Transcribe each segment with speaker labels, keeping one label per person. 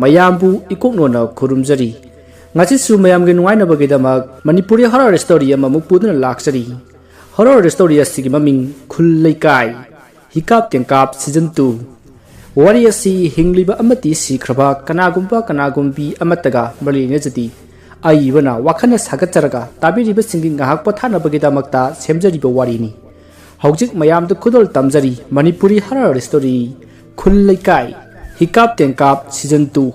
Speaker 1: mayambu ikoknona khurumjari ngasisu mayamge nuaina bagidama manipuri horror story ama mupuduna laksari horror story asigi maming khullaikai hikap tengkap season 2 wari asi hingliba amati sikraba kanagumbi amataga marline jati aibana wakhana sagacharaga tabiriba singing ngahak pathana bagidamata semjariba warini hojik mayamdu khudol tamjari manipuri horror story khullaikai hikap tengkap season 2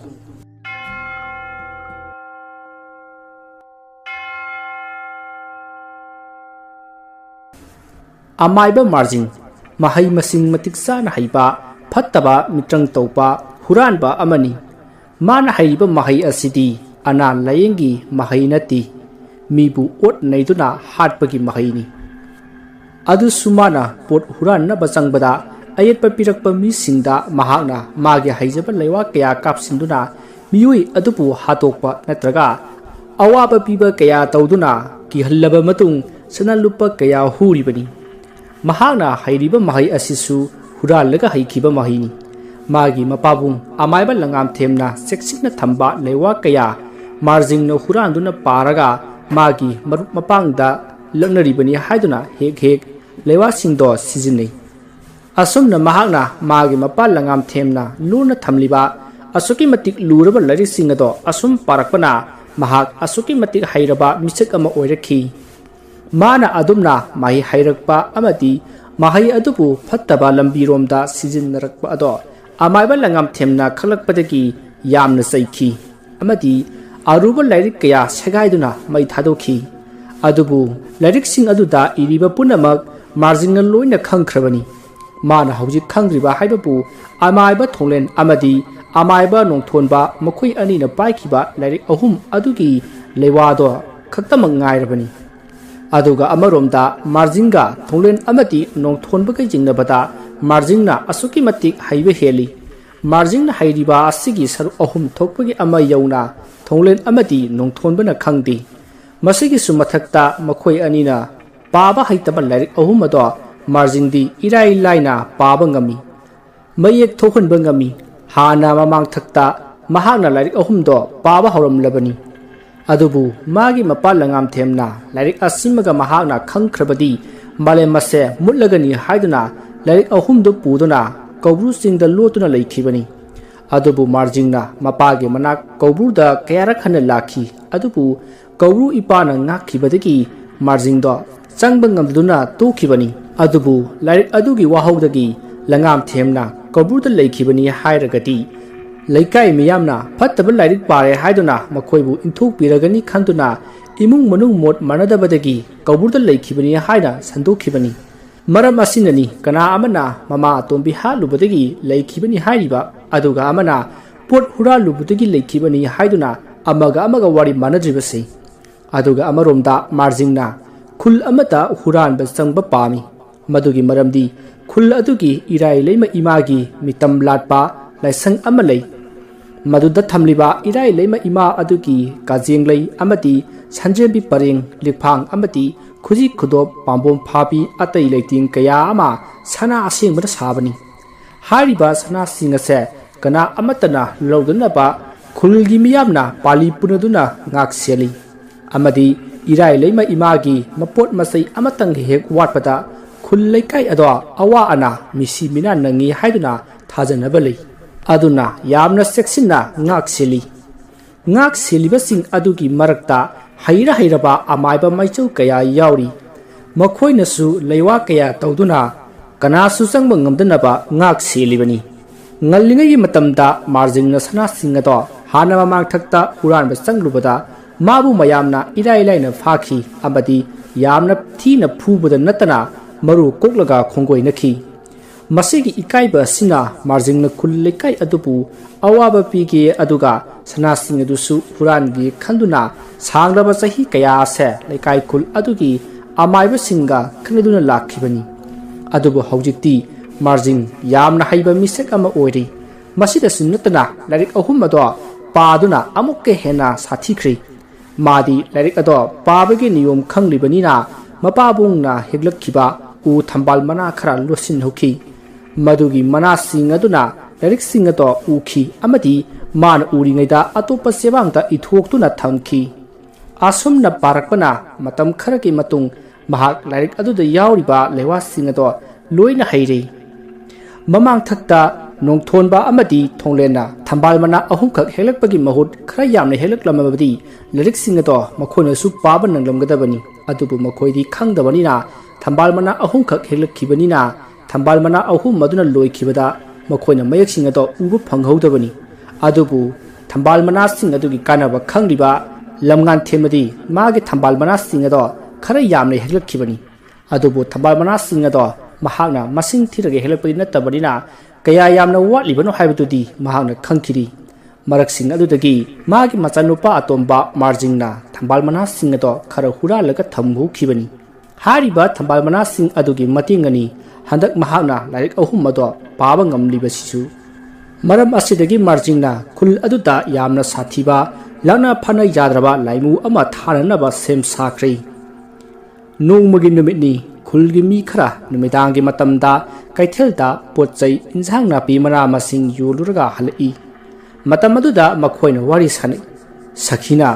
Speaker 1: amaiba margin mahai masing matiksa na haiba phattaba mitrang taupa huranba amani mana haiba mahai asidi ana layengi mahai nati mibu ot naiduna hatpagi mahai ni adu sumana pot huran na basangbada ayet papirakpa mi singda mahakna mage haijaba lewa kaya kapsinduna miyui adupu hatokpa natraga awaba piba kaya tauduna ki hallaba matung sanalupa kaya huribani mahakna hairiba mahai asisu huralaga haikiba mahini magi mapabung amaiba langam themna seksina thamba lewa kaya marjing no huranduna paraga magi marup mapangda langnaribani haiduna hek lewa singdo sijinei asumna mahakna magi mapal langam themna luna thamliba asuki matik luraba lari singado asum parakpana mahak asuki matik hairaba misek ama oirakhi mana adumna mahi hairakpa amati mahai adupu phattaba lambiromda sizinnarakpa ado amaiba langam themna khalakpadagi yamna saikhi amati aruba lairik kaya segaiduna mai thadokhi adubu lairik sing aduda iriba punamak marjingna loina khangkhrabani mana hojik khangriba haibapu amaiba thonglen amadi amaiba nongthonba makhoi ani na paikhiba lairik ahum adugi lewado khaktamang ngairabani aduga amaromda marjinga thonglen amati nongthonba kai jingnabada marjingna asuki matik haibe heli marjingna hairiba asigi saru ahum thokpagi ama yauna thonglen amati nongthonbana khangdi masigi sumathakta makhoi anina paba haitaba lairik ahum ado marjingdi irai laina paba ngami mayek thokhonba ngami hana mamang thakta mahakna lairik ahum do paba horamlabani adubu magi mapal langam themna lairik asimaga mahakna khangkhrabadi malemase mutlagani haiduna lairik ahum do puduna kobru singda lotuna leikhibani adubu marjingna mapage manak kobru da kayarak hana lakhi adubu kobru ipana ngakhibadagi marjing do changba ngamduna tokhibani adubu lairik adugi wahaudagi langam themna kobru da leikhibani hairagati leikai miyamna phattaba lairik pare haiduna makhoibu inthuk piragani khantuna imung manung mot manadabadagi kobruda leikhibani haina sandokhibani maram asinani kana amana mama tombi halubadagi leikhibani hairiba aduga amana pot huralubudagi leikhibani haiduna amaga wari manadribase aduga amaromda marjingna khul amata huran basangba pami madugi maramdi khul adugi irai leima imagi mitam latpa laisang amalai maduda thamliba irai leima ima adugi kajenglei amati sanjembi pareng liphang amati khuji khudop pambom phabi atai leiting kaya ama sana asengba sabani hariba sana singase kana amatana loduna ba khulgi miyamna pali punaduna ngak seli amadi irai leima imagi mapot masai amatang hek watpada khullaikai ado awa ana misi mina nangi haiduna thajanabali aduna yamna seksina ngak seliba sing adugi marakta hairaba amaiba maichau kaya yauri makhoinasu leiwa kaya tauduna kanasu changba ngamdanaba ngak selibani ngallingai matamda marjingna sana singado hana mamang thakta huran ba changlubada mabu mayamna irai laina phakhi amadi yamna thina phubada natana maru koklaga khongoi nakhi masigi ikaiba sina marjingna khullekai adupu awaba pige aduga sanasing adusu hurangi khanduna sangraba sahi kaya se lekai khul adugi amaiba singa khneduna lakhibani adubu hojikti marjing yamna haiba misek ama oiri masida sunnatana larik ahum ado paduna amukke hena sathikri madi larik ado pabagi niyom khanglibanina mapabungna heglakhiba u thambal mana khara losin hoki madugi mana sing aduna ꯂꯥꯏꯔꯤꯛꯁꯤꯡ ꯑꯗꯣ ꯎꯈꯤ ꯑꯃꯗꯤ ꯃꯥꯅ ꯎꯔꯤꯉꯩꯗ ꯑꯇꯣꯞꯄ ꯆꯦꯕꯥꯡꯗ ꯏꯊꯣꯛꯇꯨꯅ ꯊꯝꯈꯤ꯫ ꯑꯁꯨꯝꯅ ꯄꯥꯔꯛꯄꯅ ꯃꯇꯝ ꯈꯔꯒꯤ ꯃꯇꯨꯡ ꯃꯍꯥꯛ ꯂꯥꯏꯔꯤꯛ ꯑꯗꯨꯗ ꯌꯥꯎꯔꯤꯕ ꯂꯩꯋꯥꯁꯤꯡ ꯑꯗꯣ ꯂꯣꯏꯅ ꯍꯩꯔꯦ꯫ ꯃꯃꯥꯡꯊꯛꯇ ꯅꯣꯡꯊꯣꯟꯕ ꯑꯃꯗꯤ ꯊꯣꯡꯂꯦꯟꯅ ꯊꯝꯕꯥꯜ ꯃꯅꯥ ꯑꯍꯨꯝꯈꯛ ꯍꯦꯛꯂꯛꯄꯒꯤ ꯃꯍꯨꯠ ꯈꯔ ꯌꯥꯝꯅ ꯍꯦꯛꯂꯛꯂꯝꯃꯕꯗꯤ ꯂꯥꯏꯔꯤꯛꯁꯤꯡ ꯑꯗꯣ ꯃꯈꯣꯏꯅꯁꯨ ꯄꯥꯕ ꯅꯪꯂꯝꯒꯗꯕꯅꯤ꯫ ꯑꯗꯨꯕꯨ ꯃꯈꯣꯏꯗꯤ ꯈꯪꯗꯕꯅꯤꯅ ꯊꯝꯕꯥꯜ ꯃꯅꯥ ꯑꯍꯨꯝꯈꯛ ꯍꯦꯛꯂꯛꯈꯤꯕꯅꯤꯅ ꯊꯝꯕꯥꯜ ꯃꯅꯥ ꯑꯍꯨꯝ ꯑꯗꯨꯅ ꯂꯣꯏꯈꯤꯕꯗ ꯃꯈꯣꯏꯅ ꯃꯌꯦꯛꯁꯤꯡ ꯑꯗꯣ ꯎꯕ ꯐꯪꯍꯧꯗꯕꯅꯤ꯫ ꯑꯗꯨꯕꯨ ꯊꯝꯕꯥꯜ ꯃꯅꯥꯁꯤꯡ ꯑꯗꯨꯒꯤ ꯀꯥꯟꯅꯕ ꯈꯪꯂꯤꯕ ꯂꯝꯉꯥꯟꯊꯦꯝꯕꯗꯤ ꯃꯥꯒꯤ ꯊꯝꯕꯥꯜ ꯃꯅꯥꯁꯤꯡ ꯑꯗꯣ ꯈꯔ ꯌꯥꯝꯅ ꯍꯦꯛꯂꯛꯈꯤꯕꯅꯤ꯫ ꯑꯗꯨꯕꯨ ꯊꯝꯕꯥꯜ ꯃꯅꯥꯁꯤꯡ ꯑꯗꯣ ꯃꯍꯥꯛꯅ ꯃꯁꯤꯡ ꯊꯤꯔꯒ ꯍꯦꯛꯂꯛꯄꯗꯤ ꯅꯠꯇꯕꯅꯤꯅ ꯀꯌꯥ ꯌꯥꯝꯅ ꯋꯥꯠꯂꯤꯕꯅꯣ ꯍꯥꯏꯕꯗꯨꯗꯤ ꯃꯍꯥꯛꯅ ꯈꯪꯈꯤꯔꯤ꯫ ꯃꯔꯛꯁꯤꯡ ꯑꯗꯨꯗꯒꯤ ꯃꯥꯒꯤ ꯃꯆꯥꯅꯨꯄꯥ ꯑꯇꯣꯝꯕ ꯃꯥꯔꯖꯤꯡꯅ ꯊꯝꯕꯥꯜ ꯃꯅꯥꯁꯤꯡ ꯑꯗꯣ ꯈꯔ ꯍꯨꯔꯥꯜꯂꯒ ꯊꯝꯍꯧꯈꯤꯕꯅꯤ꯫ ꯍꯥꯏꯔꯤꯕ ꯊꯝꯕꯥꯜ ꯃꯅꯥꯁꯤꯡ ꯑꯗꯨꯒꯤ ꯃꯇꯦꯡꯅꯅꯤ ꯍꯟꯗꯛ ꯃꯍꯥꯛꯅ ꯂꯥꯏꯔꯤꯛ ꯑꯍꯨꯝ ꯑꯗꯣ ꯄꯥꯕ ꯉꯝꯂꯤꯕꯁꯤꯁꯨ꯫ ꯃꯔꯝ ꯑꯁꯤꯗꯒꯤ ꯃꯥꯔꯖꯤꯡꯅ ꯈꯨꯜ ꯑꯗꯨꯗ ꯌꯥꯝꯅ ꯁꯥꯊꯤꯕ ꯂꯥꯛꯅ ꯐꯥꯅ ꯌꯥꯗ꯭ꯔꯕ ꯂꯥꯏꯃꯨ ꯑꯃ ꯊꯥꯅꯅꯕ ꯁꯦꯝ ꯁꯥꯈ꯭ꯔꯦ꯫ ꯅꯣꯡꯃꯒꯤ ꯅꯨꯃꯤꯠꯅꯤ ꯈꯨꯜꯒꯤ ꯃꯤ ꯈꯔ ꯅꯨꯃꯤꯗꯥꯡꯒꯤ ꯃꯇꯝꯗ ꯀꯩꯊꯦꯜꯗ ꯄꯣꯠꯆꯩ ꯏꯟꯁꯥꯡ ꯅꯥꯄꯤ ꯃꯅꯥ ꯃꯁꯤꯡ ꯌꯣꯜꯂꯨꯔꯒ ꯍꯜꯂꯛꯏ꯫ ꯃꯇꯝ ꯑꯗꯨꯗ ꯃꯈꯣꯏꯅ ꯋꯥꯔꯤ ꯁꯥꯅꯩ꯫ ꯁꯈꯤꯅ,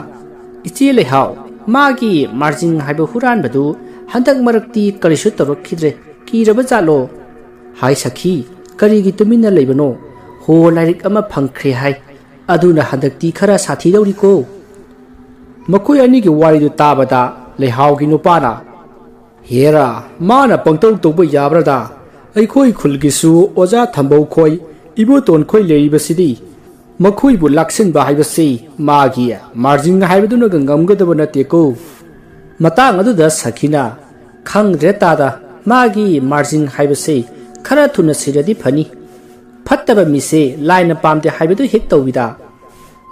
Speaker 1: ꯏꯆꯦ ꯂꯩꯍꯥꯎ, ꯃꯥꯒꯤ ꯃꯥꯔꯖꯤꯡ ꯍꯥꯏꯕ ꯍꯨꯔꯥꯟꯕꯗꯨ ꯍꯟꯗꯛ ꯃꯔꯛꯇꯤ ꯀꯔꯤꯁꯨ ꯇꯧꯔꯛꯈꯤꯗ꯭ꯔꯦ, ꯀꯤꯔꯕ ꯖꯥꯠꯂꯣ? ꯍꯥꯏ ꯁꯈꯤ, ꯀꯔꯤꯒꯤ ꯇꯨꯃꯤꯟꯅ ꯂꯩꯕꯅꯣ? ꯍꯣ, ꯂꯥꯏꯔꯤꯛ ꯑꯃ ꯐꯪꯈ꯭ꯔꯦ ꯍꯥꯏ, ꯑꯗꯨꯅ ꯍꯟꯗꯛꯇꯤ ꯈꯔ ꯁꯥꯊꯤꯗꯧꯔꯤꯀꯣ꯫ ꯃꯈꯣꯏ ꯑꯅꯤꯒꯤ ꯋꯥꯔꯤꯗꯨ ꯇꯥꯕꯗ ꯂꯩꯍꯥꯎꯒꯤ ꯅꯨꯄꯥꯅ, ꯍꯦꯔꯥ, ꯃꯥꯅ ꯄꯪꯇꯧ ꯇꯧꯕ ꯌꯥꯕ꯭ꯔꯗ? ꯑꯩꯈꯣꯏ ꯈꯨꯜꯒꯤꯁꯨ ꯑꯣꯖꯥ ꯊꯝꯕꯧ ꯈꯣꯏ, ꯏꯕꯣꯇꯣꯟ ꯈꯣꯏ ꯂꯩꯔꯤꯕꯁꯤꯗꯤ, ꯃꯈꯣꯏꯕꯨ ꯂꯥꯛꯁꯤꯟꯕ ꯍꯥꯏꯕꯁꯤ ꯃꯥꯒꯤ ꯃꯥꯔꯖꯤꯡ ꯍꯥꯏꯕꯗꯨꯅꯒ ꯉꯝꯒꯗꯕ ꯅꯠꯇꯦꯀꯣ꯫ ꯃꯇꯥꯡ ꯑꯗꯨꯗ ꯁꯈꯤꯅ, ꯈꯪꯗ꯭ꯔꯦ ꯇꯥꯗ, ꯃꯥꯒꯤ ꯃꯥꯔꯖꯤꯡ ꯍꯥꯏꯕꯁꯤ ꯈꯔ ꯊꯨꯅ ꯁꯤꯔꯗꯤ ꯐꯅꯤ, ꯐꯠꯇꯕ ꯃꯤꯁꯦ ꯂꯥꯏꯅ ꯄꯥꯝꯗꯦ ꯍꯥꯏꯕꯗꯨ ꯍꯦꯛ ꯇꯧꯋꯤꯗ꯫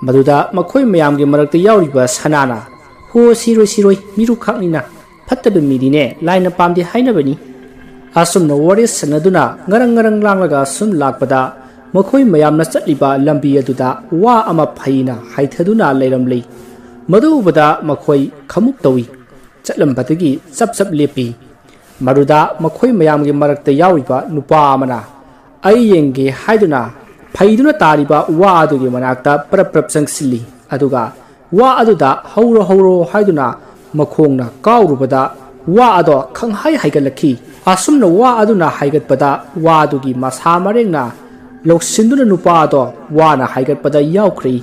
Speaker 1: ꯃꯗꯨꯗ ꯃꯈꯣꯏ ꯃꯌꯥꯝꯒꯤ ꯃꯔꯛꯇ ꯌꯥꯎꯔꯤꯕ ꯁꯅꯥꯅ, ꯍꯣ, ꯁꯤꯔꯣꯏ ꯁꯤꯔꯣꯏ, ꯃꯤꯔꯨꯈꯥꯛꯅꯤꯅ, ꯐꯠꯇꯕ ꯃꯤꯗꯤꯅꯦ ꯂꯥꯏꯅ ꯄꯥꯝꯗꯦ ꯍꯥꯏꯅꯕꯅꯤ꯫ ꯑꯁꯨꯝꯅ ꯋꯥꯔꯤ ꯁꯥꯟꯅꯗꯨꯅ ꯉꯔꯪ ꯉꯔꯪ ꯂꯥꯡꯂꯒ ꯁꯨꯝ ꯂꯥꯛꯄꯗ ꯃꯈꯣꯏ ꯃꯌꯥꯝꯅ ꯆꯠꯂꯤꯕ ꯂꯝꯕꯤ ꯑꯗꯨꯗ ꯋꯥ ꯑꯃ ꯐꯩꯅ ꯍꯥꯏꯊꯗꯨꯅ ꯂꯩꯔꯝꯂꯤ꯫ ꯃꯗꯨ ꯎꯕꯗ ꯃꯈꯣꯏ ꯈꯃꯨꯛ ꯇꯧꯏ, ꯆꯠꯂꯝꯕꯗꯒꯤ ꯆꯞ ꯆꯞ ꯂꯦꯞꯄꯤ꯫ ꯃꯗꯨꯗ ꯃꯈꯣꯏ ꯃꯌꯥꯝꯒꯤ ꯃꯔꯛꯇ ꯌꯥꯎꯔꯤꯕ ꯅꯨꯄꯥ ꯑꯃꯅ ꯑꯩ ꯌꯦꯡꯒꯦ ꯍꯥꯏꯗꯨꯅ ꯐꯩꯗꯨꯅ ꯇꯥꯔꯤꯕ ꯋꯥ ꯑꯗꯨꯒꯤ ꯃꯅꯥꯛꯇ ꯄꯔꯞ ꯄꯔꯞ ꯆꯪꯁꯤꯜꯂꯤ꯫ ꯑꯗꯨꯒ ꯋꯥ ꯑꯗꯨꯗ ꯍꯧꯔꯣ ꯍꯧꯔꯣ ꯍꯥꯏꯗꯨꯅ ꯃꯈꯣꯡꯅ ꯀꯥꯎꯔꯨꯕꯗ ꯋꯥ ꯑꯗꯣ ꯈꯪꯍꯥꯏ ꯍꯥꯏꯒꯠꯂꯛꯈꯤ꯫ ꯑꯁꯨꯝꯅ ꯋꯥ ꯑꯗꯨꯅ ꯍꯥꯏꯒꯠꯄꯗ ꯋꯥ ꯑꯗꯨꯒꯤ ꯃꯁꯥ ꯃꯔꯦꯡꯅ ꯂꯧꯁꯤꯟꯗꯨꯅ ꯅꯨꯄꯥ ꯑꯗꯣ ꯋꯥꯅ ꯍꯥꯏꯒꯠꯄꯗ ꯌꯥꯎꯈ꯭ꯔꯦ꯫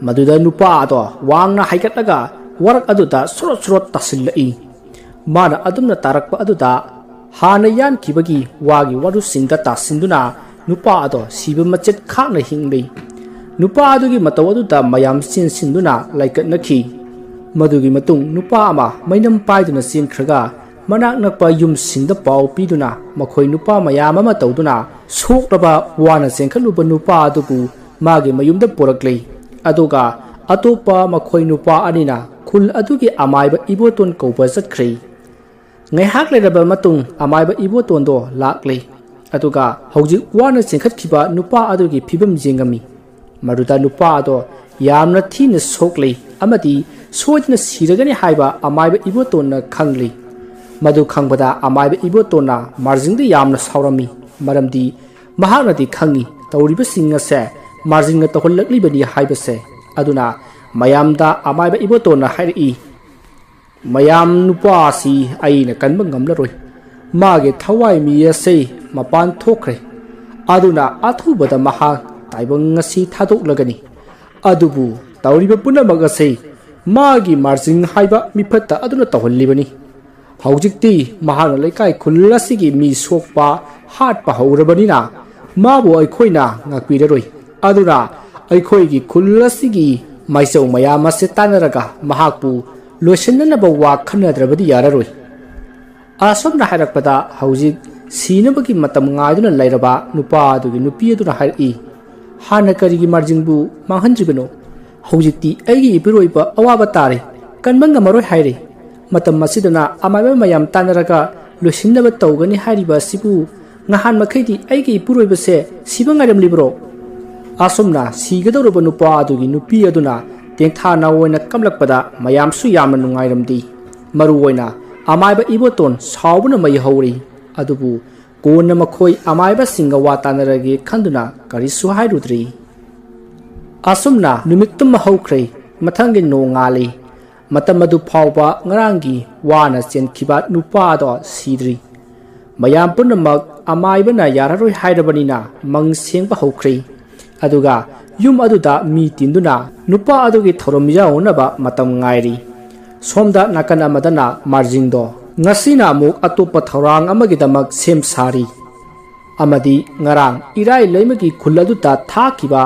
Speaker 1: ꯃꯗꯨꯗ ꯅꯨꯄꯥ ꯑꯗꯣ ꯋꯥꯡꯅ ꯍꯥꯏꯒꯠꯂꯒ ꯋꯥꯔꯛ ꯑꯗꯨꯗ ꯁꯣꯔꯣꯠ ꯁꯣꯔꯣꯠ ꯇꯥꯁꯤꯜꯂꯛꯏ꯫ ꯃꯥꯅ ꯑꯗꯨꯝꯅ ꯇꯥꯔꯛꯄ ꯑꯗꯨꯗ ꯍꯥꯟꯅ ꯌꯥꯟꯈꯤꯕꯒꯤ ꯋꯥꯒꯤ ꯋꯥꯔꯨꯁꯤꯡꯗ ꯇꯥꯁꯤꯟꯗꯨꯅ ꯅꯨꯄꯥ ꯑꯗꯣ ꯁꯤꯕ ꯃꯆꯦꯠ ꯈꯥꯛꯅ ꯍꯤꯡꯂꯤ꯫ ꯅꯨꯄꯥ ꯑꯗꯨꯒꯤ ꯃꯇꯧ ꯑꯗꯨꯗ ꯃꯌꯥꯝ ꯆꯦꯟꯁꯤꯟꯗꯨꯅ ꯂꯥꯏꯀꯠꯅꯈꯤ꯫ ꯃꯗꯨꯒꯤ ꯃꯇꯨꯡ ꯅꯨꯄꯥ ꯑꯃ ꯃꯩꯅꯝ ꯄꯥꯏꯗꯨꯅ ꯆꯦꯟꯈ꯭ꯔꯒ ꯃꯅꯥꯛ ꯅꯛꯄ ꯌꯨꯝꯁꯤꯡꯗ ꯄꯥꯎ ꯄꯤꯗꯨꯅ ꯃꯈꯣꯏ ꯅꯨꯄꯥ ꯃꯌꯥꯝ ꯑꯃ ꯇꯧꯗꯨꯅ ꯁꯣꯛꯂꯕ ꯋꯥꯅ ꯆꯦꯟꯈꯠꯂꯨꯕ ꯅꯨꯄꯥ ꯑꯗꯨꯕꯨ ꯃꯥꯒꯤ ꯃꯌꯨꯝꯗ ꯄꯨꯔꯛꯂꯤ꯫ ꯑꯗꯨꯒ ꯑꯇꯣꯞꯄ ꯃꯈꯣꯏ ꯅꯨꯄꯥ ꯑꯅꯤꯅ ꯈꯨꯜ ꯑꯗꯨꯒꯤ ꯑꯃꯥꯏꯕ ꯏꯕꯣꯇꯣꯟ ꯀꯧꯕ ꯆꯠꯈ꯭ꯔꯦ꯫ ꯉꯥꯏꯍꯥꯛ ꯂꯩꯔꯕ ꯃꯇꯨꯡ ꯑꯃꯥꯏꯕ ꯏꯕꯣꯇꯣꯟꯗꯣ ꯂꯥꯛꯂꯤ꯫ ꯑꯗꯨꯒ ꯍꯧꯖꯤꯛ ꯋꯥꯅ ꯆꯦꯟꯈꯠꯈꯤꯕ ꯅꯨꯄꯥ ꯑꯗꯨꯒꯤ ꯐꯤꯕꯝ ꯌꯦꯡꯉꯝꯃꯤ꯫ ꯃꯗꯨꯗ ꯅꯨꯄꯥ ꯑꯗꯣ ꯌꯥꯝꯅ ꯊꯤꯅ ꯁꯣꯛꯂꯤ ꯑꯃꯗꯤ ꯁꯣꯏꯗꯅ ꯁꯤꯔꯒꯅꯤ ꯍꯥꯏꯕ ꯑꯃꯥꯏꯕ ꯏꯕꯣꯇꯣꯟꯅ ꯈꯪꯂꯤ꯫ ꯃꯗꯨ ꯈꯪꯕꯗ ꯑꯃꯥꯏꯕ ꯏꯕꯣꯇꯣꯟꯅ ꯃꯥꯔꯖꯤꯡꯗ ꯌꯥꯝꯅ ꯁꯥꯎꯔꯝꯃꯤ꯫ ꯃꯔꯝꯗꯤ ꯃꯍꯥꯛꯅꯗꯤ ꯈꯪꯉꯤ ꯇꯧꯔꯤꯕꯁꯤꯡ ꯑꯁꯦ ꯃꯥꯔꯖꯤꯡꯅ ꯇꯧꯍꯜꯂꯛꯂꯤꯕꯅꯤ ꯍꯥꯏꯕꯁꯦ꯫ ꯑꯗꯨꯅ ꯃꯌꯥꯝꯗ ꯑꯃꯥꯏꯕ ꯏꯕꯣꯇꯣꯟꯅ ꯍꯥꯏꯔꯛꯏ, ꯃꯌꯥꯝ ꯅꯨꯄꯥ ꯑꯁꯤ ꯑꯩꯅ ꯀꯟꯕ ꯉꯝꯂꯔꯣꯏ, ꯃꯥꯒꯤ ꯊꯋꯥꯏ ꯃꯤ ꯑꯁꯤ ꯃꯄꯥꯟ ꯊꯣꯛꯈ꯭ꯔꯦ, ꯑꯗꯨꯅ ꯑꯊꯨꯕꯗ ꯃꯍꯥꯛ ꯇꯥꯏꯕꯪ ꯑꯁꯤ ꯊꯥꯗꯣꯛꯂꯒꯅꯤ꯫ ꯑꯗꯨꯕꯨ ꯇꯧꯔꯤꯕ ꯄꯨꯝꯅꯃꯛ ꯑꯁꯤ ꯃꯥꯒꯤ ꯃꯥꯔꯖꯤꯡ ꯍꯥꯏꯕ ꯃꯤꯐꯠꯇ ꯑꯗꯨꯅ ꯇꯧꯍꯜꯂꯤꯕꯅꯤ꯫ ꯍꯧꯖꯤꯛꯇꯤ ꯃꯍꯥꯛꯅ ꯂꯩꯀꯥꯏ ꯈꯨꯜ ꯑꯁꯤꯒꯤ ꯃꯤ ꯁꯣꯛꯄ ꯍꯥꯠꯄ ꯍꯧꯔꯕꯅꯤꯅ ꯃꯥꯕꯨ ꯑꯩꯈꯣꯏꯅ ꯉꯥꯛꯄꯤꯔꯔꯣꯏ꯫ ꯑꯗꯨꯅ ꯑꯩꯈꯣꯏꯒꯤ ꯈꯨꯜ ꯑꯁꯤꯒꯤ ꯃꯥꯏꯆꯧ ꯃꯌꯥꯝ ꯑꯁꯤ ꯇꯥꯟꯅꯔꯒ ꯃꯍꯥꯛꯄꯨ ꯂꯣꯏꯁꯤꯟꯅꯅꯕ ꯋꯥ ꯈꯟꯅꯗ꯭ꯔꯕꯗꯤ ꯌꯥꯔꯔꯣꯏ꯫ ꯑꯁꯨꯝꯅ ꯍꯥꯏꯔꯛꯄꯗ ꯍꯧꯖꯤꯛ ꯁꯤꯅꯕꯒꯤ ꯃꯇꯝ ꯉꯥꯏꯗꯨꯅ ꯂꯩꯔꯕ ꯅꯨꯄꯥ ꯑꯗꯨꯒꯤ ꯅꯨꯄꯤ ꯑꯗꯨꯅ ꯍꯥꯏꯔꯛꯏ, ꯍꯥꯟꯅ ꯀꯔꯤꯒꯤ ꯃꯥꯔꯖꯤꯡꯕꯨ ꯃꯥꯡꯍꯟꯗ꯭ꯔꯤꯕꯅꯣ? ꯍꯧꯖꯤꯛꯇꯤ ꯑꯩꯒꯤ ꯏꯄꯨꯔꯣꯏꯕ ꯑꯋꯥꯕ ꯇꯥꯔꯦ, ꯀꯟꯕ ꯉꯝꯃꯔꯣꯏ ꯍꯥꯏꯔꯦ꯫ ꯃꯇꯝ ꯑꯁꯤꯗꯅ ꯑꯃꯥꯏꯕ ꯃꯌꯥꯝ ꯇꯥꯟꯅꯔꯒ ꯂꯣꯏꯁꯤꯟꯅꯕ ꯇꯧꯒꯅꯤ ꯍꯥꯏꯔꯤꯕ ꯑꯁꯤꯕꯨ ꯅꯍꯥꯟ ꯃꯈꯩꯗꯤ ꯑꯩꯒꯤ ꯏꯄꯨꯔꯣꯏꯕꯁꯦ ꯁꯤꯕ ꯉꯥꯏꯔꯝꯂꯤꯕ꯭ꯔꯣ? ꯑꯁꯨꯝꯅ ꯁꯤꯒꯗꯧꯔꯕ ꯅꯨꯄꯥ ꯑꯗꯨꯒꯤ ꯅꯨꯄꯤ ꯑꯗꯨꯅ ꯇꯦꯡꯊꯥꯅ ꯑꯣꯏꯅ ꯀꯝꯂꯛꯄꯗ ꯃꯌꯥꯝꯁꯨ ꯌꯥꯝꯅ ꯅꯨꯡꯉꯥꯏꯔꯝꯗꯦ꯫ ꯃꯔꯨ ꯑꯣꯏꯅ ꯑꯃꯥꯏꯕ ꯏꯕꯣꯇꯣꯟ ꯁꯥꯎꯕꯅ ꯃꯩ ꯍꯧꯔꯤ꯫ ꯑꯗꯨꯕꯨ ꯀꯣꯟꯅ ꯃꯈꯣꯏ ꯑꯃꯥꯏꯕꯁꯤꯡꯒ ꯋꯥ ꯇꯥꯟꯅꯔꯒꯦ ꯈꯟꯗꯨꯅ ꯀꯔꯤꯁꯨ ꯍꯥꯏꯔꯨꯗ꯭ꯔꯤ꯫ ꯑꯁꯨꯝꯅ ꯅꯨꯃꯤꯠꯇꯨꯃ ꯍꯧꯈ꯭ꯔꯦ꯫ ꯃꯊꯪꯒꯤ ꯅꯣꯡ ꯉꯥꯜꯂꯤ꯫ ꯃꯇꯝ ꯑꯗꯨ ꯐꯥꯎꯕ ꯉꯔꯥꯡꯒꯤ ꯋꯥꯅ ꯆꯦꯟꯈꯤꯕ ꯅꯨꯄꯥ ꯑꯗꯣ ꯁꯤꯗ꯭ꯔꯤ꯫ ꯃꯌꯥꯝ ꯄꯨꯝꯅꯃꯛ ꯑꯃꯥꯏꯕꯅ ꯌꯥꯔꯔꯣꯏ ꯍꯥꯏꯔꯕꯅꯤꯅ ꯃꯪ ꯁꯦꯡꯕ ꯍꯧꯈ꯭ꯔꯦ꯫ ꯑꯗꯨꯒ ꯌꯨꯝ ꯑꯗꯨꯗ ꯃꯤ ꯇꯤꯟꯗꯨꯅ ꯅꯨꯄꯥ ꯑꯗꯨꯒꯤ ꯊꯧꯔꯝ ꯌꯥꯎꯅꯕ ꯃꯇꯝ ꯉꯥꯏꯔꯤ꯫ ꯁꯣꯝꯗ ꯅꯥꯀꯟ ꯑꯃꯗꯅ ꯃꯥꯔꯖꯤꯡꯗꯣ ꯉꯁꯤꯅ ꯑꯃꯨꯛ ꯑꯇꯣꯞꯄ ꯊꯧꯔꯥꯡ ꯑꯃꯒꯤꯗꯃꯛ ꯁꯦꯝ ꯁꯥꯔꯤ꯫ ꯑꯃꯗꯤ ꯉꯔꯥꯡ ꯏꯔꯥꯏ ꯂꯩꯃꯒꯤ ꯈꯨꯜ ꯑꯗꯨꯗ ꯊꯥꯈꯤꯕ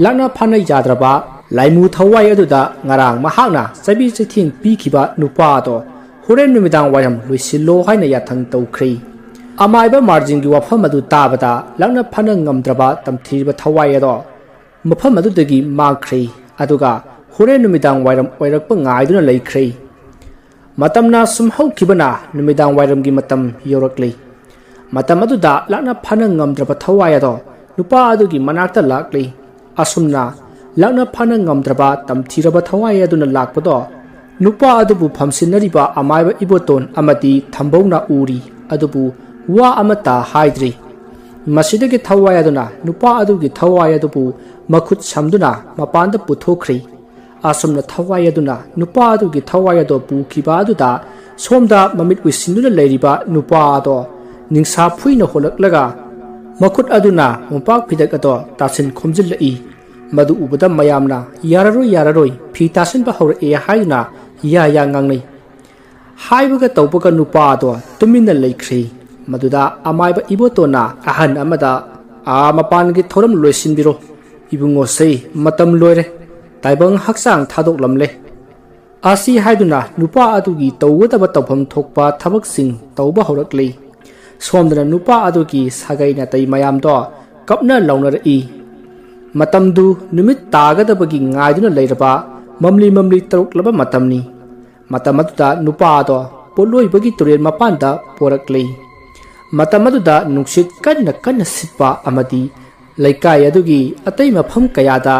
Speaker 1: ꯂꯥꯛꯅ ꯐꯥꯅ ꯌꯥꯗ꯭ꯔꯕ ꯂꯥꯏꯃꯨ ꯊꯋꯥꯏ ꯑꯗꯨꯗ ꯉꯔꯥꯡ ꯃꯍꯥꯛꯅ ꯆꯩꯕꯤ ꯆꯩꯊꯦꯡ ꯄꯤꯈꯤꯕ ꯅꯨꯄꯥ ꯑꯗꯣ ꯍꯣꯔꯦꯟ ꯅꯨꯃꯤꯗꯥꯡ ꯋꯥꯏꯔꯝ ꯂꯣꯏꯁꯤꯜꯂꯣ ꯍꯥꯏꯅ ꯌꯥꯊꯪ ꯇꯧꯈ꯭ꯔꯦ꯫ ꯑꯃꯥꯏꯕ ꯃꯥꯔꯖꯤꯡꯒꯤ ꯋꯥꯐꯝ ꯑꯗꯨ ꯇꯥꯕꯗ ꯂꯥꯛꯅ ꯐꯥꯅ ꯉꯝꯗ꯭ꯔꯕ ꯇꯝꯊꯤꯔꯤꯕ ꯊꯋꯥꯏ ꯑꯗꯣ ꯃꯐꯝ ꯑꯗꯨꯗꯒꯤ ꯃꯥꯡꯈ꯭ꯔꯦ꯫ ꯑꯗꯨꯒ ꯍꯣꯔꯦꯟ ꯅꯨꯃꯤꯗꯥꯡ ꯋꯥꯏꯔꯝ ꯑꯣꯏꯔꯛꯄ ꯉꯥꯏꯗꯨꯅ ꯂꯩꯈ꯭ꯔꯦ꯫ ꯃꯇꯝꯅ ꯁꯨꯝ ꯍꯧꯈꯤꯕꯅ ꯅꯨꯃꯤꯗꯥꯡ ꯋꯥꯏꯔꯝꯒꯤ ꯃꯇꯝ ꯌꯧꯔꯛꯂꯤ꯫ ꯃꯇꯝ ꯑꯗꯨꯗ ꯂꯥꯛꯅ ꯐꯥꯅ ꯉꯝꯗ꯭ꯔꯕ ꯊꯋꯥꯏ ꯑꯗꯣ ꯅꯨꯄꯥ ꯑꯗꯨꯒꯤ ꯃꯅꯥꯛꯇ ꯂꯥꯛꯂꯤ꯫ ꯑꯁꯨꯝꯅ ꯂꯥꯛꯅ ꯐꯥꯅ ꯉꯝꯗ꯭ꯔꯕ ꯇꯝꯊꯤꯔꯕ ꯊꯋꯥꯏ ꯑꯗꯨꯅ ꯂꯥꯛꯄꯗꯣ ꯅꯨꯄꯥ ꯑꯗꯨꯕꯨ ꯐꯝꯁꯤꯟꯅꯔꯤꯕ ꯑꯃꯥꯏꯕ ꯏꯕꯣꯇꯣꯟ ꯑꯃꯗꯤ ꯊꯝꯕꯧꯅ ꯎꯔꯤ꯫ ꯑꯗꯨꯕꯨ ꯋꯥ ꯑꯃꯠꯇ ꯍꯥꯏꯗ꯭ꯔꯤ꯫ ꯃꯁꯤꯗꯒꯤ ꯊꯋꯥꯏ ꯑꯗꯨꯅ ꯅꯨꯄꯥ ꯑꯗꯨꯒꯤ ꯊꯋꯥꯏ ꯑꯗꯨꯕꯨ ꯃꯈꯨꯠ ꯁꯝꯗꯨꯅ ꯃꯄꯥꯟꯗ ꯄꯨꯊꯣꯛꯈ꯭ꯔꯤ꯫ ꯑꯁꯨꯝꯅ ꯊꯋꯥꯏ ꯑꯗꯨꯅ ꯅꯨꯄꯥ ꯑꯗꯨꯒꯤ ꯊꯋꯥꯏ ꯑꯗꯣ ꯄꯨꯈꯤꯕ ꯑꯗꯨꯗ ꯁꯣꯝꯗ ꯃꯃꯤꯠ ꯎꯏꯁꯤꯟꯗꯨꯅ ꯂꯩꯔꯤꯕ ꯅꯨꯄꯥ ꯑꯗꯣ ꯅꯤꯡꯁꯥ ꯐꯨꯏꯅ ꯍꯣꯜꯂꯛꯂꯒ ꯃꯈꯨꯠ ꯑꯗꯨꯅ ꯃꯣꯝꯄꯥꯛ ꯐꯤꯗꯛ ꯑꯗꯣ ꯇꯥꯁꯤꯟ ꯈꯣꯝꯖꯤꯜꯂꯛꯏ꯫ ꯃꯗꯨ ꯎꯕꯗ ꯃꯌꯥꯝꯅ ꯌꯥꯔꯔꯣꯏ ꯐꯤ ꯇꯥꯁꯤꯟꯕ ꯍꯧꯔꯛꯑꯦ ꯍꯥꯏꯗꯨꯅ ꯌꯥ ꯉꯥꯡꯅꯩ꯫ ꯍꯥꯏꯕꯒ ꯇꯧꯕꯒ ꯅꯨꯄꯥ ꯑꯗꯣ ꯇꯨꯃꯤꯟꯅ ꯂꯩꯈ꯭ꯔꯦ꯫ ꯃꯗꯨꯗ ꯑꯃꯥꯏꯕ ꯏꯕꯣꯇꯣꯟꯅ ꯑꯍꯟ ꯑꯃꯗ ꯃꯄꯥꯟꯒꯤ ꯊꯧꯔꯝ ꯂꯣꯏꯁꯤꯟꯕꯤꯔꯣ ꯏꯕꯨꯡꯉꯣꯁꯦ ꯃꯇꯝ ꯂꯣꯏꯔꯦ ꯇꯥꯏꯕꯪ ꯍꯛꯆꯥꯡ ꯊꯥꯗꯣꯛꯂꯝꯂꯦ ꯑꯁꯤ ꯍꯥꯏꯗꯨꯅ ꯅꯨꯄꯥ ꯑꯗꯨꯒꯤ ꯇꯧꯒꯗꯕ ꯇꯧꯐꯝ ꯊꯣꯛꯄ ꯊꯕꯛꯁꯤꯡ ꯇꯧꯕ ꯍꯧꯔꯛꯂꯤ꯫ ꯁꯣꯝꯗꯅ ꯅꯨꯄꯥ ꯑꯗꯨꯒꯤ ꯁꯥꯒꯩ ꯅꯥꯇꯩ ꯃꯌꯥꯝꯗꯣ ꯀꯞꯅ ꯂꯥꯎꯅꯔꯛꯏ꯫ ꯃꯇꯝꯗꯨ ꯅꯨꯃꯤꯠ ꯇꯥꯒꯗꯕꯒꯤ ꯉꯥꯏꯗꯨꯅ ꯂꯩꯔꯕ ꯃꯝꯂꯤ ꯇꯔꯨꯛꯂꯕ ꯃꯇꯝꯅꯤ꯫ ꯃꯇꯝ ꯑꯗꯨꯗ ꯅꯨꯄꯥ ꯑꯗꯣ ꯄꯣꯠꯂꯣꯏꯕꯒꯤ ꯇꯨꯔꯦꯜ ꯃꯄꯥꯟꯗ ꯄꯣꯔꯛꯂꯤ꯫ ꯃꯇꯝ ꯑꯗꯨꯗ ꯅꯨꯡꯁꯤꯠ ꯀꯟꯅ ꯁꯤꯠꯄ ꯑꯃꯗꯤ ꯂꯩꯀꯥꯏ ꯑꯗꯨꯒꯤ ꯑꯇꯩ ꯃꯐꯝ ꯀꯌꯥꯗ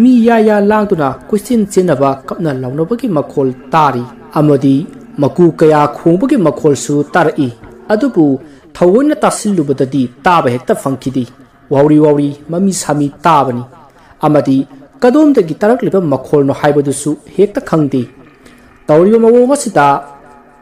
Speaker 1: ꯃꯤ ꯌꯥ ꯂꯥꯡꯗꯨꯅ ꯀꯣꯏꯆꯦꯟ ꯆꯦꯟꯅꯕ ꯀꯞꯅ ꯂꯥꯎꯅꯕꯒꯤ ꯃꯈꯣꯜ ꯇꯥꯔꯤ꯫ ꯑꯃꯗꯤ ꯃꯀꯨ ꯀꯌꯥ ꯈꯣꯡꯕꯒꯤ ꯃꯈꯣꯜꯁꯨ ꯇꯥꯔꯛꯏ꯫ ꯑꯗꯨꯕꯨ ꯊꯑꯣꯏꯅ ꯇꯥꯁꯤꯜꯂꯨꯕꯗꯗꯤ ꯇꯥꯕ ꯍꯦꯛꯇ ꯐꯪꯈꯤꯗꯦ꯫ ꯋꯥꯎꯔꯤ ꯃꯃꯤ ꯁꯥꯃꯤ ꯇꯥꯕꯅꯤ꯫ ꯑꯃꯗꯤ ꯀꯗꯣꯝꯗꯒꯤ ꯇꯥꯔꯛꯂꯤꯕ ꯃꯈꯣꯜꯅꯣ ꯍꯥꯏꯕꯗꯨꯁꯨ ꯍꯦꯛꯇ ꯈꯪꯗꯦ꯫ ꯇꯧꯔꯤꯕ ꯃꯑꯣꯡ ꯑꯁꯤꯗ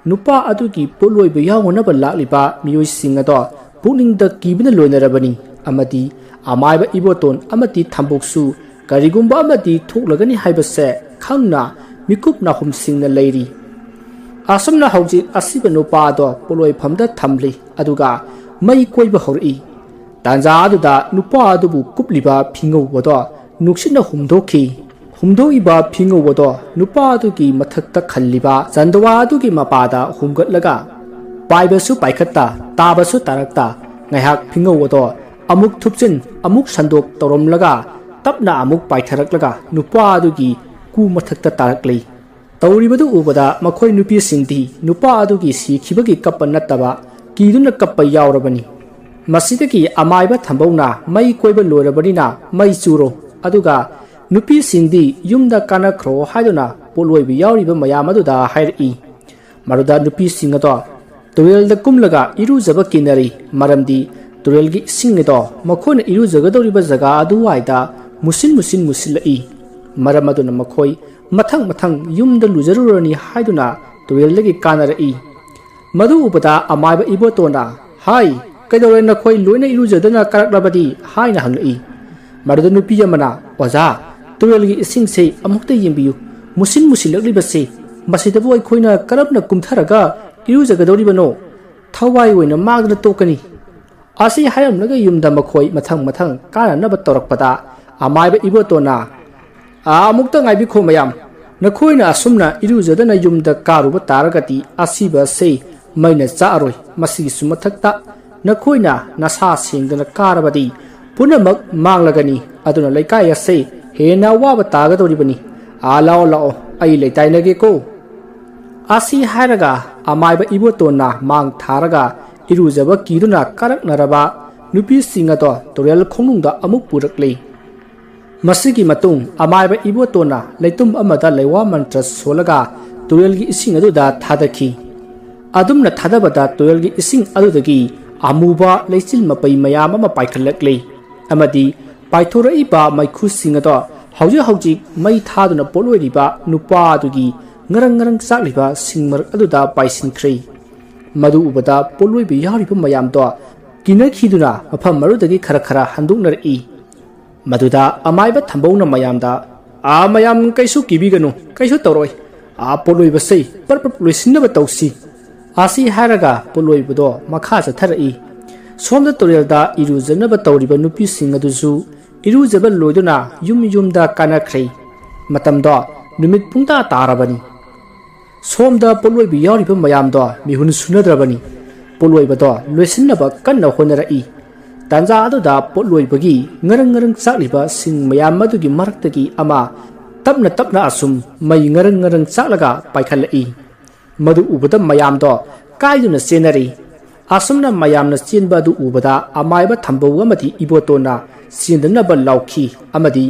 Speaker 1: ꯅꯨꯄꯥ ꯑꯗꯨꯒꯤ ꯄꯣꯠꯂꯣꯏꯕ ꯌꯥꯎꯅꯅꯕ ꯂꯥꯛꯂꯤꯕ ꯃꯤꯑꯣꯏꯁꯤꯡ ꯑꯗꯣ ꯄꯨꯛꯅꯤꯡꯗ ꯀꯤꯕꯅ ꯂꯣꯏꯅꯔꯕꯅꯤ꯫ ꯑꯃꯗꯤ ꯑꯃꯥꯏꯕ ꯏꯕꯣꯇꯣꯟ ꯑꯃꯗꯤ ꯊꯝꯕꯧꯁꯨ ꯀꯔꯤꯒꯨꯝꯕ ꯑꯃꯗꯤ ꯊꯣꯛꯂꯒꯅꯤ ꯍꯥꯏꯕꯁꯦ ꯈꯪꯅ ꯃꯤꯀꯨꯞ ꯅꯥꯍꯨꯝꯁꯤꯡꯅ ꯂꯩꯔꯤ꯫ ꯑꯁꯨꯝꯅ ꯍꯧꯖꯤꯛ ꯑꯁꯤꯕ ꯅꯨꯄꯥ ꯑꯗꯣ ꯄꯣꯠꯂꯣꯏꯐꯝꯗ ꯊꯝꯂꯤ꯫ ꯑꯗꯨꯒ ꯃꯩ ꯀꯣꯏꯕ ꯍꯧꯔꯛꯏ꯫ ꯇꯥꯟꯖꯥ ꯑꯗꯨꯗ ꯅꯨꯄꯥ ꯑꯗꯨꯕꯨ ꯀꯨꯞꯂꯤꯕ ꯐꯤꯉꯧꯕꯗꯣ ꯅꯨꯡꯁꯤꯠꯅ ꯍꯨꯝꯗꯣꯛꯈꯤ꯫ ꯍꯨꯝꯗꯣꯛꯏꯕ ꯐꯤꯉꯧꯕꯗꯣ ꯅꯨꯄꯥ ꯑꯗꯨꯒꯤ ꯃꯊꯛꯇ ꯈꯜꯂꯤꯕ ꯆꯟꯗꯋꯥ ꯑꯗꯨꯒꯤ ꯃꯄꯥꯗ ꯍꯨꯝꯒꯠꯂꯒ ꯄꯥꯏꯕꯁꯨ ꯄꯥꯏꯈꯠꯇ ꯇꯥꯕꯁꯨ ꯇꯥꯔꯛꯇ ꯉꯥꯏꯍꯥꯛ ꯐꯤꯉꯧꯕꯗꯣ ꯑꯃꯨꯛ ꯊꯨꯞꯆꯤꯟ ꯑꯃꯨꯛ ꯁꯟꯗꯣꯛ ꯇꯧꯔꯝꯂꯒ ꯇꯞꯅ ꯑꯃꯨꯛ ꯄꯥꯏꯊꯔꯛꯂꯒ ꯅꯨꯄꯥ ꯑꯗꯨꯒꯤ ꯀꯨ ꯃꯊꯛꯇ ꯇꯥꯔꯛꯂꯤ꯫ ꯇꯧꯔꯤꯕꯗꯨ ꯎꯕꯗ ꯃꯈꯣꯏ ꯅꯨꯄꯤꯁꯤꯡꯗꯤ ꯅꯨꯄꯥ ꯑꯗꯨꯒꯤ ꯁꯤꯈꯤꯕꯒꯤ ꯀꯞꯄ ꯅꯠꯇꯕ ꯀꯤꯗꯨꯅ ꯀꯞꯄ ꯌꯥꯎꯔꯕꯅꯤ꯫ ꯃꯁꯤꯗꯒꯤ ꯑꯃꯥꯏꯕ ꯊꯝꯕꯧꯅ ꯃꯩ ꯀꯣꯏꯕ ꯂꯣꯏꯔꯕꯅꯤꯅ ꯃꯩ ꯆꯨꯔꯣ ꯑꯗꯨꯒ ꯅꯨꯄꯤꯁꯤꯡꯗꯤ ꯌꯨꯝꯗ ꯀꯥꯅꯈ꯭ꯔꯣ ꯍꯥꯏꯗꯨꯅ ꯄꯣꯠꯂꯣꯏꯕ ꯌꯥꯎꯔꯤꯕ ꯃꯌꯥꯝ ꯑꯗꯨꯗ ꯍꯥꯏꯔꯛꯏ꯫ ꯃꯗꯨꯗ ꯅꯨꯄꯤꯁꯤꯡ ꯑꯗꯣ ꯇꯨꯔꯦꯜꯗ ꯀꯨꯝꯂꯒ ꯏꯔꯨꯖꯕ ꯀꯤꯅꯔꯤ꯫ ꯃꯔꯝꯗꯤ ꯇꯨꯔꯦꯜꯒꯤ ꯏꯁꯤꯡ ꯑꯗꯣ ꯃꯈꯣꯏꯅ ꯏꯔꯨꯖꯒꯗꯧꯔꯤꯕ ꯖꯒꯥ ꯑꯗꯨꯋꯥꯏꯗ ꯃꯨꯁꯤꯜꯂꯛꯏ꯫ ꯃꯔꯝ ꯑꯗꯨꯅ ꯃꯈꯣꯏ ꯃꯊꯪ ꯌꯨꯝꯗ ꯂꯨꯖꯔꯨꯔꯅꯤ ꯍꯥꯏꯗꯨꯅ ꯇꯨꯔꯦꯜꯗꯒꯤ ꯀꯥꯅꯔꯛꯏ꯫ ꯃꯗꯨ ꯎꯕꯗ ꯑꯃꯥꯏꯕ ꯏꯕꯣꯇꯣꯟꯅ ꯍꯥꯏ ꯀꯩꯗꯧꯔꯦ ꯅꯈꯣꯏ ꯂꯣꯏꯅ ꯏꯔꯨꯖꯗꯅ ꯀꯥꯔꯛꯂꯕꯗꯤ ꯍꯥꯏꯅ ꯍꯪꯂꯛꯏ꯫ ꯃꯗꯨꯗ ꯅꯨꯄꯤ ꯑꯃꯅ ꯑꯣꯖꯥ ꯇꯨꯔꯦꯜꯒꯤ ꯏꯁꯤꯡꯁꯦ ꯑꯃꯨꯛꯇ ꯌꯦꯡꯕꯤꯌꯨ ꯃꯨꯁꯤꯜꯂꯛꯂꯤꯕꯁꯦ ꯃꯁꯤꯗꯕꯨ ꯑꯩꯈꯣꯏꯅ ꯀꯔꯝꯅ ꯀꯨꯝꯊꯔꯒ ꯏꯔꯨꯖꯒꯗꯧꯔꯤꯕꯅꯣ ꯊꯋꯥꯏ ꯑꯣꯏꯅ ꯃꯥꯡꯗꯅ ꯇꯣꯛꯀꯅꯤ꯫ ꯑꯁꯤ ꯍꯥꯏꯔꯝꯂꯒ ꯌꯨꯝꯗ ꯃꯈꯣꯏ ꯃꯊꯪ ꯀꯥꯅꯅꯕ ꯇꯧꯔꯛꯄꯗ ꯑꯃꯥꯏꯕ ꯏꯕꯣꯇꯣꯟꯅ ꯑꯃꯨꯛꯇ ꯉꯥꯏꯕꯤꯈꯣ ꯃꯌꯥꯝ ꯅꯈꯣꯏꯅ ꯑꯁꯨꯝꯅ ꯏꯔꯨꯖꯗꯅ ꯌꯨꯝꯗ ꯀꯥꯔꯨꯕ ꯇꯥꯔꯒꯗꯤ ꯑꯁꯤꯕꯁꯦ ꯃꯩꯅ ꯆꯥꯛꯑꯔꯣꯏ꯫ ꯃꯁꯤꯒꯤꯁꯨ ꯃꯊꯛꯇ ꯅꯈꯣꯏꯅ ꯅꯁꯥ ꯁꯦꯡꯗꯅ ꯀꯥꯔꯕꯗꯤ ꯄꯨꯝꯅꯃꯛ ꯃꯥꯡꯂꯒꯅꯤ꯫ ꯑꯗꯨꯅ ꯂꯩꯀꯥꯏ ꯑꯁꯦ ꯍꯦꯟꯅ ꯑꯋꯥꯕ ꯇꯥꯒꯗꯧꯔꯤꯕꯅꯤ꯫ ꯂꯥꯛꯑꯣ ꯑꯩ ꯂꯩꯇꯥꯏꯅꯒꯦꯀꯣ꯫ ꯑꯁꯤ ꯍꯥꯏꯔꯒ ꯑꯃꯥꯏꯕ ꯏꯕꯣꯇꯣꯟꯅ ꯃꯥꯡ ꯊꯥꯔꯒ ꯏꯔꯨꯖꯕ ꯀꯤꯗꯨꯅ ꯀꯥꯔꯛꯅꯔꯕ ꯅꯨꯄꯤꯁꯤꯡ ꯑꯗꯣ ꯇꯨꯔꯦꯜ ꯈꯣꯡꯅꯨꯡꯗ ꯑꯃꯨꯛ ꯄꯨꯔꯛꯂꯤ꯫ ꯃꯁꯤꯒꯤ ꯃꯇꯨꯡ ꯑꯃꯥꯏꯕ ꯏꯕꯣꯇꯣꯟꯅ ꯂꯩꯇꯨꯝ ꯑꯃꯗ ꯂꯩꯋꯥ ꯃꯟꯇ꯭ꯔ ꯁꯣꯜꯂꯒ ꯇꯨꯔꯦꯜꯒꯤ ꯏꯁꯤꯡ ꯑꯗꯨꯗ ꯊꯥꯗꯈꯤ꯫ ꯑꯗꯨꯝꯅ ꯊꯥꯗꯕꯗ ꯇꯨꯔꯦꯜꯒꯤ ꯏꯁꯤꯡ ꯑꯗꯨꯗꯒꯤ ꯑꯃꯨꯕ ꯂꯩꯆꯤꯜ ꯃꯄꯩ ꯃꯌꯥꯝ ꯑꯃ ꯄꯥꯏꯈꯠꯂꯛꯂꯤ ꯑꯃꯗꯤ ꯄꯥꯏꯊꯣꯔꯛꯏꯕ ꯃꯩꯈꯨꯁꯤꯡ ꯑꯗꯣ ꯍꯧꯖꯤꯛ ꯃꯩ ꯊꯥꯗꯨꯅ ꯄꯣꯠꯂꯣꯏꯔꯤꯕ ꯅꯨꯄꯥ ꯑꯗꯨꯒꯤ ꯉꯔꯪ ꯆꯥꯛꯂꯤꯕ ꯁꯤꯡ ꯃꯔꯛ ꯑꯗꯨꯗ ꯄꯥꯏꯁꯤꯟꯈ꯭ꯔꯦ ꯃꯗꯨ ꯎꯕꯗ ꯄꯣꯠꯂꯣꯏꯕ ꯌꯥꯎꯔꯤꯕ ꯃꯌꯥꯝꯗꯣ ꯀꯤꯅꯈꯤꯗꯨꯅ ꯃꯐꯝ ꯑꯗꯨꯗꯒꯤ ꯈꯔ ꯍꯟꯗꯣꯛꯅꯔꯛꯏ ꯃꯗꯨꯗ ꯑꯃꯥꯏꯕ ꯊꯝꯕꯧꯅ ꯃꯌꯥꯝꯗ ꯃꯌꯥꯝ ꯀꯩꯁꯨ ꯀꯤꯕꯤꯒꯅꯨ ꯀꯩꯁꯨ ꯇꯧꯔꯣꯏ ꯄꯣꯠꯂꯣꯏꯕꯁꯦ ꯄꯔꯞ ꯂꯣꯏꯁꯤꯟꯅꯕ ꯇꯧꯁꯤ ꯑꯁꯤ ꯍꯥꯏꯔꯒ ꯄꯣꯠꯂꯣꯏꯕꯗꯣ ꯃꯈꯥ ꯆꯠꯊꯔꯛꯏ ꯁꯣꯝꯗ ꯇꯨꯔꯦꯜꯗ ꯏꯔꯨꯖꯅꯕ ꯇꯧꯔꯤꯕ ꯅꯨꯄꯤꯁꯤꯡ ꯑꯗꯨꯁꯨ ꯏꯔꯨꯖꯕ ꯂꯣꯏꯗꯨꯅ ꯌꯨꯝꯗ ꯀꯥꯅꯈ꯭ꯔꯦ ꯃꯇꯝꯗꯣ ꯅꯨꯃꯤꯠ ꯄꯨꯡꯇꯥ ꯇꯥꯔꯕꯅꯤ ꯁꯣꯝꯗ ꯄꯣꯠꯂꯣꯏꯕ ꯌꯥꯎꯔꯤꯕ ꯃꯌꯥꯝꯗꯣ ꯃꯤꯍꯨꯟ ꯁꯨꯅꯗ꯭ꯔꯕꯅꯤ ꯄꯣꯠꯂꯣꯏꯕꯗꯣ ꯂꯣꯏꯁꯤꯟꯅꯕ ꯀꯟꯅ ꯍꯣꯠꯅꯔꯛꯏ ꯇꯥꯟꯖꯥ ꯑꯗꯨꯗ ꯄꯣꯠꯂꯣꯏꯕꯒꯤ ꯉꯔꯪ ꯆꯥꯛꯂꯤꯕ ꯁꯤꯡ ꯃꯌꯥꯝ ꯑꯗꯨꯒꯤ ꯃꯔꯛꯇꯒꯤ ꯑꯃ ꯇꯞꯅ ꯑꯁꯨꯝ ꯃꯩ ꯉꯔꯪ ꯆꯥꯛꯂꯒ ꯄꯥꯏꯈꯠꯂꯛꯏ ꯃꯗꯨ ꯎꯕꯗ ꯃꯌꯥꯝꯗꯣ ꯀꯥꯏꯗꯨꯅ ꯆꯦꯟꯅꯔꯤ ꯑꯁꯨꯝꯅ ꯃꯌꯥꯝꯅ ꯆꯦꯟꯕ ꯑꯗꯨ ꯎꯕꯗ ꯑꯃꯥꯏꯕ ꯊꯝꯕꯧ ꯑꯃꯗꯤ ꯏꯕꯣꯇꯣꯟꯅ ꯆꯦꯟꯗꯅꯕ ꯂꯥꯎꯈꯤ ꯑꯃꯗꯤ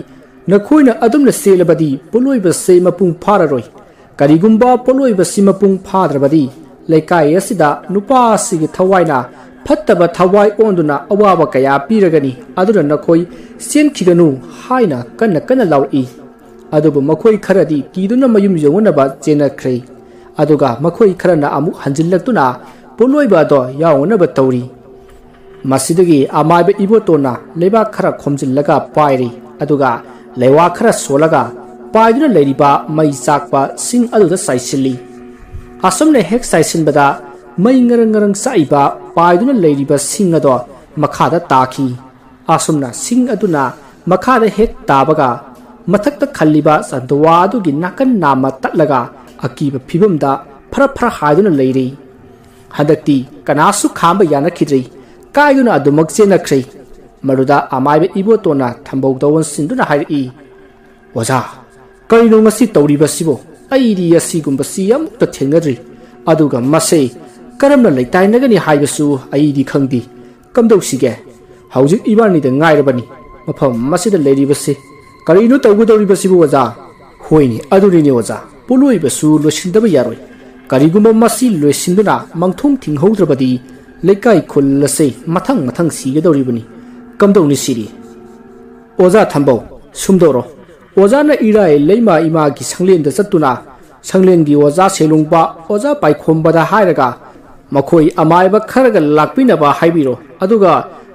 Speaker 1: ꯅꯈꯣꯏꯅ ꯑꯗꯨꯝꯅ ꯆꯦꯜꯂꯕꯗꯤ ꯄꯣꯠꯂꯣꯏꯕꯁꯦ ꯃꯄꯨꯡ ꯐꯥꯔꯔꯣꯏ ꯀꯔꯤꯒꯨꯝꯕ ꯄꯣꯠꯂꯣꯏꯕꯁꯤ ꯃꯄꯨꯡ ꯐꯥꯗ꯭ꯔꯕꯗꯤ ꯂꯩꯀꯥꯏ ꯑꯁꯤꯗ ꯅꯨꯄꯥ ꯑꯁꯤꯒꯤ ꯊꯋꯥꯏꯅ ꯐꯠꯇꯕ ꯊꯋꯥꯏ ꯑꯣꯟꯗꯨꯅ ꯑꯋꯥꯕ ꯀꯌꯥ ꯄꯤꯔꯒꯅꯤ ꯑꯗꯨꯅ ꯅꯈꯣꯏ ꯆꯦꯟꯈꯤꯒꯅꯨ ꯍꯥꯏꯅ ꯀꯟꯅ ꯂꯥꯎꯔꯛꯏ ꯑꯗꯨꯕꯨ ꯃꯈꯣꯏ ꯈꯔꯗꯤ ꯀꯤꯗꯨꯅ ꯃꯌꯨꯝ ꯌꯧꯅꯅꯕ ꯆꯦꯟꯅꯈ꯭ꯔꯦ ꯑꯗꯨꯒ ꯃꯈꯣꯏ ꯈꯔꯅ ꯑꯃꯨꯛ ꯍꯟꯖꯤꯜꯂꯛꯇꯨꯅ ꯄꯣꯠꯂꯣꯏꯕ ꯑꯗꯣ ꯌꯥꯎꯅꯅꯕ ꯇꯧꯔꯤ ꯃꯁꯤꯗꯒꯤ ꯑꯃꯥꯏꯕ ꯏꯕꯣꯇꯣꯟꯅ ꯂꯩꯕꯥꯛ ꯈꯔ ꯈꯣꯝꯖꯤꯜꯂꯒ ꯄꯥꯏꯔꯤ ꯑꯗꯨꯒ ꯂꯩꯋꯥ ꯈꯔ ꯁꯣꯜꯂꯒ ꯄꯥꯏꯗꯨꯅ ꯂꯩꯔꯤꯕ ꯃꯩ ꯆꯥꯛꯄ ꯁꯤꯡ ꯑꯗꯨꯗ ꯆꯥꯏꯁꯤꯜꯂꯤ ꯑꯁꯨꯝꯅ ꯍꯦꯛ ꯆꯥꯏꯁꯤꯟꯕꯗ ꯃꯩ ꯉꯔꯪ ꯆꯥꯛꯏꯕ ꯄꯥꯏꯗꯨꯅ ꯂꯩꯔꯤꯕ ꯁꯤꯡ ꯑꯗꯣ ꯃꯈꯥꯗ ꯇꯥꯈꯤ ꯑꯁꯨꯝꯅ ꯁꯤꯡ ꯑꯗꯨꯅ ꯃꯈꯥꯗ ꯍꯦꯛ ꯇꯥꯕꯒ ꯃꯊꯛꯇ ꯈꯜꯂꯤꯕ ꯆꯟꯗꯋꯥ ꯑꯗꯨꯒꯤ ꯅꯥꯀꯟ ꯅꯥꯝꯃ ꯇꯠꯂꯒ ꯑꯀꯤꯕ ꯐꯤꯕꯝꯗ ꯐꯔ ꯍꯥꯏꯗꯨꯅ ꯂꯩꯔꯤ ꯍꯟꯗꯛꯇꯤ ꯀꯅꯥꯁꯨ ꯈꯥꯝꯕ ꯌꯥꯅꯈꯤꯗ꯭ꯔꯤ ꯀꯥꯏꯗꯨꯅ ꯑꯗꯨꯃꯛ ꯆꯦꯟꯅꯈ꯭ꯔꯦ ꯃꯗꯨꯗ ꯑꯃꯥꯏꯕ ꯏꯕꯣꯇꯣꯟꯅ ꯊꯝꯕꯧꯗ ꯑꯣꯟꯁꯤꯟꯗꯨꯅ ꯍꯥꯏꯔꯛꯏ ꯑꯣꯖꯥ ꯀꯔꯤꯅꯣ ꯉꯁꯤ ꯇꯧꯔꯤꯕꯁꯤꯕꯣ ꯑꯩꯗꯤ ꯑꯁꯤꯒꯨꯝꯕꯁꯤ ꯑꯃꯨꯛꯇ ꯊꯦꯡꯅꯗ꯭ꯔꯤ ꯑꯗꯨꯒ ꯃꯁꯦ ꯀꯔꯝꯅ ꯂꯩꯇꯥꯏꯅꯒꯅꯤ ꯍꯥꯏꯕꯁꯨ ꯑꯩꯗꯤ ꯈꯪꯗꯦ ꯀꯝꯗꯧꯁꯤꯒꯦ ꯍꯧꯖꯤꯛ ꯏꯕꯥꯅꯤꯗ ꯉꯥꯏꯔꯕꯅꯤ ꯃꯐꯝ ꯑꯁꯤꯗ ꯂꯩꯔꯤꯕꯁꯤ ꯀꯔꯤꯅꯣ ꯇꯧꯒꯗꯧꯔꯤꯕꯁꯤꯕꯨ ꯑꯣꯖꯥ ꯍꯣꯏꯅꯦ ꯑꯗꯨꯅꯤꯅꯦ ꯑꯣꯖꯥ ꯄꯣꯠꯂꯣꯏꯕꯁꯨ ꯂꯣꯏꯁꯤꯟꯗꯕ ꯌꯥꯔꯣꯏ ꯀꯔꯤꯒꯨꯝꯕ ꯃꯁꯤ ꯂꯣꯏꯁꯤꯟꯗꯨꯅ ꯃꯪꯊꯣꯡ ꯊꯤꯡꯍꯧꯗ꯭ꯔꯕꯗꯤ ꯂꯩꯀꯥꯏ ꯈꯨꯜ ꯑꯁꯤ ꯃꯊꯪ ꯁꯤꯒꯗꯧꯔꯤꯕꯅꯤ ꯀꯝꯗꯧꯅꯤ ꯁꯤꯗꯤ ꯑꯣꯖꯥ ꯊꯝꯕꯧ ꯁꯨꯝꯗꯧꯔꯣ ꯑꯣꯖꯥꯅ ꯏꯔꯥꯏ ꯂꯩꯃ ꯏꯃꯥꯒꯤ ꯁꯪꯂꯦꯟꯗ ꯆꯠꯇꯨꯅ ꯁꯪꯂꯦꯟꯒꯤ ꯑꯣꯖꯥ ꯁꯦꯂꯨꯡꯕ ꯑꯣꯖా ꯄꯥꯏꯈꯣꯝꯕꯗ ꯍꯥꯏꯔꯒ ꯃꯈꯣꯏ ꯑꯃꯥꯏꯕ ꯈꯔꯒ ꯂꯥꯛꯄꯤꯅꯕ ꯍꯥꯏꯕꯤꯔꯣ ꯑꯗꯨꯒ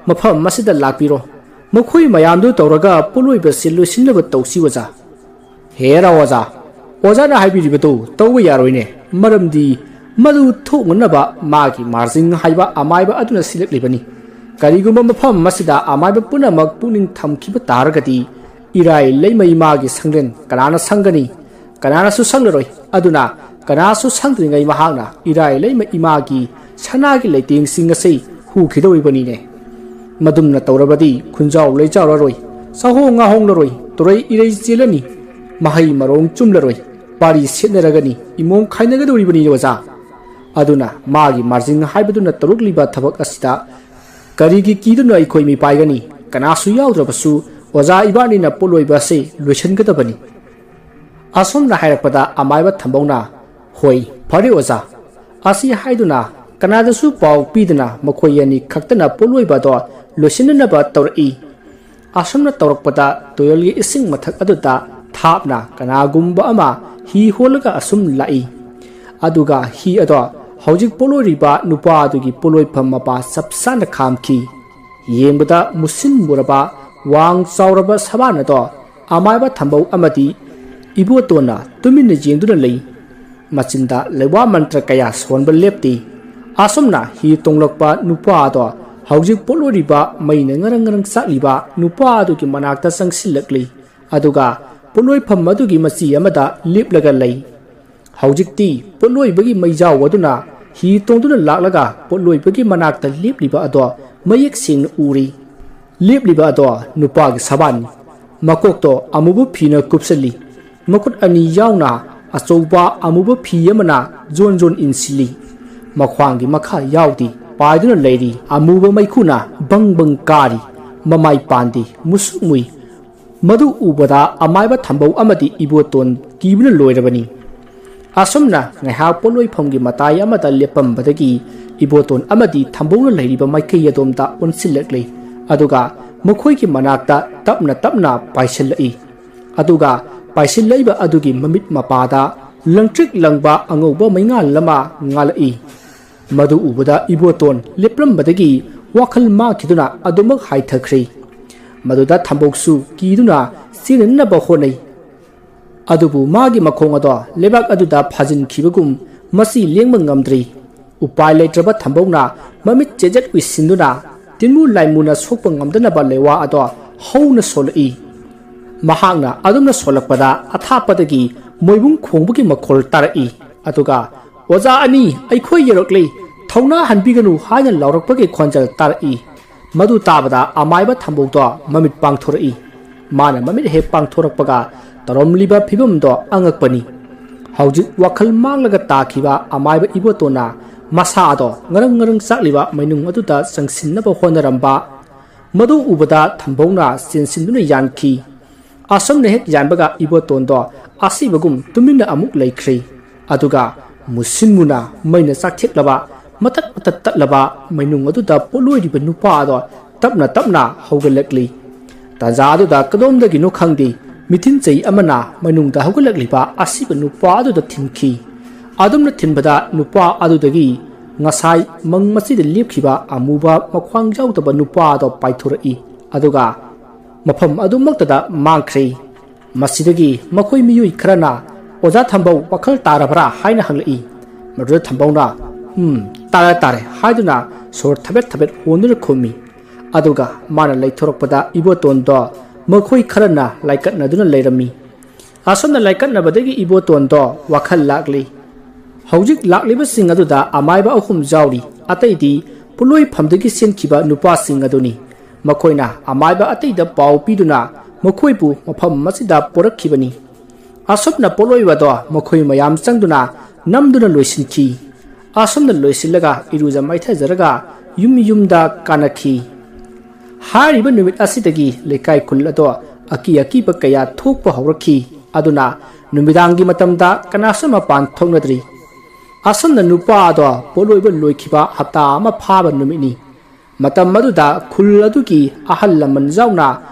Speaker 1: ꯃꯐꯝ ꯑꯁꯤꯗ ꯂꯥꯛꯄꯤꯔꯣ ꯃꯈꯣꯏ ꯃꯌꯥꯝꯗꯨ ꯇꯧꯔꯒ ꯄꯣꯠꯂꯣꯏꯕꯁꯤ ꯂꯣꯏꯁꯤꯟꯅꯕ ꯇꯧꯁꯤ ꯑꯣꯖꯥ ꯍꯦꯔꯥ ꯑꯣꯖꯥ ꯑꯣꯖꯥꯅ ꯍꯥꯏꯕꯤꯔꯤꯕꯗꯨ ꯇꯧꯕ ꯌꯥꯔꯣꯏꯅꯦ ꯃꯔꯝꯗꯤ ꯃꯗꯨ ꯊꯣꯛꯅꯅꯕ ꯃꯥꯒꯤ ꯃꯥꯔꯖꯤꯡ ꯍꯥꯏꯕ ꯑꯃꯥꯏꯕ ꯑꯗꯨꯅ ꯁꯤꯜꯂꯛꯂꯤꯕꯅꯤ ꯀꯔꯤꯒꯨꯝꯕ ꯃꯐꯝ ꯑꯁꯤꯗ ꯑꯃꯥꯏꯕ ꯄꯨꯝꯅꯃꯛ ꯄꯨꯛꯅꯤꯡ ꯊꯝꯈꯤꯕ ꯇꯥꯔꯒꯗꯤ ꯏꯔꯥꯏ ꯂꯩꯃꯩ ꯃꯥꯒꯤ ꯁꯪꯂꯦꯟ ꯀꯅꯥꯅ ꯁꯪꯒꯅꯤ ꯀꯅꯥꯅꯁꯨ ꯁꯪꯂꯔꯣꯏ ꯑꯗꯨꯅ ꯀꯅꯥꯁꯨ ꯁꯪꯗ꯭ꯔꯤꯉꯩ ꯃꯍꯥꯛꯅ ꯏꯔꯥꯏ ꯂꯩꯃ ꯏꯃꯥꯒꯤ ꯁꯅꯥꯒꯤ ꯂꯩꯇꯦꯡꯁꯤꯡ ꯑꯁꯤ ꯍꯨꯈꯤꯗꯧꯔꯤꯕꯅꯤꯅꯦ ꯃꯗꯨꯝꯅ ꯇꯧꯔꯕꯗꯤ ꯈꯨꯟꯖꯥꯎ ꯂꯩꯆꯥꯎꯔꯔꯣꯏ ꯆꯥꯍꯣꯡ ꯉꯥꯍꯣꯡꯂꯔꯣꯏ ꯇꯨꯔꯩ ꯏꯔꯩ ꯆꯦꯜꯂꯅꯤ ꯃꯍꯩ ꯃꯔꯣꯡ ꯆꯨꯝꯂꯔꯣꯏ ꯄꯥꯔꯤ ꯁꯦꯠꯅꯔꯒꯅꯤ ꯏꯃꯣꯡ ꯈꯥꯏꯅꯒꯗꯧꯔꯤꯕꯅꯤ ꯑꯣꯖꯥ ꯑꯗꯨꯅ ꯃꯥꯒꯤ ꯃꯥꯔꯖꯤꯡ ꯍꯥꯏꯕꯗꯨꯅ ꯇꯧꯔꯛꯂꯤꯕ ꯊꯕꯛ ꯑꯁꯤꯗ ꯀꯔꯤꯒꯤ ꯀꯤꯗꯨꯅ ꯑꯩꯈꯣꯏ ꯃꯤꯄꯥꯏꯒꯅꯤ ꯀꯅꯥꯁꯨ ꯌꯥꯎꯗ꯭ꯔꯕꯁꯨ ꯑꯣꯖꯥ ꯏꯕꯥꯅꯤꯅ ꯄꯣꯠꯂꯣꯏꯕ ꯑꯁꯤ ꯂꯣꯏꯁꯤꯟꯒꯗꯕꯅꯤ ꯑꯁꯣꯝꯅ ꯍꯥꯏꯔꯛꯄꯗ ꯑꯃꯥꯏꯕ ꯊꯝꯕꯧꯅ ꯍꯣꯏ ꯐꯔꯦ ꯑꯣꯖꯥ ꯑꯁꯤ ꯍꯥꯏꯗꯨꯅ ꯀꯅꯥꯗꯁꯨ ꯄꯥꯎ ꯄꯤꯗꯅ ꯃꯈꯣꯏ ꯑꯅꯤ ꯈꯛꯇꯅ ꯄꯣꯠꯂꯣꯏꯕ ꯑꯗꯣ ꯂꯣꯏꯁꯤꯟꯅꯅꯕ ꯇꯧꯔꯛꯏ ꯑꯁꯣꯝꯅ ꯇꯧꯔꯛꯄꯗ ꯇꯨꯔꯦꯜꯒꯤ ꯏꯁꯤꯡ ꯃꯊꯛ ꯑꯗꯨꯗ ꯊꯥꯞꯅ ꯀꯅꯥꯒꯨꯝꯕ ꯑꯃ ꯍꯤ ꯍꯣꯜꯂꯒ ꯑꯁꯨꯝ ꯂꯥꯛꯏ ꯑꯗꯨꯒ ꯍꯤ ꯑꯗꯣ ꯍꯧꯖꯤꯛ ꯄꯣꯠꯂꯣꯏꯔꯤꯕ ꯅꯨꯄꯥ ꯑꯗꯨꯒꯤ ꯄꯣꯠꯂꯣꯏꯐꯝ ꯃꯄꯥ ꯆꯞ ꯆꯥꯅ ꯈꯥꯝꯈꯤ ꯌꯦꯡꯕꯗ ꯃꯨꯁꯤꯟ ꯃꯨꯔꯕ ꯋꯥꯡ ꯆꯥꯎꯔꯕ ꯁꯕꯥꯟ ꯑꯗꯣ ꯑꯃꯥꯏꯕ ꯊꯝꯕꯧ ꯑꯃꯗꯤ ꯏꯕꯣꯇꯣꯟꯅ ꯇꯨꯃꯤꯟꯅ ꯌꯦꯡꯗꯨꯅ ꯂꯩ ꯃꯆꯤꯟꯗ ꯂꯩꯋꯥ ꯃꯟꯇ꯭ꯔ ꯀꯌꯥ ꯁꯣꯟꯕ ꯂꯦꯞꯇꯦ ꯑꯁꯨꯝꯅ ꯍꯤ ꯇꯣꯡꯂꯛꯄ ꯅꯨꯄꯥ ꯑꯗꯣ ꯍꯧꯖꯤꯛ ꯄꯣꯠꯂꯣꯏꯔꯤꯕ ꯃꯩꯅ ꯉꯔꯪ ꯆꯥꯛꯂꯤꯕ ꯅꯨꯄꯥ ꯑꯗꯨꯒꯤ ꯃꯅꯥꯛꯇ ꯆꯪꯁꯤꯜꯂꯛꯂꯤ ꯑꯗꯨꯒ ꯄꯣꯠꯂꯣꯏꯐꯝ ꯑꯗꯨꯒꯤ ꯃꯆꯤ ꯑꯃꯗ ꯂꯦꯞꯂꯒ ꯂꯩ ꯍꯧꯖꯤꯛꯇꯤ ꯄꯣꯠꯂꯣꯏꯕꯒꯤ ꯃꯩꯖꯥꯎ ꯑꯗꯨꯅ ꯍꯤ ꯇꯣꯡꯗꯨꯅ ꯂꯥꯛꯂꯒ ꯄꯣꯠꯂꯣꯏꯕꯒꯤ ꯃꯅꯥꯛꯇ ꯂꯦꯞꯂꯤꯕ ꯑꯗꯣ ꯃꯌꯦꯛ ꯁꯦꯡꯅ ꯎꯔꯤ ꯂꯦꯞꯂꯤꯕ ꯑꯗꯣ ꯅꯨꯄꯥꯒꯤ ꯁꯕꯥꯟꯅꯤ ꯃꯀꯣꯛꯇꯣ ꯑꯃꯨꯕ ꯐꯤꯅ ꯀꯨꯞꯁꯤꯜꯂꯤ ꯃꯈꯨꯠ ꯑꯅꯤ ꯌꯥꯎꯅ ꯑꯆꯧꯕ ꯑꯃꯨꯕ ꯐꯤ ꯑꯃꯅ ꯖꯣꯟ ꯏꯟꯁꯤꯜꯂꯤ ꯃꯈ꯭ꯋꯥꯡꯒꯤ ꯃꯈꯥ ꯌꯥꯎꯗꯤ ꯄꯥꯏꯗꯨꯅ ꯂꯩꯔꯤ ꯑꯃꯨꯕ ꯃꯩꯈꯨꯅ ꯕꯪ ꯀꯥꯔꯤ ꯃꯃꯥꯏ ꯄꯥꯟꯗꯤ ꯃꯨꯁꯨꯛ ꯃꯨꯏ ꯃꯗꯨ ꯎꯕꯗ ꯑꯃꯥꯏꯕ ꯊꯝꯕꯧ ꯑꯃꯗꯤ ꯏꯕꯣꯇꯣꯟ ꯀꯤꯕꯅ ꯂꯣꯏꯔꯕꯅꯤ ꯑꯁꯨꯝꯅ ꯉꯥꯏꯍꯥꯛ ꯄꯣꯠꯂꯣꯏꯐꯝꯒꯤ ꯃꯇꯥꯏ ꯑꯃꯗ ꯂꯦꯞꯄꯝꯕꯗꯒꯤ iboton amadi thambongna leiriba maikai adomta onsilakli aduga makhoi ki manakta tapna paisilai aduga paisilaiba adugi mamit mapada langtrik langba angauba maingal lama ngalai madu ubada iboton leprambadagi wakhal ma khiduna adumak haithakri maduda thamboksu kiduna sinannaba honai adubu magi makhong ado lebak aduda phajin khibagum masi lengma ngamdri upai leitraba thambongna mamit chejet wisinduna tinmu laimuna sokpa ngamdana lewa ado hauna solai mahakna adumna solakpada athapadagi moibung khongbugi makhol tarai aduga oja ani aikhoi yerokle thawna hanbiganu haina laurakpagi khonjal tarai madu tabada amaiba thambokdo mamit pangthorai mana mamit he pangthorakpaga taromliba phibamdo angakpani hauji wakhal manglaga takhiba amaiba ibotona masa ado ngarang sakliba mainung aduda sangsinnaba honaramba madu ubada thambongna sinsinduna yankhi asomne hek yanbaga ibotondo asibagum tumina amuk laikhri aduga musinmuna maina saktheklaba matat tatlaba mainung aduda poloiriba nupa ado tapna haugalakli taja aduda kadomdagi no khangdi mithin chei amana mainungda haugalakliba asiba nupa aduda thimki adumna thinbada nupa adudagi ngasai mangmasida lepkhiba amuba makhwang jautaba nupa ado paithurai aduga mafam adumaktada mangkhri masidagi makhoi miyui kharana oja thambau wakhal tarabra haina hanglai madu thambawna tare haiduna sor thabet honur khomi aduga mana leithorakpada ibotondo makhoi kharana laikatnaduna leirami asomna laikatnabadagi ibotondo wakhal lakli hojik lakliba sing aduda amaiba ahum jauri ataidi puloi phamdagi senkhiba nupa sing aduni makhoina amaiba ataida pau piduna makhoibu mafam masida porakhibani asopna poloi wado makhoi mayam changduna namduna loisinki asomna loisilaga iruja maitha jaraga yumda kanakhi hariba numit asidagi lekai khulado aki ba kaya thokpa haurakhi aduna numidangi matamda kanasama pan thongnadri asomna nupa ado poloiba loikhiba hapta ama phaba numini matam maduda khul adugi ahal laman jauna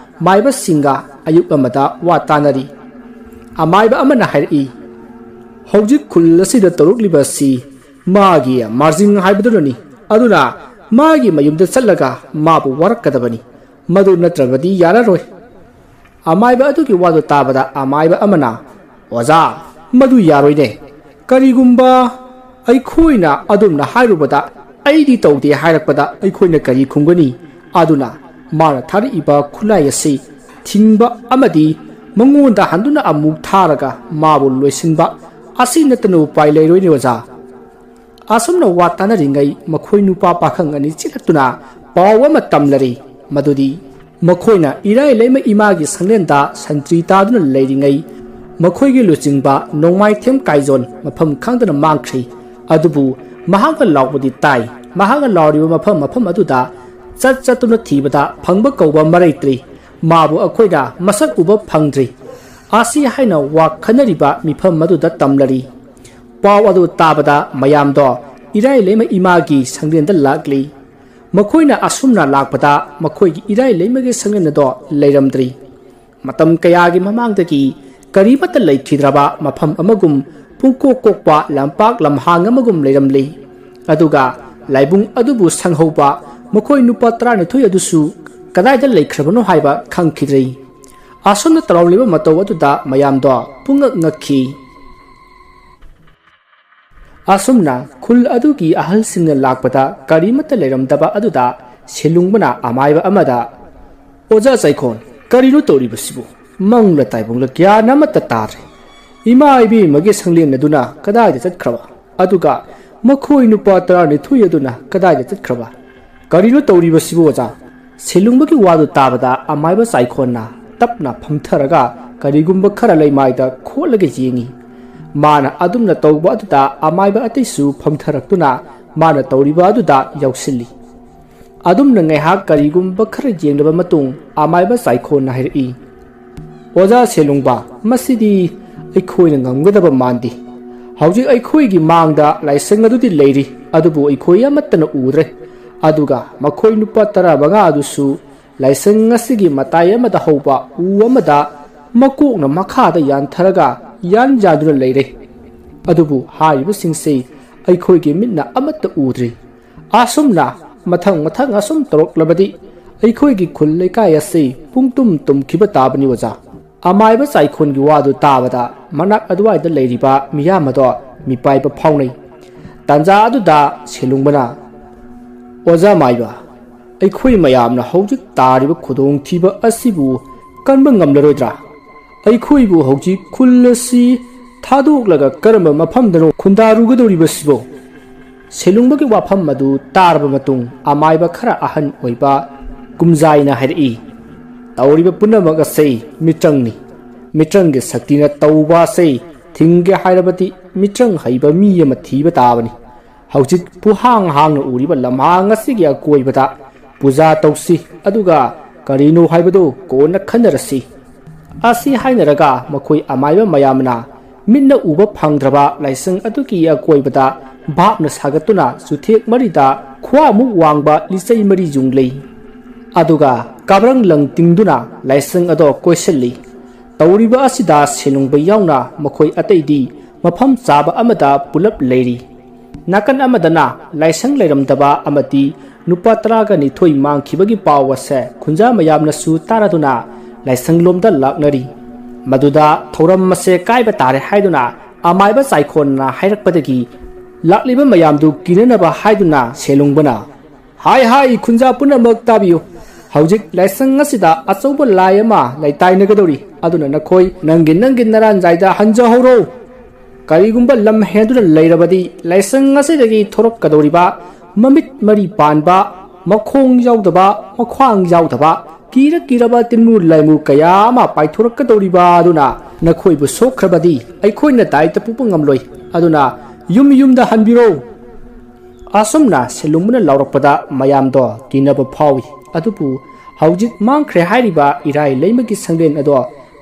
Speaker 1: maiba singa ayuk amada wa tanari amaiba amana hairi hojik khul asida torukliba si magi marjing haibadurani aduna magi mayumda challaga mabu warakadabani madu natrabadi yararoi amaiba adugi wadu tabada amaiba amana oja madu yaroide karigumba aikhoina adumna hairubada aidi tawde hairakpada aikhoina kari khungani aduna mara thari iba khulai ase thingba amadi mangonda handuna amuk tharaga mabu loisinba asi natanu pai leiroini waja asumna watana ringai makhoi nupa pakhang ani chilatuna pawa matamlari madudi makhoina irai leima imagi sanglenda santri taduna leiringai makhoigi luchingba nongmai them kaizon mafam khangdana mangkhri adubu mahaga lawbudi tai mahaga lawriba mafam aduda chatuna thibada phangba kauba maraitri mabu akhoida masak uba phangdri asi haina wa khanariba mifam maduda tamlari paw adu tabada mayamdo irai lema imagi sanglenda lakli makhoina asumna lakpada makhoigi irai lemage sanglena do leiramdri matam kayagi mamangdagi karibata leikhidraba mafam amagum pungko kokpa lampak lamhang amagum leiramli aduga laibung adubu sanghauba makhoi nupa 13 adusu kadaida leikhrabano haiba khangkhidrei asomna tarawliba mataw aduda mayamdo pungak ngakhi asumna khul adugi ahal singna lakpada karimata leiramdaba aduda selungbana amaiba amada oja chaikhon karino toribasibu mangla taibungla kya namata tar ima ibi mage sanglen aduna kadaida chatkhrawa aduga makhoi nupa 13 aduna kadaida chatkhrawa karino toribasibu oja selungbagi wadu tabada amaiba chaikhonna tapna phamtharaga karigumba khara leimaida kholaga yengi mana adumna tawba aduda amaiba ataisu phamtharaktuna mana tawriba aduda yausilli adumna ngaihak karigumba khara jenglaba matung amaiba chaikhonna hairi oja selungba masidi aikhoina ngamgadaba mandi ꯍꯧꯖꯤꯛ ꯑꯩꯈꯣꯏꯒꯤ ꯃꯥꯡꯗ ꯂꯥꯏꯁꯪ ꯑꯗꯨꯗꯤ ꯂꯩꯔꯤ ꯑꯗꯨꯕꯨ ꯑꯩꯈꯣꯏ ꯑꯃꯠꯇꯅ ꯎꯗ꯭ꯔꯦ ꯑꯗꯨꯒ ꯃꯈꯣꯏ ꯅꯨꯄꯥ 15 ꯑꯗꯨꯁꯨ ꯂꯥꯏꯁꯪ ꯑꯁꯤꯒꯤ ꯃꯇꯥꯏ ꯑꯃꯗ ꯍꯧꯕ ꯎ ꯑꯃꯗ ꯃꯀꯣꯛꯅ ꯃꯈꯥꯗ ꯌꯥꯟꯊꯔꯒ ꯌꯥꯟꯖꯥꯗꯨꯅ ꯂꯩꯔꯦ ꯑꯗꯨꯕꯨ ꯍꯥꯏꯔꯤꯕꯁꯤꯡꯁꯤ ꯑꯩꯈꯣꯏꯒꯤ ꯃꯤꯠꯅ ꯑꯃꯠꯇ ꯎꯗ꯭ꯔꯤ ꯑꯁꯨꯝꯅ ꯃꯊꯪ ꯑꯁꯨꯝ ꯇꯧꯔꯛꯂꯕꯗꯤ ꯑꯩꯈꯣꯏꯒꯤ ꯈꯨꯜ ꯂꯩꯀꯥꯏ ꯑꯁꯤ ꯄꯨꯡꯇꯨꯝ ꯇꯨꯝꯈꯤꯕ ꯇꯥꯕꯅꯤ ꯑꯣꯖꯥ ꯑꯃꯥꯏꯕ ꯆꯥꯏꯈꯣꯟꯒꯤ ꯋꯥꯗꯨ ꯇꯥꯕꯗ ꯃꯅꯥꯛ ꯑꯗꯨꯋꯥꯏꯗ ꯂꯩꯔꯤꯕ ꯃꯤꯌꯥꯝ ꯑꯗꯣ ꯃꯤꯄꯥꯏꯕ ꯐꯥꯎꯅꯩ ꯇꯥꯟꯖꯥ ꯑꯗꯨꯗ ꯁꯦꯂꯨꯡꯕꯅ ꯑꯣꯖꯥ ꯃꯥꯏꯕ ꯑꯩꯈꯣꯏ ꯃꯌꯥꯝꯅ ꯍꯧꯖꯤꯛ ꯇꯥꯔꯤꯕ ꯈꯨꯗꯣꯡꯊꯤꯕ ꯑꯁꯤꯕꯨ ꯀꯟꯕ ꯉꯝꯂꯔꯣꯏꯗ꯭ꯔꯥ ꯑꯩꯈꯣꯏꯕꯨ ꯍꯧꯖꯤꯛ ꯈꯨꯜ ꯑꯁꯤ ꯊꯥꯗꯣꯛꯂꯒ ꯀꯔꯝꯕ ꯃꯐꯝꯗꯅꯣ ꯈꯨꯟꯗꯥꯔꯨꯒꯗꯧꯔꯤꯕꯁꯤꯕꯣ ꯁꯦꯂꯨꯡꯕꯒꯤ ꯋꯥꯐꯝ ꯑꯗꯨ ꯇꯥꯔꯕ ꯃꯇꯨꯡ ꯑꯃꯥꯏꯕ ꯈꯔ ꯑꯍꯟ ꯑꯣꯏꯕ ꯀꯨꯝꯖꯥꯏꯅ ꯍꯥꯏꯔꯛꯏ ꯇꯧꯔꯤꯕ ꯄꯨꯝꯅꯃꯛ ꯑꯁꯤ ꯃꯤꯇ꯭ꯔꯪꯅꯤ ꯃꯤꯇ꯭ꯔꯪꯒꯤ ꯁꯛꯇꯤꯅ ꯇꯧꯕ ꯑꯁꯤ ꯊꯤꯡꯒꯦ ꯍꯥꯏꯔꯕꯗꯤ ꯃꯤꯇ꯭ꯔꯪ ꯍꯩꯕ ꯃꯤ ꯑꯃ ꯊꯤꯕ ꯇꯥꯕꯅꯤ ꯍꯧꯖꯤꯛ ꯄꯨꯍꯥꯡ ꯍꯥꯡꯅ ꯎꯔꯤꯕ ꯂꯝꯍꯥꯡ ꯑꯁꯤꯒꯤ ꯑꯀꯣꯏꯕꯗ ꯄꯨꯖꯥ ꯇꯧꯁꯤ ꯑꯗꯨꯒ ꯀꯔꯤꯅꯣ ꯍꯥꯏꯕꯗꯨ ꯀꯣꯟꯅ ꯈꯟꯅꯔꯁꯤ ꯑꯁꯤ ꯍꯥꯏꯅꯔꯒ ꯃꯈꯣꯏ ꯑꯃꯥꯏꯕ ꯃꯌꯥꯝꯅ ꯃꯤꯠꯅ ꯎꯕ ꯐꯪꯗ꯭ꯔꯕ ꯂꯥꯏꯁꯪ ꯑꯗꯨꯒꯤ ꯑꯀꯣꯏꯕꯗ ꯚꯥꯞꯅ ꯁꯥꯒꯠꯇꯨꯅ ꯆꯨꯊꯦꯛ ꯃꯔꯤꯗ ꯈ꯭ꯋꯥꯃꯨꯛ ꯋꯥꯡꯕ ꯂꯤꯆꯩ ꯃꯔꯤ ꯌꯨꯡꯂꯩ ꯑꯗꯨꯒ ꯀꯥꯕ꯭ꯔꯪ ꯂꯪ ꯇꯤꯡꯗꯨꯅ ꯂꯥꯏꯁꯪ ꯑꯗꯣ ꯀꯣꯏꯁꯤꯜꯂꯤ ꯇꯧꯔꯤꯕ ꯑꯁꯤꯗ ꯁꯦꯂꯨꯡꯕ ꯌꯥꯎꯅ ꯃꯈꯣꯏ ꯑꯇꯩꯗꯤ ꯃꯐꯝ ꯆꯥꯕ ꯑꯃꯗ ꯄꯨꯂꯞ ꯂꯩꯔꯤ ꯅꯥꯀꯟ ꯑꯃꯗꯅ ꯂꯥꯏꯁꯪ ꯂꯩꯔꯝꯗꯕ ꯑꯃꯗꯤ ꯅꯨꯄꯥ 12 ꯃꯥꯡꯈꯤꯕꯒꯤ ꯄꯥꯎ ꯑꯁꯦ ꯈꯨꯟꯖꯥ ꯃꯌꯥꯝꯅꯁꯨ ꯇꯥꯔꯗꯨꯅ ꯂꯥꯏꯁꯪꯂꯣꯝꯗ ꯂꯥꯛꯅꯔꯤ ꯃꯗꯨꯗ ꯊꯧꯔꯝ ꯑꯁꯦ ꯀꯥꯏꯕ ꯇꯥꯔꯦ ꯍꯥꯏꯗꯨꯅ ꯑꯃꯥꯏꯕ ꯆꯥꯏꯈꯣꯟꯅ ꯍꯥꯏꯔꯛꯄꯗꯒꯤ ꯂꯥꯛꯂꯤꯕ ꯃꯌꯥꯝꯗꯨ ꯀꯤꯅꯅꯕ ꯍꯥꯏꯗꯨꯅ ꯁꯦꯂꯨꯡꯕꯅ ꯍꯥꯏ ꯈꯨꯟꯖꯥ ꯄꯨꯝꯅꯃꯛ ꯇꯥꯕꯤꯌꯨ ꯍꯧꯖꯤꯛ ꯂꯥꯏꯁꯪ ꯑꯁꯤꯗ ꯑꯆꯧꯕ ꯂꯥꯏ ꯑꯃ ꯂꯩꯇꯥꯏꯅꯒꯗꯧꯔꯤ ꯑꯗꯨꯅ ꯅꯈꯣꯏ ꯅꯪꯒꯤ ꯅꯔꯥꯟꯖꯥꯏꯗ ꯍꯟꯖꯍꯧꯔꯣ ꯀꯔꯤꯒꯨꯝꯕ ꯂꯝ ꯍꯦꯟꯗꯨꯅ ꯂꯩꯔꯕꯗꯤ ꯂꯥꯏꯁꯪ ꯑꯁꯤꯗꯒꯤ ꯊꯣꯔꯛꯀꯗꯧꯔꯤꯕ ꯃꯃꯤꯠ ꯃꯔꯤ ꯄꯥꯟꯕ ꯃꯈꯣꯡ ꯌꯥꯎꯗꯕ ꯃꯈ꯭ꯋꯥꯡ ꯌꯥꯎꯗꯕ ꯀꯤꯔꯕ ꯇꯤꯟꯃꯨ ꯂꯥꯏꯃꯨ ꯀꯌꯥ ꯑꯃ ꯄꯥꯏꯊꯣꯔꯛꯀꯗꯧꯔꯤꯕ ꯑꯗꯨꯅ ꯅꯈꯣꯏꯕꯨ ꯁꯣꯛꯈ꯭ꯔꯕꯗꯤ ꯑꯩꯈꯣꯏꯅ ꯗꯥꯏꯇ ꯄꯨꯕ ꯉꯝꯂꯣꯏ ꯑꯗꯨꯅ ꯌꯨꯝꯗ ꯍꯟꯕꯤꯔꯣ ꯑꯁꯨꯝꯅ ꯁꯦꯂꯨꯡꯕꯅ ꯂꯥꯎꯔꯛꯄꯗ ꯃꯌꯥꯝꯗꯣ ꯀꯤꯅꯕ ꯐꯥꯎꯏ ꯑꯗꯨꯕꯨ ꯍꯧꯖꯤꯛ ꯃꯥꯡꯈ꯭ꯔꯦ ꯍꯥꯏꯔꯤꯕ ꯏꯔꯥꯏ ꯂꯩꯃꯒꯤ ꯁꯪꯂꯦꯟ ꯑꯗꯣ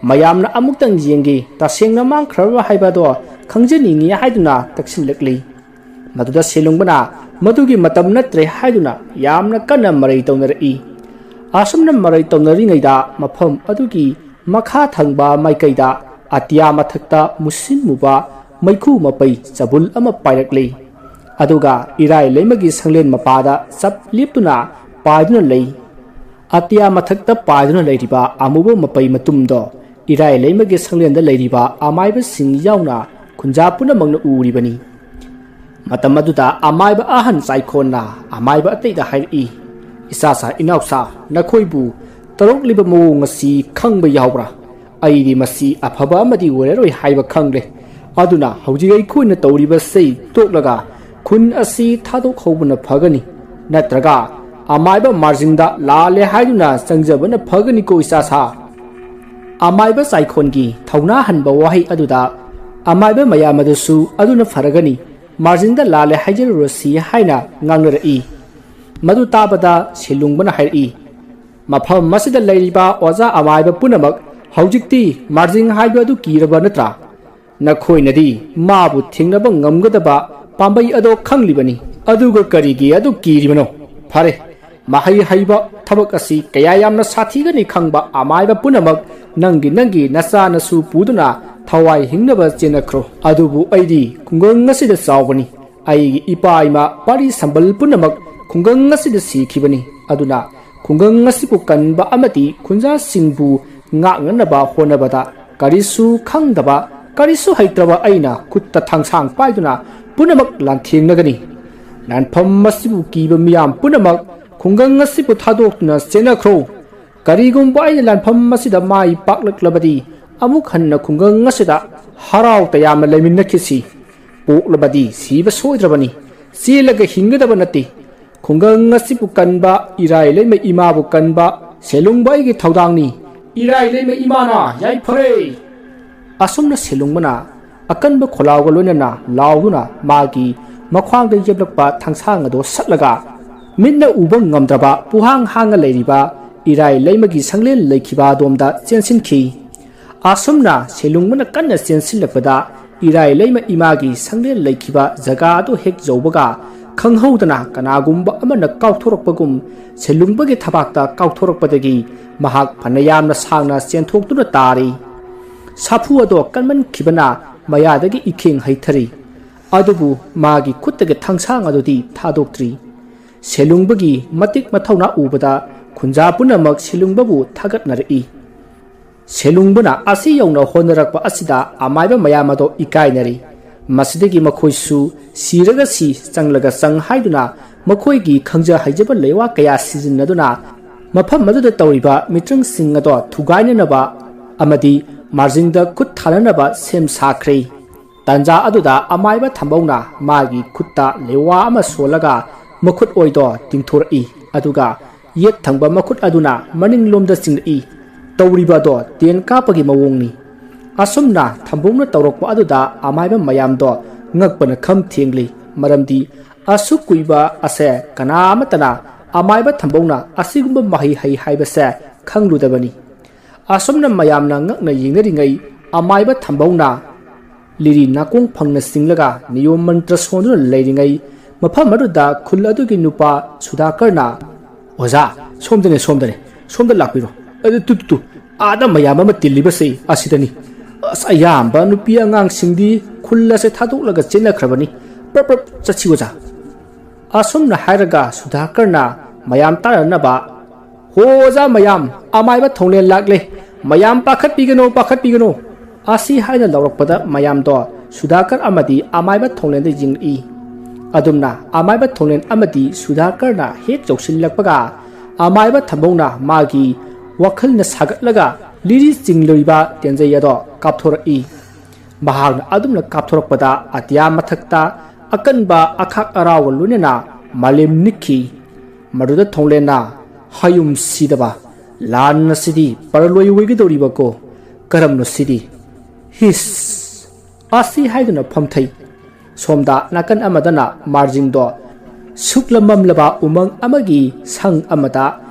Speaker 1: ꯃꯌꯥꯝꯅ ꯑꯃꯨꯛꯇꯪ ꯌꯦꯡꯒꯤ ꯇꯁꯦꯡꯅ ꯃꯥꯡꯈ꯭ꯔꯕ ꯍꯥꯏꯕꯗꯣ ꯈꯪꯖꯅꯤꯡꯉꯤ ꯍꯥꯏꯗꯨꯅ ꯇꯛꯁꯤꯜꯂꯛꯂꯤ ꯃꯗꯨꯗ ꯁꯦꯂꯨꯡꯕꯅ ꯃꯗꯨꯒꯤ ꯃꯇꯝ ꯅꯠꯇ꯭ꯔꯦ ꯍꯥꯏꯗꯨꯅ ꯌꯥꯝꯅ ꯀꯟꯅ ꯃꯔꯩ ꯇꯧꯅꯔꯛꯏ ꯑꯁꯨꯝꯅ ꯃꯔꯩ ꯇꯧꯅꯔꯤꯉꯩꯗ ꯃꯐꯝ ꯑꯗꯨꯒꯤ ꯃꯈꯥ ꯊꯪꯕ ꯃꯥꯏꯀꯩꯗ ꯑꯇꯤꯌꯥ ꯃꯊꯛꯇ ꯃꯨꯁꯤꯟ ꯃꯨꯕ ꯃꯩꯈꯨ ꯃꯄꯩ ꯆꯕꯨꯜ ꯑꯃ ꯄꯥꯏꯔꯛꯂꯤ ꯑꯗꯨꯒ ꯏꯔꯥꯏ ꯂꯩꯃꯒꯤ ꯁꯪꯂꯦꯟ ꯃꯄꯥꯗ ꯆꯞ ꯂꯦꯞꯇꯨꯅ ꯄꯥꯏꯗꯨꯅ ꯂꯩ ꯑꯇꯤꯌꯥ ꯃꯊꯛꯇ ꯄꯥꯏꯗꯨꯅ ꯂꯩꯔꯤꯕ ꯑꯃꯨꯕ ꯃꯄꯩ ꯃꯇꯨꯝꯗꯣ ꯏꯔꯥꯏ ꯂꯩꯃꯒꯤ ꯁꯪꯂꯦꯟꯗ ꯂꯩꯔꯤꯕ ꯑꯃꯥꯏꯕꯁꯤꯡ ꯌꯥꯎꯅ ꯈꯨꯟꯖꯥ ꯄꯨꯝꯅꯃꯛꯅ ꯎꯔꯤꯕꯅꯤ ꯃꯇꯝ ꯑꯗꯨꯗ ꯑꯃꯥꯏꯕ ꯑꯍꯟ ꯆꯥꯏꯈꯣꯟꯅ ꯑꯃꯥꯏꯕ ꯑꯇꯩꯗ ꯍꯥꯏꯔꯛꯏ ꯏꯆꯥꯆꯥ ꯏꯅꯥꯎꯆꯥ ꯅꯈꯣꯏꯕꯨ ꯇꯧꯔꯛꯂꯤꯕ ꯃꯑꯣꯡ ꯑꯁꯤ ꯈꯪꯕ ꯌꯥꯎꯕ꯭ꯔꯥ ꯑꯩꯗꯤ ꯃꯁꯤ ꯑꯐꯕ ꯑꯃꯗꯤ ꯑꯣꯏꯔꯔꯣꯏ ꯍꯥꯏꯕ ꯈꯪꯂꯦ ꯑꯗꯨꯅ ꯍꯧꯖꯤꯛ ꯑꯩꯈꯣꯏꯅ ꯇꯧꯔꯤꯕꯁꯤ ꯇꯣꯛꯂꯒ ꯈꯨꯟ ꯑꯁꯤ ꯊꯥꯗꯣꯛꯍꯧꯕꯅ ꯐꯒꯅꯤ ꯅꯠꯇ꯭ꯔꯒ ꯑꯃꯥꯏꯕ ꯃꯥꯔꯖꯤꯡꯗ ꯂꯥꯜꯂꯦ ꯍꯥꯏꯗꯨꯅ ꯆꯪꯖꯕꯅ ꯐꯒꯅꯤꯀꯣ ꯏꯆꯥꯁꯥ ꯑꯃꯥꯏꯕ ꯆꯥꯏꯈꯣꯟꯒꯤ ꯊꯧꯅꯥ ꯍꯟꯕ ꯋꯥꯍꯩ ꯑꯗꯨꯗ ꯑꯃꯥꯏꯕ ꯃꯌꯥꯝ ꯑꯗꯨꯁꯨ ꯑꯗꯨꯅ ꯐꯔꯒꯅꯤ ꯃꯥꯔꯖꯤꯟꯗ ꯂꯥꯜꯂꯦ ꯍꯥꯏꯖꯔꯨꯔꯁꯤ ꯍꯥꯏꯅ ꯉꯥꯡꯅꯔꯛꯏ ꯃꯗꯨ ꯇꯥꯕꯗ ꯁꯦꯂꯨꯡꯕꯅ ꯍꯥꯏꯔꯛꯏ ꯃꯐꯝ ꯑꯁꯤꯗ ꯂꯩꯔꯤꯕ ꯑꯣꯖꯥ ꯑꯃꯥꯏꯕ ꯄꯨꯝꯅꯃꯛ ꯍꯧꯖꯤꯛꯇꯤ ꯃꯥꯔꯖꯤꯡ ꯍꯥꯏꯕ ꯑꯗꯨ ꯀꯤꯔꯕ ꯅꯠꯇ꯭ꯔꯥ ꯅꯈꯣꯏꯅꯗꯤ ꯃꯥꯕꯨ ꯊꯦꯡꯅꯕ ꯉꯝꯒꯗꯕ ꯄꯥꯝꯕꯩ ꯑꯗꯣ ꯈꯪꯂꯤꯕꯅꯤ ꯑꯗꯨꯒ ꯀꯔꯤꯒꯤ ꯑꯗꯨ ꯀꯤꯔꯤꯕꯅꯣ ꯐꯔꯦ ꯃꯍꯩ ꯍꯩꯕ ꯊꯕꯛ ꯑꯁꯤ ꯀꯌꯥ ꯌꯥꯝꯅ ꯁꯥꯊꯤꯒꯅꯤ ꯈꯪꯕ ꯑꯃꯥꯏꯕ ꯄꯨꯝꯅꯃꯛ ꯅꯪꯒꯤ ꯅꯆꯥ ꯅꯁꯨ ꯄꯨꯗꯨꯅ ꯊꯋꯥꯏ ꯍꯤꯡꯅꯕ ꯆꯦꯟꯅꯈ꯭ꯔꯣ ꯑꯗꯨꯕꯨ ꯑꯩꯗꯤ ꯈꯨꯡꯒꯪ ꯑꯁꯤꯗ ꯆꯥꯎꯕꯅꯤ ꯑꯩꯒꯤ ꯏꯄꯥ ꯏꯃꯥ ꯄꯥꯔꯤ ꯁꯝꯕꯜ ꯄꯨꯝꯅꯃꯛ ꯈꯨꯡꯒꯪ ꯑꯁꯤꯗ ꯁꯤꯈꯤꯕꯅꯤ ꯑꯗꯨꯅ ꯈꯨꯡꯒꯪ ꯑꯁꯤꯕꯨ ꯀꯟꯕ ꯑꯃꯗꯤ ꯈꯨꯟꯖꯥꯁꯤꯡꯕꯨ ꯉꯥꯛꯅꯅꯕ ꯍꯣꯠꯅꯕꯗ ꯀꯔꯤꯁꯨ ꯈꯪꯗꯕ ꯀꯔꯤꯁꯨ ꯍꯩꯇ꯭ꯔꯕ ꯑꯩꯅ ꯈꯨꯠꯇ ꯊꯥꯡꯁꯥꯡ ꯄꯥꯏꯗꯨꯅ ꯄꯨꯝꯅꯃꯛ ꯂꯥꯟꯊꯦꯡꯅꯒꯅꯤ ꯂꯥꯟꯐꯝ ꯑꯁꯤꯕꯨ ꯀꯤꯕ ꯃꯤꯌꯥꯝ ꯄꯨꯝꯅꯃꯛ ꯈꯨꯡꯒꯪ ꯑꯁꯤꯕꯨ ꯊꯥꯗꯣꯛꯇꯨꯅ ꯆꯦꯟꯅꯈ꯭ꯔꯣ ꯀꯔꯤꯒꯨꯝꯕ ꯑꯩꯅ ꯂꯥꯟꯐꯝ ꯑꯁꯤꯗ ꯃꯥꯏ ꯄꯥꯛꯂꯛꯂꯕꯗꯤ ꯑꯃꯨꯛ ꯍꯟꯅ ꯈꯨꯡꯒꯪ ꯑꯁꯤꯗ ꯍꯔꯥꯎ ꯇꯌꯥꯝꯅ ꯂꯩꯃꯤꯟꯅꯈꯤꯁꯤ ꯄꯣꯛꯂꯕꯗꯤ ꯁꯤꯕ ꯁꯣꯏꯗ꯭ꯔꯕꯅꯤ ꯆꯦꯜꯂꯒ ꯍꯤꯡꯒꯗꯕ ꯅꯠꯇꯦ ꯈꯨꯡꯒꯪ ꯑꯁꯤꯕꯨ ꯀꯟꯕ ꯏꯔꯥꯏ ꯂꯩꯃ ꯏꯃꯥꯕꯨ ꯀꯟꯕ ꯁꯦꯂꯨꯡꯕ ꯑꯩꯒꯤ ꯊꯧꯗꯥꯡꯅꯤ ꯏꯔꯥꯏ ꯂꯩꯃ ꯏꯃꯥꯅ ꯌꯥꯏꯐꯔꯦ ꯑꯁꯨꯝꯅ ꯁꯦꯂꯨꯡꯕꯅ ꯑꯀꯟꯕ ꯈꯣꯜꯂꯥꯎꯒ ꯂꯣꯏꯅꯅ ꯂꯥꯎꯗꯨꯅ ꯃꯥꯒꯤ ꯃꯈ꯭ꯋꯥꯡꯗ ꯌꯦꯞꯂꯛꯄ ꯊꯥꯡꯁꯥꯡ ꯑꯗꯣ ꯁꯠꯂꯒ ꯃꯤꯠꯅ ꯎꯕ ꯉꯝꯗ꯭ꯔꯕ ꯄꯨꯍꯥꯡ ꯍꯥꯡꯉ ꯂꯩꯔꯤꯕ ꯏꯔꯥꯏ ꯂꯩꯃꯒꯤ ꯁꯪꯂꯦꯟ ꯂꯩꯈꯤꯕ ꯑꯗꯣꯝꯗ ꯆꯦꯟꯁꯤꯟꯈꯤ ꯑꯁꯨꯝꯅ ꯁꯦꯂꯨꯡꯕꯅ ꯀꯟꯅ ꯆꯦꯟꯁꯤꯜꯂꯛꯄꯗ irai leima imagi sanglen laikhiba jaga adu hek jaubaga khanghaudana kanagumba amana kauthorokpagum selungbagi thabakta kauthorokpadagi mahak phanayamna sangna chenthokduna tari sapu ado kanman khibana mayadagi ikheng haithari adubu magi khuttage thangsang adudi thadoktri selungbagi matik mathauna ubada khunja punamak selungbabu thagatnari selungbana asi yauna honarakpa asida amaiba mayamado ikainari masidagi makhoisu siraga si changlaga chang haiduna makhoigi khangja haijaba lewa kaya sijinnaduna mafam maduda tawriba mitrang singado thugainanaba amadi marjingda khut thalanaba sem sakhre tanja aduda amaiba thambawna magi khutta lewa ama solaga makhut oido tingthori aduga yet thangba makhut aduna maning lomda singri tawriba do ten kapagi mawongni asumna thambungna tawrokpa aduda amaiba mayamdo ngakpana kham thengli maramdi asukuiba ase kana amatana amaiba thambungna asigumba mahi hai haibase khangludabani asumna mayamna ngakna yingringai amaiba thambungna liri nakong phangna singlaga niyom mantra sonduna leiringai mafam aduda khul adugi nupa Sudhakarna oza somda lakpiro tu ada mayam ama tilibase asidani ayamba nupi angang singdi khulla se thaduk chena khrabani prap chachigoja asumna hairaga Sudhakarna mayam taranaba hoja mayam amaiba thongle lakle mayam pakhat pigano asi haina lawrakpada mayam do Sudhakar amadi amaiba thonglen de jing'i adumna amaiba thonglen amadi Sudhakarna hek joksilakpaga amaiba thambongna magi wakhalna sagatlaga liri jingloiba tenjayado kapthor'i mahagna adumna kapthorakpada atya mathakta akanba akhak araw lunena malem nikhi maduda thonglena hayum sidaba lan sidi parloi wigidoriba ko karamno sidi his asi haiduna phamthai somda nakan amadana marjing do suklamam laba umang amagi sang amada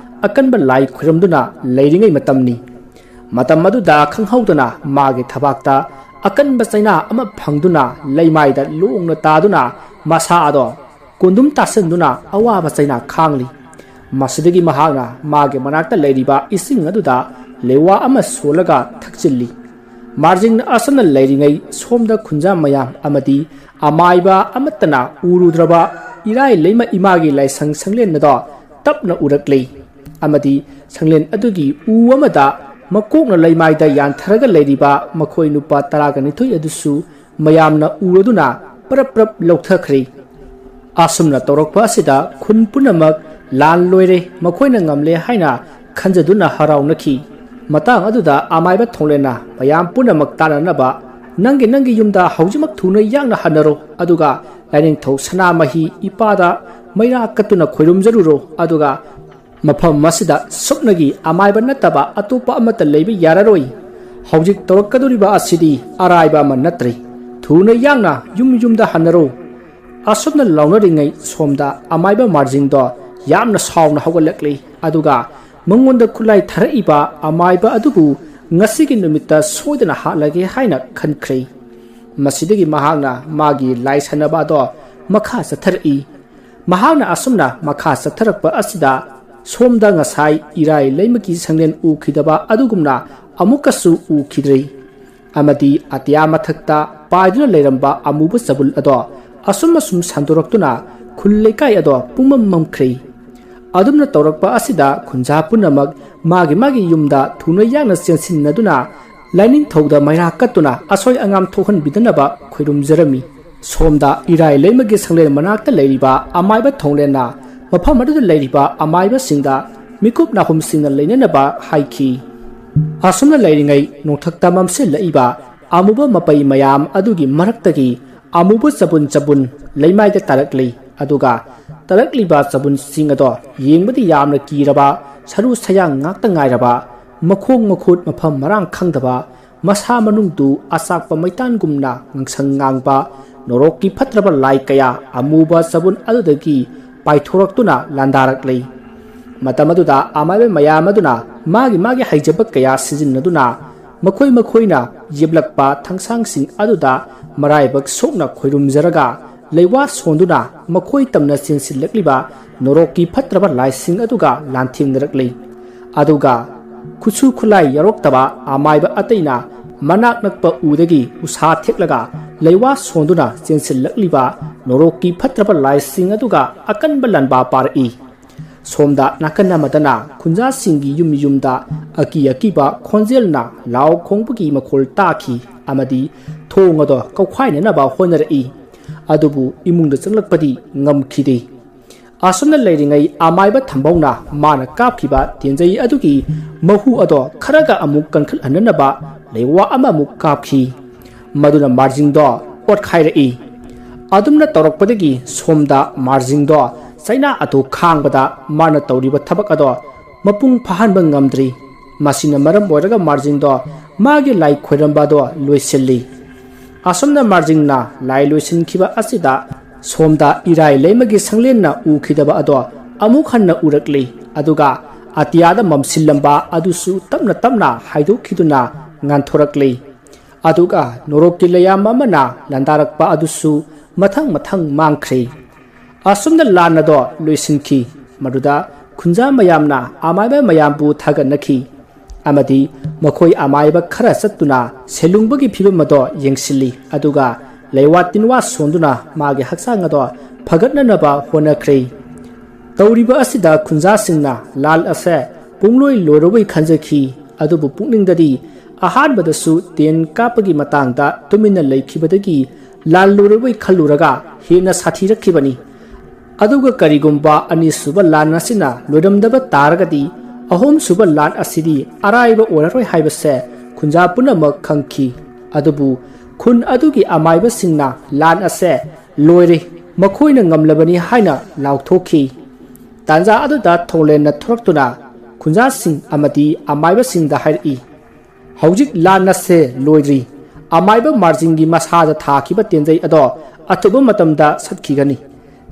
Speaker 1: akanba lai khuramduna leiringai matamni matam maduda khanghaudana magi thabakta akanba chaina ama phangduna leimaida lungna taduna masa ado kundum tasanduna awaba chaina khangli masidagi mahagna magi manakta leiriba ising aduda lewa ama solaga thakchilli marjing asana leiringai somda khunja mayam amadi amaiba amatana urudraba irai leima imagi laisang sanglen nado tapna urakle amadi sanglen adugi u amada makokna leimaida yantharaga leiriba makhoi nupa taraga nithoi adusu mayamna uroduna prap lokthakri asumna torokpa asida khun punamak lan loire makhoina ngamle haina khanjaduna harawnakhi matang aduda amaiba thonglena mayam punamak tananaba nangi yumda haujimak thuna yangna hanaro aduga laining thau sana mahi ipada maira katuna khoirum jaruro aduga mafam masida suknagi amaiba nataba atopa amata leiba yararoi haujik torokaduriba asidi araiba man natri thuna yangna yumda hanaro asumna launringai somda amaiba marjing do yamna sauna hawgalakli aduga mangonda khulai tharaiba amaiba adubu ngasigi numita soidana halage haina khankhre masidagi mahagna magi laisanaba do makha sathari mahagna asumna makha satharakpa asida somda ngasai irai leimaki sanglen u khidaba adugumna amukasu u khidrei amadi atya mathakta paiduna leiramba amubu sabul ado asum sanduraktuna khulleikai ado pumam mamkhre adumna tawrakpa asida khunja punamak magi yumda thuna yangna chensinnaduna laining thauda maira katuna asoi angam thohan bidanaba khoirum jarami somda irai leimagi sanglen manakta leiriba amaiba thonglena mafam aduda leiriba amaiba singda mikup nahum singna leinanaba haiki asumna leiringai nothakta mamse laiba amuba mapai mayam adugi maraktagi amuba chabun leimaida tarakli aduga tarakliba chabun singado yengbadi yamna kiraba saru sayang ngakta ngairaba makhong makhut mafam marang khangdaba masa manungdu asakpa maitan gumna ngangsang ngangba norokki phatraba lai kaya amuba chabun adudagi paithoraktuna landarakli matamaduda amaiba mayamaduna magi haijabak kaya sijinnaduna makhoi makhoina yeblakpa thangsang sing aduda ꯃꯔꯥꯏꯕꯛ ꯁꯣꯛꯅ ꯈꯣꯏꯔꯨꯝꯖꯔꯒ ꯂꯩꯋꯥ ꯁꯣꯟꯗꯨꯅ ꯃꯈꯣꯏ ꯇꯝꯅ ꯆꯦꯟꯁꯤꯜꯂꯛꯂꯤꯕ ꯅꯣꯔꯣꯛꯀꯤ ꯐꯠꯇ꯭ꯔꯕ ꯂꯥꯏꯁꯤꯡ ꯑꯗꯨꯒ ꯂꯥꯟꯊꯦꯡꯅꯔꯛꯂꯤ ꯑꯗꯨꯒ ꯈꯨꯠꯁꯨ ꯈꯨꯠꯂꯥꯏ ꯌꯥꯎꯔꯛꯇꯕ ꯑꯃꯥꯏꯕ ꯑꯇꯩꯅ ꯃꯅꯥꯛ ꯅꯛꯄ ꯎꯗꯒꯤ ꯎꯁꯥ ꯊꯦꯛꯂꯒ ꯂꯩꯋꯥ ꯁꯣꯟꯗꯨꯅ ꯆꯦꯟꯁꯤꯜꯂꯛꯂꯤꯕ ꯅꯣꯔꯣꯛꯀꯤ ꯐꯠꯇ꯭ꯔꯕ ꯂꯥꯏꯁꯤꯡ ꯑꯗꯨꯒ ꯑꯀꯟꯕ ꯂꯥꯟꯕ ꯄꯥꯔꯛꯏ ꯁꯣꯝꯗ ꯅꯥꯀꯟ ꯑꯃꯗꯅ ꯈꯨꯟꯖꯥꯁꯤꯡꯒꯤ ꯌꯨꯝ ꯌꯨꯝꯗ ꯑꯀꯤ ꯑꯀꯤꯕ ꯈꯣꯟꯖꯦꯜꯅ ꯂꯥꯎ ꯈꯣꯡꯕꯒꯤ ꯃꯈꯣꯜ ꯇꯥꯈꯤ ꯑꯃꯗꯤ ꯊꯣꯡ ꯑꯗꯨ ꯀꯧꯈꯥꯏꯅꯅꯕ ꯍꯣꯠꯅꯔꯛꯏ ꯑꯗꯨꯕꯨ ꯏꯃꯨꯡꯗ ꯆꯪꯂꯛꯄꯗꯤ ꯉꯝꯈꯤꯗꯦ ꯑꯁꯨꯝꯅ ꯂꯩꯔꯤꯉꯩ ꯑꯃꯥꯏꯕ ꯊꯝꯕꯧꯅ ꯃꯥꯅ ꯀꯥꯞꯈꯤꯕ ꯇꯦꯟꯖꯩ ꯑꯗꯨꯒꯤ ꯃꯍꯨ ꯑꯗꯣ ꯈꯔꯒ ꯑꯃꯨꯛ ꯀꯟꯈꯠꯍꯟꯅꯅꯕ ꯂꯩꯋꯥ ꯑꯃꯃꯨꯛ ꯀꯥꯞꯈꯤ ꯃꯗꯨꯅ ꯃꯥꯔꯖꯤꯡꯗꯣ ꯑꯣꯠꯈꯥꯏꯔꯛꯏ ꯑꯗꯨꯝꯅ ꯇꯧꯔꯛꯄꯗꯒꯤ ꯁꯣꯝꯗ ꯃꯥꯔꯖꯤꯡꯗꯣ ꯆꯩꯅꯥ ꯑꯗꯨ ꯈꯥꯡꯕꯗ ꯃꯥꯅ ꯇꯧꯔꯤꯕ ꯊꯕꯛ ꯑꯗꯣ ꯃꯄꯨꯡ ꯐꯥꯍꯟꯕ ꯉꯝꯗ꯭ꯔꯤ ꯃꯁꯤꯅ ꯃꯔꯝ ꯑꯣꯏꯔꯒ ꯃꯥꯔꯖꯤꯡꯗꯣ ꯃꯥꯒꯤ ꯂꯥꯏ ꯈꯣꯏꯔꯝꯕ ꯑꯗꯣ ꯂꯣꯏꯁꯤꯜꯂꯤ ꯑꯁꯨꯝꯅ ꯃꯥꯔꯖꯤꯡꯅ ꯂꯥꯏ ꯂꯣꯏꯁꯤꯟꯈꯤꯕ ꯑꯁꯤꯗ ꯁꯣꯝꯗ ꯏꯔꯥꯏ ꯂꯩꯃꯒꯤ ꯁꯪꯂꯦꯟꯅ ꯎꯈꯤꯗꯕ ꯑꯗꯣ ꯑꯃꯨꯛ ꯍꯟꯅ ꯎꯔꯛꯂꯤ ꯑꯗꯨꯒ ꯑꯇꯤꯌꯥꯗ ꯃꯝꯁꯤꯜꯂꯝꯕ ꯑꯗꯨꯁꯨ ꯇꯞꯅ ꯇꯞꯅ ꯍꯥꯏꯗꯣꯛꯈꯤꯗꯨꯅ ꯉꯥꯟꯊꯣꯔꯛꯂꯤ ꯑꯗꯨꯒ ꯅꯣꯔꯣꯛꯀꯤ ꯂꯩꯌꯥꯝ ꯑꯃꯅ ꯂꯥꯟꯗꯥꯔꯛꯄ ꯑꯗꯨꯁꯨ ꯃꯊꯪ ꯃꯊꯪ ꯃꯥꯡꯈ꯭ꯔꯦ ꯑꯁꯨꯝꯅ ꯂꯥꯟ ꯑꯗꯣ ꯂꯣꯏꯁꯤꯟꯈꯤ ꯃꯗꯨꯗ ꯈꯨꯟꯖꯥ ꯃꯌꯥꯝꯅ ꯑꯃꯥꯏꯕ ꯃꯌꯥꯝꯕꯨ ꯊꯥꯒꯠꯅꯈꯤ ꯑꯃꯗꯤ ꯃꯈꯣꯏ ꯑꯃꯥꯏꯕ ꯈꯔ ꯆꯠꯇꯨꯅ ꯁꯦꯂꯨꯡꯕꯒꯤ ꯐꯤꯕꯝ ꯑꯗꯣ ꯌꯦꯡꯁꯤꯜꯂꯤ ꯑꯗꯨꯒ ꯂꯩꯋꯥ ꯇꯤꯟꯋꯥ ꯁꯣꯟꯗꯨꯅ ꯃꯥꯒꯤ ꯍꯛꯆꯥꯡ ꯑꯗꯣ ꯐꯒꯠꯅꯅꯕ ꯍꯣꯠꯅꯈ꯭ꯔꯦ ꯇꯧꯔꯤꯕ ꯑꯁꯤꯗ ꯈꯨꯟꯖꯥꯁꯤꯡꯅ ꯂꯥꯜ ꯑꯁꯦ ꯄꯨꯡꯂꯣꯏ ꯂꯣꯏꯔꯕꯩ ꯈꯟꯖꯈꯤ ꯑꯗꯨꯕꯨ ꯄꯨꯛꯅꯤꯡꯗꯗꯤ ꯑꯍꯥꯟꯕꯗꯁꯨ ꯇꯦꯟ ꯀꯥꯞꯄꯒꯤ ꯃꯇꯥꯡꯗ ꯇꯨꯃꯤꯟꯅ ꯂꯩꯈꯤꯕꯗꯒꯤ ꯂꯥꯜ ꯂꯣꯏꯔꯕꯩ ꯈꯜꯂꯨꯔꯒ ꯍꯦꯟꯅ ꯁꯥꯊꯤꯔꯛꯈꯤꯕꯅꯤ ꯑꯗꯨꯒ ꯀꯔꯤꯒꯨꯝꯕ ꯑꯅꯤꯁꯨꯕ ꯂꯥꯟ ꯑꯁꯤꯅ ꯂꯣꯏꯔꯝꯗꯕ ꯇꯥꯔꯒꯗꯤ ꯑꯍꯨꯝꯁꯨꯕ ꯂꯥꯟ ꯑꯁꯤꯗꯤ ꯑꯔꯥꯏꯕ ꯑꯣꯏꯔꯔꯣꯏ ꯍꯥꯏꯕꯁꯦ ꯈꯨꯟꯖꯥ ꯄꯨꯝꯅꯃꯛ ꯈꯪꯈꯤ ꯑꯗꯨꯕꯨ ꯈꯨꯟ ꯑꯗꯨꯒꯤ ꯑꯃꯥꯏꯕꯁꯤꯡꯅ ꯂꯥꯟ ꯑꯁꯦ ꯂꯣꯏꯔꯦ ꯃꯈꯣꯏꯅ ꯉꯝꯂꯕꯅꯤ ꯍꯥꯏꯅ ꯂꯥꯎꯊꯣꯛꯈꯤ ꯇꯥꯟꯖꯥ ꯑꯗꯨꯗ ꯊꯣꯡꯂꯦꯟꯅ ꯊꯣꯔꯛꯇꯨꯅ ꯈꯨꯟꯖꯥꯁꯤꯡ ꯑꯃꯗꯤ ꯑꯃꯥꯏꯕꯁꯤꯡꯗ ꯍꯥꯏꯔꯛꯏ ꯍꯧꯖꯤꯛ ꯂꯥꯟ ꯑꯁꯦ ꯂꯣꯏꯗ꯭ꯔꯤ ꯑꯃꯥꯏꯕ ꯃꯥꯔꯖꯤꯡꯒꯤ ꯃꯁꯥꯗ ꯊꯥꯈꯤꯕ ꯇꯦꯟꯖꯩ ꯑꯗꯣ ꯑꯊꯨꯕ ꯃꯇꯝꯗ ꯁꯠꯈꯤꯒꯅꯤ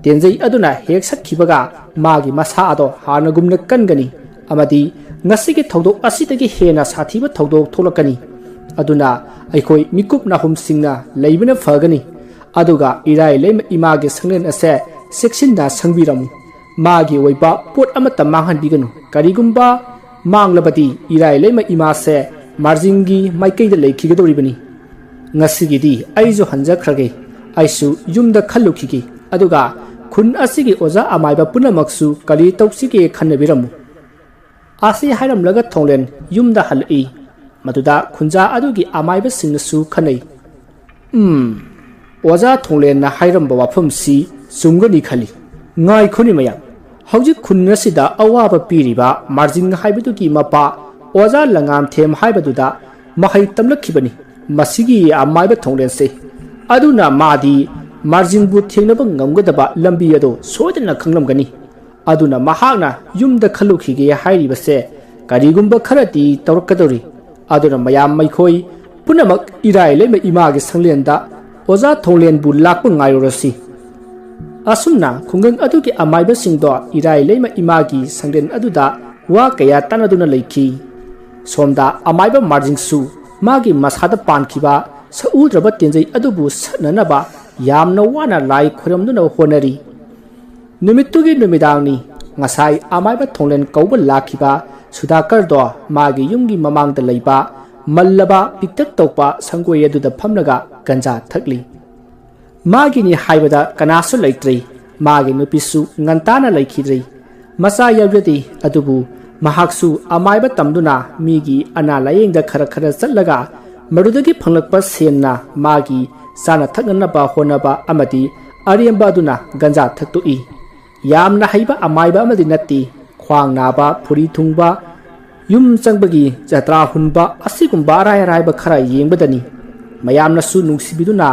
Speaker 1: ꯇꯦꯟꯖꯩ ꯑꯗꯨꯅ ꯍꯦꯛ ꯁꯠꯈꯤꯕꯒ ꯃꯥꯒꯤ ꯃꯁꯥ ꯑꯗꯣ ꯍꯥꯟꯅꯒꯨꯝꯅ ꯀꯟꯒꯅꯤ ꯑꯃꯗꯤ ꯉꯁꯤꯒꯤ ꯊꯧꯗꯣꯛ ꯑꯁꯤꯗꯒꯤ ꯍꯦꯟꯅ ꯁꯥꯊꯤꯕ ꯊꯧꯗꯣꯛ ꯊꯣꯛꯂꯛꯀꯅꯤ ꯑꯗꯨꯅ ꯑꯩꯈꯣꯏ ꯃꯤꯀꯨꯞ ꯅꯥꯍꯨꯝꯁꯤꯡꯅ ꯂꯩꯕꯅ ꯐꯒꯅꯤ ꯑꯗꯨꯒ ꯏꯔꯥꯏ ꯂꯩꯃ ꯏꯃꯥꯒꯤ ꯁꯪꯂꯦꯟ ꯑꯁꯦ ꯆꯦꯛꯁꯤꯟꯅ ꯁꯪꯕꯤꯔꯝꯃꯨ ꯃꯥꯒꯤ ꯑꯣꯏꯕ ꯄꯣꯠ ꯑꯃꯠꯇ ꯃꯥꯡꯍꯟꯕꯤꯒꯅꯨ ꯀꯔꯤꯒꯨꯝꯕ ꯃꯥꯡꯂꯕꯗꯤ ꯏꯔꯥꯏ ꯂꯩꯃ ꯏꯃꯥꯁꯦ ꯃꯥꯔꯖꯤꯡꯒꯤ ꯃꯥꯏꯀꯩꯗ ꯂꯩꯈꯤꯒꯗꯧꯔꯤꯕꯅꯤ ꯉꯁꯤꯒꯤꯗꯤ ꯑꯩꯁꯨ ꯍꯟꯖꯈ꯭ꯔꯒꯦ ꯑꯩꯁꯨ ꯌꯨꯝꯗ ꯈꯜꯂꯨꯈꯤꯒꯦ ꯑꯗꯨꯒ ꯈꯨꯟ ꯑꯁꯤꯒꯤ ꯑꯣꯖꯥ ꯑꯃꯥꯏꯕ ꯄꯨꯝꯅꯃꯛꯁꯨ ꯀꯔꯤ ꯇꯧꯁꯤꯒꯦ ꯈꯟꯅꯕꯤꯔꯝꯃꯨ ꯑꯁꯤ ꯍꯥꯏꯔꯝꯂꯒ ꯊꯣꯡꯂꯦꯟ ꯌꯨꯝꯗ ꯍꯜꯂꯛꯏ ꯃꯗꯨꯗ ꯈꯨꯟꯖꯥ ꯑꯗꯨꯒꯤ ꯑꯃꯥꯏꯕꯁꯤꯡꯅꯁꯨ ꯈꯟꯅꯩ ꯑꯣꯖꯥ ꯊꯣꯡꯂꯦꯟꯅ ꯍꯥꯏꯔꯝꯕ ꯋꯥꯐꯝꯁꯤ ꯆꯨꯝꯒꯅꯤ ꯈꯜꯂꯤ ꯉꯥꯏꯈꯣꯅꯤ ꯃꯌꯥꯝ ꯍꯧꯖꯤꯛ ꯈꯨꯟ ꯑꯁꯤꯗ ꯑꯋꯥꯕ ꯄꯤꯔꯤꯕ ꯃꯥꯔꯖꯤꯡ ꯍꯥꯏꯕꯗꯨꯒꯤ ꯃꯄꯥ ꯑꯣꯖꯥ ꯂꯉꯥꯝꯊꯦꯝ ꯍꯥꯏꯕꯗꯨꯗ ꯃꯍꯩ ꯇꯝꯂꯛꯈꯤꯕꯅꯤ ꯃꯁꯤꯒꯤ ꯑꯃꯥꯏꯕ ꯊꯣꯡꯂꯦꯟꯁꯦ ꯑꯗꯨꯅ ꯃꯥꯗꯤ ꯃꯥꯔꯖꯤꯡꯕꯨ ꯊꯦꯡꯅꯕ ꯉꯝꯒꯗꯕ ꯂꯝꯕꯤ ꯑꯗꯨ ꯁꯣꯏꯗꯅ ꯈꯪꯂꯝꯒꯅꯤ ꯑꯗꯨꯅ ꯃꯍꯥꯛꯅ ꯌꯨꯝꯗ ꯈꯜꯂꯨꯈꯤꯒꯦ ꯍꯥꯏꯔꯤꯕꯁꯦ ꯀꯔꯤꯒꯨꯝꯕ ꯈꯔꯗꯤ ꯇꯧꯔꯛꯀꯗꯧꯔꯤ ꯑꯗꯨꯅ ꯃꯌꯥꯝ ꯃꯩꯈꯣꯏ ꯄꯨꯝꯅꯃꯛ ꯏꯔꯥꯏ ꯂꯩꯃ ꯏꯃꯥꯒꯤ ꯁꯪꯂꯦꯟꯗ ꯑꯣꯖꯥ ꯊꯣꯡꯂꯦꯟꯕꯨ ꯂꯥꯛꯄ ꯉꯥꯏꯔꯨꯔꯁꯤ ꯑꯁꯨꯝꯅ ꯈꯨꯡꯒꯪ ꯑꯗꯨꯒꯤ ꯑꯃꯥꯏꯕꯁꯤꯡꯗꯣ ꯏꯔꯥꯏ ꯂꯩꯃ ꯏꯃꯥꯒꯤ ꯁꯪꯂꯦꯟ ꯑꯗꯨꯗ ꯋꯥ ꯀꯌꯥ ꯇꯥꯟꯅꯗꯨꯅ ꯂꯩꯈꯤ ꯁꯣꯝꯗ ꯑꯃꯥꯏꯕ ꯃꯥꯔꯖꯤꯡꯁꯨ ꯃꯥꯒꯤ ꯃꯁꯥꯗ ꯄꯥꯟꯈꯤꯕ ꯁꯛꯎꯗ꯭ꯔꯕ ꯇꯦꯟꯖꯩ ꯑꯗꯨꯕꯨ ꯁꯠꯅꯅꯕ ꯌꯥꯝꯅ ꯋꯥꯅ ꯂꯥꯏ ꯈꯣꯏꯔꯝꯗꯨꯅ ꯍꯣꯠꯅꯔꯤ ꯅꯨꯃꯤꯠꯇꯨꯒꯤ ꯅꯨꯃꯤꯗꯥꯡꯅꯤ ꯉꯁꯥꯏ ꯑꯃꯥꯏꯕ ꯊꯣꯡꯂꯦꯟ ꯀꯧꯕ ꯂꯥꯛꯈꯤꯕ ꯁꯨꯗꯥꯀꯔꯗꯣ ꯃꯥꯒꯤ ꯌꯨꯝꯒꯤ ꯃꯃꯥꯡꯗ ꯂꯩꯕ ꯃꯜꯂꯕ ꯄꯤꯛꯇꯛ ꯇꯧꯕ ꯁꯪꯒꯣꯏ ꯑꯗꯨꯗ ꯐꯝꯂꯒ ꯒꯟꯖꯥ ꯊꯛꯂꯤ ꯃꯥꯒꯤꯅꯤ ꯍꯥꯏꯕꯗ ꯀꯅꯥꯁꯨ ꯂꯩꯇ꯭ꯔꯤ ꯃꯥꯒꯤ ꯅꯨꯄꯤꯁꯨ ꯉꯟꯇꯥꯅ ꯂꯩꯈꯤꯗ꯭ꯔꯤ ꯃꯆꯥ ꯌꯥꯎꯖꯗꯦ ꯑꯗꯨꯕꯨ ꯃꯍꯥꯛꯁꯨ ꯑꯃꯥꯏꯕ ꯇꯝꯗꯨꯅ ꯃꯤꯒꯤ ꯑꯅꯥ ꯂꯥꯌꯦꯡꯗ ꯈꯔ ꯈꯔ ꯆꯠꯂꯒ ꯃꯗꯨꯗꯒꯤ ꯐꯪꯂꯛꯄ ꯁꯦꯟꯅ ꯃꯥꯒꯤ ꯆꯥꯅ ꯊꯛꯅꯅꯕ ꯍꯣꯠꯅꯕ ꯑꯃꯗꯤ ꯑꯔꯦꯝꯕ ꯑꯗꯨꯅ ꯒꯟꯖꯥ ꯊꯛꯇꯣꯛꯏ ꯌꯥꯝꯅ ꯍꯩꯕ ꯑꯃꯥꯏꯕ ꯑꯃꯗꯤ ꯅꯠꯇꯦ ꯈ꯭ꯋꯥꯡ ꯅꯥꯕ ꯐꯨꯔꯤ ꯊꯨꯡꯕ ꯌꯨꯝ ꯆꯪꯕꯒꯤ ꯖꯇ꯭ꯔꯥ ꯍꯨꯟꯕ ꯑꯁꯤꯒꯨꯝꯕ ꯑꯔꯥꯏ ꯑꯔꯥꯏꯕ ꯈꯔ ꯌꯦꯡꯕꯗꯅꯤ ꯃꯌꯥꯝꯅꯁꯨ ꯅꯨꯡꯁꯤꯕꯤꯗꯨꯅ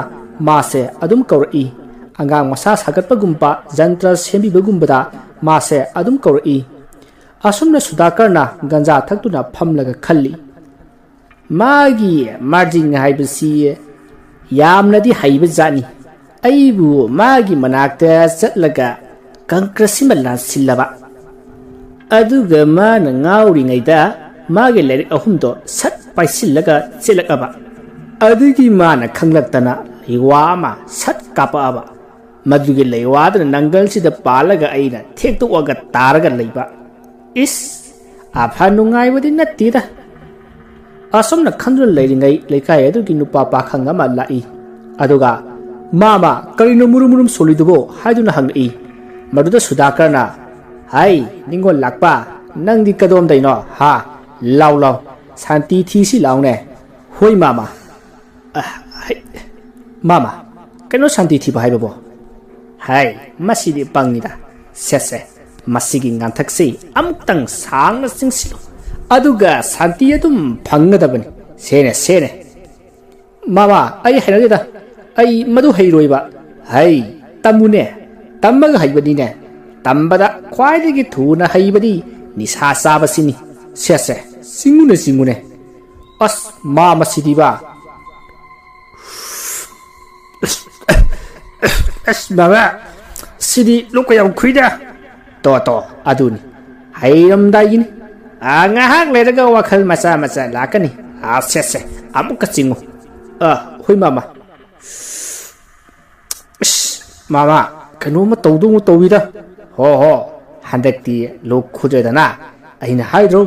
Speaker 1: ꯃꯥꯁꯦ ꯑꯗꯨꯝ ꯀꯧꯔꯛꯏ ꯑꯉꯥꯡ ꯃꯁꯥ ꯁꯥꯒꯠꯄꯒꯨꯝꯕ ꯖꯟꯇ꯭ꯔ ꯁꯦꯝꯕꯤꯕꯒꯨꯝꯕꯗ ꯃꯥꯁꯦ ꯑꯗꯨꯝ ꯀꯧꯔꯛꯏ ꯑꯁꯨꯝꯅ ꯁꯨꯗꯥꯀꯔꯅ ꯒꯟꯖꯥ ꯊꯛꯇꯨꯅ ꯐꯝꯂꯒ ꯈꯜꯂꯤ ꯃꯥꯒꯤ ꯃꯥꯔꯖꯤꯡ ꯍꯥꯏꯕꯁꯤ ꯌꯥꯝꯅꯗꯤ ꯍꯩꯕ ꯖꯥꯠꯅꯤ ꯑꯩꯕꯨ ꯃꯥꯒꯤ ꯃꯅꯥꯛꯇ ꯆꯠꯂꯒ ꯀꯪꯀ꯭ꯔꯁꯤꯃ ꯂꯥꯟꯁꯤꯜꯂꯕ ꯑꯗꯨꯒ ꯃꯥꯅ ꯉꯥꯎꯔꯤꯉꯩꯗ ꯃꯥꯒꯤ ꯂꯥꯏꯔꯤꯛ 3ꯗꯣ ꯁꯠ ꯄꯥꯏꯁꯤꯜꯂꯒ ꯆꯦꯜꯂꯛꯑꯕ ꯑꯗꯨꯒꯤ ꯃꯥꯅ ꯈꯪꯂꯛꯇꯅ ꯂꯩꯋꯥ ꯑꯃ ꯁꯠ ꯀꯥꯞꯄꯛꯑꯕ ꯃꯗꯨꯒꯤ ꯂꯩꯋꯥꯗꯨꯅ ꯅꯪꯒꯜꯁꯤꯗ ꯄꯥꯜꯂꯒ ꯑꯩꯅ ꯊꯦꯛꯇꯣꯛꯑꯒ ꯇꯥꯔꯒ ꯂꯩꯕ ꯏꯁ ꯑꯐ ꯅꯨꯡꯉꯥꯏꯕꯗꯤ ꯅꯠꯇꯦꯗ ꯑꯁꯨꯝꯅ ꯈꯟꯗꯨꯅ ꯂꯩꯔꯤꯉꯩ ꯂꯩꯀꯥꯏ ꯑꯗꯨꯒꯤ ꯅꯨꯄꯥ ꯄꯥꯈꯪ ꯑꯃ ꯂꯥꯛꯏ ꯑꯗꯨꯒ ꯃꯥꯃ ꯀꯔꯤꯅꯣ ꯃꯨꯔꯨꯝ ꯃꯨꯔꯨꯝ ꯁꯣꯜꯂꯤꯗꯨꯕꯣ ꯍꯥꯏꯗꯨꯅ ꯍꯪꯂꯛꯏ ꯃꯗꯨꯗ ꯁꯨꯗꯥꯀꯔꯅ ꯍꯥꯏ ꯅꯤꯡꯒꯣꯜ ꯂꯥꯛꯄ ꯅꯪꯗꯤ ꯀꯗꯣꯝꯗꯩꯅꯣ ꯍꯥ ꯂꯥꯎ ꯂꯥꯎ ꯁꯥꯟꯇꯤ ꯊꯤꯁꯤ ꯂꯥꯎꯅꯦ ꯍꯣꯏ ꯃꯥꯃ ꯃꯥꯃ ꯀꯩꯅꯣ ꯁꯥꯟꯇꯤ ꯊꯤꯕ ꯍꯥꯏꯕꯕꯣ ꯍꯥꯏ ꯃꯁꯤꯗꯤ ꯄꯪꯅꯤꯗ ꯁꯦꯁꯦ ꯃꯁꯤꯒꯤ ꯉꯥꯟꯊꯛꯁꯤ ꯑꯃꯨꯛꯇꯪ ꯁꯥꯡꯅ ꯆꯤꯡꯁꯤꯜꯂꯨ ꯑꯗꯨꯒ ꯁꯥꯟꯇꯤ ꯑꯗꯨꯝ ꯐꯪꯒꯗꯕꯅꯤ ꯁꯦꯅꯦ ꯁꯦꯅꯦ ꯃꯥꯃ ꯑꯩ ꯍꯩꯅꯗꯦꯗ ꯑꯩ ꯃꯗꯨ ꯍꯩꯔꯣꯏꯕ ꯍꯩ ꯇꯝꯃꯨꯅꯦ ꯇꯝꯃꯒ ꯍꯩꯕꯅꯤꯅꯦ ꯇꯝꯕꯗ ꯈ꯭ꯋꯥꯏꯗꯒꯤ ꯊꯨꯅ ꯍꯩꯕꯗꯤ ꯅꯤꯁꯥ ꯆꯥꯕꯁꯤꯅꯤ ꯁꯦꯁꯦ ꯆꯤꯡꯉꯨꯅꯦ ꯆꯤꯡꯉꯨꯅꯦ ꯑꯁ ꯃꯁꯤꯗꯤꯕ ꯑꯁ ꯃꯥꯃ ꯁꯤꯗꯤ ꯂꯣꯛꯀ ꯌꯥꯝ ꯈꯨꯏꯗ ꯇꯣ ꯑꯗꯨꯅꯤ ꯍꯩꯔꯝꯗꯥꯏꯒꯤꯅꯤ ꯉꯥꯏꯍꯥꯛ ꯂꯩꯔꯒ ꯋꯥꯈꯜ ꯃꯆꯥ ꯃꯆꯥ ꯂꯥꯛꯀꯅꯤ ꯁꯦꯁꯦ ꯑꯃꯨꯛꯀ ꯆꯤꯡꯉꯨ ꯍꯣꯏ ꯃꯥꯃ ꯃꯥꯃ ꯀꯩꯅꯣꯝꯃ ꯇꯧꯗꯧ ꯇꯧꯋꯤꯗ ꯍꯣ ꯍꯟꯗꯛꯇꯤ ꯂꯣꯛ ꯈꯨꯗ꯭ꯔꯦꯗꯅ ꯑꯩꯅ ꯍꯥꯏꯗ꯭ꯔꯣ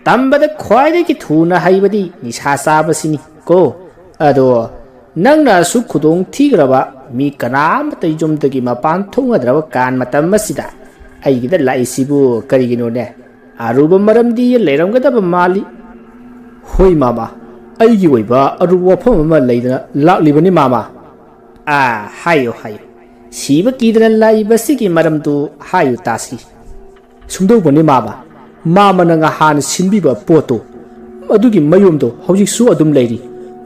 Speaker 1: ꯇꯝꯕꯗ ꯈ꯭ꯋꯥꯏꯗꯒꯤ ꯊꯨꯅ ꯍꯩꯕꯗꯤ ꯅꯤꯁꯥ ꯆꯥꯕꯁꯤꯅꯤ ꯀꯣ ꯑꯗꯣ ꯅꯪꯅ ꯑꯁꯨꯛ ꯈꯨꯗꯣꯡ ꯊꯤꯈ꯭ꯔꯕ ꯃꯤ ꯀꯅꯥꯝꯇ ꯌꯨꯝꯗꯒꯤ ꯃꯄꯥꯟ ꯊꯣꯛꯅꯗ꯭ꯔꯕ ꯀꯥꯟ ꯃꯇꯝ ꯑꯁꯤꯗ ꯑꯩꯒꯤꯗ ꯂꯥꯛꯏꯁꯤꯕꯨ ꯀꯔꯤꯒꯤꯅꯣꯅꯦ ꯑꯔꯨꯕ ꯃꯔꯝꯗꯤ ꯂꯩꯔꯝꯒꯗꯕ ꯃꯥꯜꯂꯤ ꯍꯣꯏ ꯃꯥꯃ ꯑꯩꯒꯤ ꯑꯣꯏꯕ ꯑꯔꯨꯕ ꯋꯥꯐꯝ ꯑꯃ ꯂꯩꯗꯅ ꯂꯥꯛꯂꯤꯕꯅꯤ ꯃꯥꯃ ꯍꯥꯏꯌꯨ ꯁꯤꯕ ꯀꯤꯗꯅ ꯂꯥꯛꯏꯕꯁꯤꯒꯤ ꯃꯔꯝꯗꯨ ꯍꯥꯏꯌꯨ ꯇꯥꯁꯤ ꯁꯨꯝꯗꯧꯕꯅꯤ ꯃꯥꯃꯅ ꯉꯍꯥꯟ ꯁꯤꯟꯕꯤꯕ ꯄꯣꯠꯇꯣ ꯑꯗꯨꯒꯤ ꯃꯌꯨꯝꯗꯣ ꯍꯧꯖꯤꯛꯁꯨ ꯑꯗꯨꯝ ꯂꯩꯔꯤ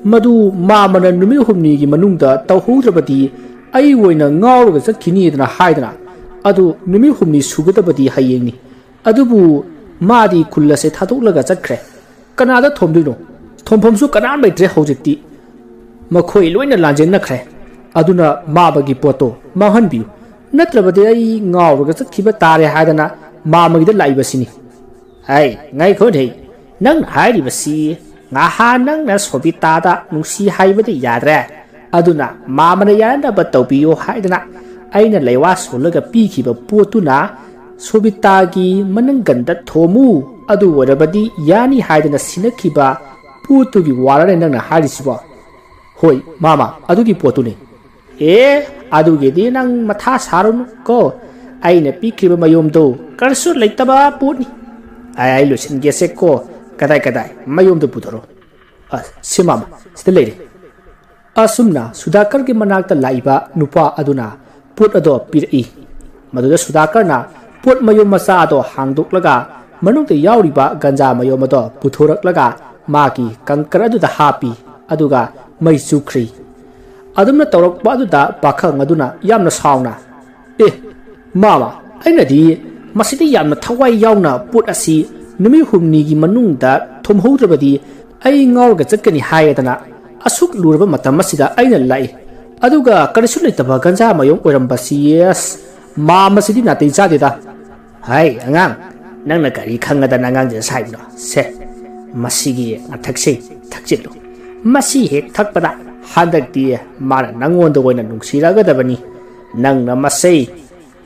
Speaker 1: ꯃꯗꯨ ꯃꯥꯃꯅ ꯅꯨꯃꯤꯠ ꯍꯨꯝꯅꯤꯒꯤ ꯃꯅꯨꯡꯗ ꯇꯧꯍꯧꯗ꯭ꯔꯕꯗꯤ ꯑꯩ ꯑꯣꯏꯅ ꯉꯥꯎꯔꯒ ꯆꯠꯈꯤꯅꯤꯗꯅ ꯍꯥꯏꯗꯅ ꯑꯗꯨ ꯅꯨꯃꯤꯠ ꯍꯨꯝꯅꯤ ꯁꯨꯒꯗꯕꯗꯤ ꯍꯌꯦꯡꯅꯤ ꯑꯗꯨꯕꯨ ꯃꯥꯗꯤ ꯈꯨꯜ ꯑꯁꯦ ꯊꯥꯗꯣꯛꯂꯒ ꯆꯠꯈ꯭ꯔꯦ ꯀꯅꯥꯗ ꯊꯣꯝꯗꯣꯏꯅꯣ ꯊꯣꯝꯐꯝꯁꯨ ꯀꯅꯥꯝ ꯂꯩꯇ꯭ꯔꯦ ꯍꯧꯖꯤꯛꯇꯤ ꯃꯈꯣꯏ ꯂꯣꯏꯅ ꯂꯥꯟꯖꯦꯟꯅꯈ꯭ꯔꯦ ꯑꯗꯨꯅ ꯃꯥꯃꯒꯤ ꯄꯣꯠꯇꯣ ꯃꯥꯡꯍꯟꯕꯤꯌꯨ ꯅꯠꯇ꯭ꯔꯕꯗꯤ ꯑꯩ ꯉꯥꯎꯔꯒ ꯆꯠꯈꯤꯕ ꯇꯥꯔꯦ ꯍꯥꯏꯗꯅ ꯃꯥꯃꯒꯤꯗ ꯂꯥꯛꯏꯕꯁꯤꯅꯤ ꯉꯥꯏꯈꯣꯅꯦ ꯅꯪꯅ ꯍꯥꯏꯔꯤꯕꯁꯤ ꯉꯍꯥꯟ ꯅꯪꯅ ꯁꯣꯕꯤꯇꯥꯗ ꯅꯨꯡꯁꯤ ꯍꯥꯏꯕꯗꯤ ꯌꯥꯗ꯭ꯔꯦ ꯑꯗꯨꯅ ꯃꯥꯃꯅ ꯌꯥꯅꯕ ꯇꯧꯕꯤꯌꯨ ꯍꯥꯏꯗꯅ ꯑꯩꯅ ꯂꯩꯋꯥ ꯁꯣꯜꯂꯒ ꯄꯤꯈꯤꯕ ꯄꯣꯠꯇꯨꯅ ꯁꯣꯕꯤꯇꯥꯒꯤ ꯃꯅꯪꯒꯟꯗ ꯊꯣꯝꯃꯨ ꯑꯗꯨ ꯑꯣꯏꯔꯕꯗꯤ ꯌꯥꯅꯤ ꯍꯥꯏꯗꯅ ꯁꯤꯟꯅꯈꯤꯕ ꯄꯣꯠꯇꯨꯒꯤ ꯋꯥꯔꯅꯦ ꯅꯪꯅ ꯍꯥꯏꯔꯤꯁꯤꯕꯣ ꯍꯣꯏ ꯃꯥꯃ ꯑꯗꯨꯒꯤ ꯄꯣꯠꯇꯨꯅꯤ ꯑꯗꯨꯒꯤꯗꯤ ꯅꯪ ꯃꯊꯥ ꯁꯥꯔꯨꯅꯨ ꯀꯣ ꯑꯩꯅ ꯄꯤꯈꯤꯕ ꯃꯌꯨꯝꯗꯣ ꯀꯔꯤꯁꯨ ꯂꯩꯇꯕ ꯄꯣꯠꯅꯤ ꯑꯩ ꯂꯣꯏꯁꯤꯟꯒꯦꯁꯦ ꯀꯣ ꯀꯗꯥꯏ ꯃꯌꯨꯝꯗꯣ ꯄꯨꯊꯣꯔꯣ ꯁꯤ ꯃꯥꯃ ꯁꯤꯗ ꯂꯩꯔꯦ ꯑꯁꯨꯝꯅ ꯁꯨꯗꯥꯀꯔꯒꯤ ꯃꯅꯥꯛꯇ ꯂꯥꯛꯏꯕ ꯅꯨꯄꯥ ꯑꯗꯨꯅ ꯄꯣꯠ ꯑꯗꯣ ꯄꯤꯔꯛꯏ ꯃꯗꯨꯗ ꯁꯨꯗꯥꯀꯔꯅ ꯄꯣꯠ ꯃꯌꯨꯝ ꯃꯆꯥ ꯑꯗꯣ ꯍꯥꯡꯗꯣꯛꯂꯒ ꯃꯅꯨꯡꯗ ꯌꯥꯎꯔꯤꯕ ꯒꯟꯖꯥ ꯃꯌꯨꯝ ꯑꯗꯣ ꯄꯨꯊꯣꯔꯛꯂꯒ ꯃꯥꯒꯤ ꯀꯪꯀꯔ ꯑꯗꯨꯗ ꯍꯥꯞꯄꯤ ꯑꯗꯨꯒ ꯃꯩ ꯆꯨꯈ꯭ꯔꯤ ꯑꯗꯨꯝꯅ ꯇꯧꯔꯛꯄ ꯑꯗꯨꯗ ꯄꯥꯈꯪ ꯑꯗꯨꯅ ꯌꯥꯝꯅ ꯁꯥꯎꯅ ꯃꯥꯃ ꯑꯩꯅꯗꯤ ꯃꯁꯤꯗ ꯌꯥꯝꯅ ꯊꯋꯥꯏ ꯌꯥꯎꯅ ꯄꯣꯠ ꯑꯁꯤ ꯅꯨꯃꯤꯠ ꯍꯨꯝꯅꯤꯒꯤ ꯃꯅꯨꯡꯗ ꯊꯣꯝꯍꯧꯗ꯭ꯔꯕꯗꯤ ꯑꯩ ꯉꯥꯎꯔꯒ ꯆꯠꯀꯅꯤ ꯍꯥꯏꯗꯅ ꯑꯁꯨꯛ ꯂꯨꯔꯕ ꯃꯇꯝ ꯑꯁꯤꯗ ꯑꯩꯅ ꯂꯥꯛꯏ ꯑꯗꯨꯒ ꯀꯔꯤꯁꯨ ꯂꯩꯇꯕ ꯒꯟꯖꯥ ꯃꯌꯨꯝ ꯑꯣꯏꯔꯝꯕꯁꯤ ꯃꯥꯃꯁꯤꯗꯤ ꯅꯥꯇꯩ ꯆꯥꯗꯦꯗ ꯑꯉꯥꯡ ꯅꯪꯅ ꯀꯔꯤ ꯈꯪꯉꯗꯅ ꯑꯉꯥꯡꯁꯤꯗ ꯁꯥꯏꯕꯅꯣ ꯃꯁꯤꯒꯤ ꯉꯥꯊꯛꯁꯦ ꯊꯛꯆꯤꯜꯂꯨ ꯃꯁꯤ ꯍꯦꯛ ꯊꯛꯄꯗ ꯍꯟꯗꯛꯇꯤ ꯃꯥꯅ ꯅꯪꯉꯣꯟꯗ ꯑꯣꯏꯅ ꯅꯨꯡꯁꯤꯔꯒꯗꯕꯅꯤ ꯅꯪꯅ ꯃꯁꯤ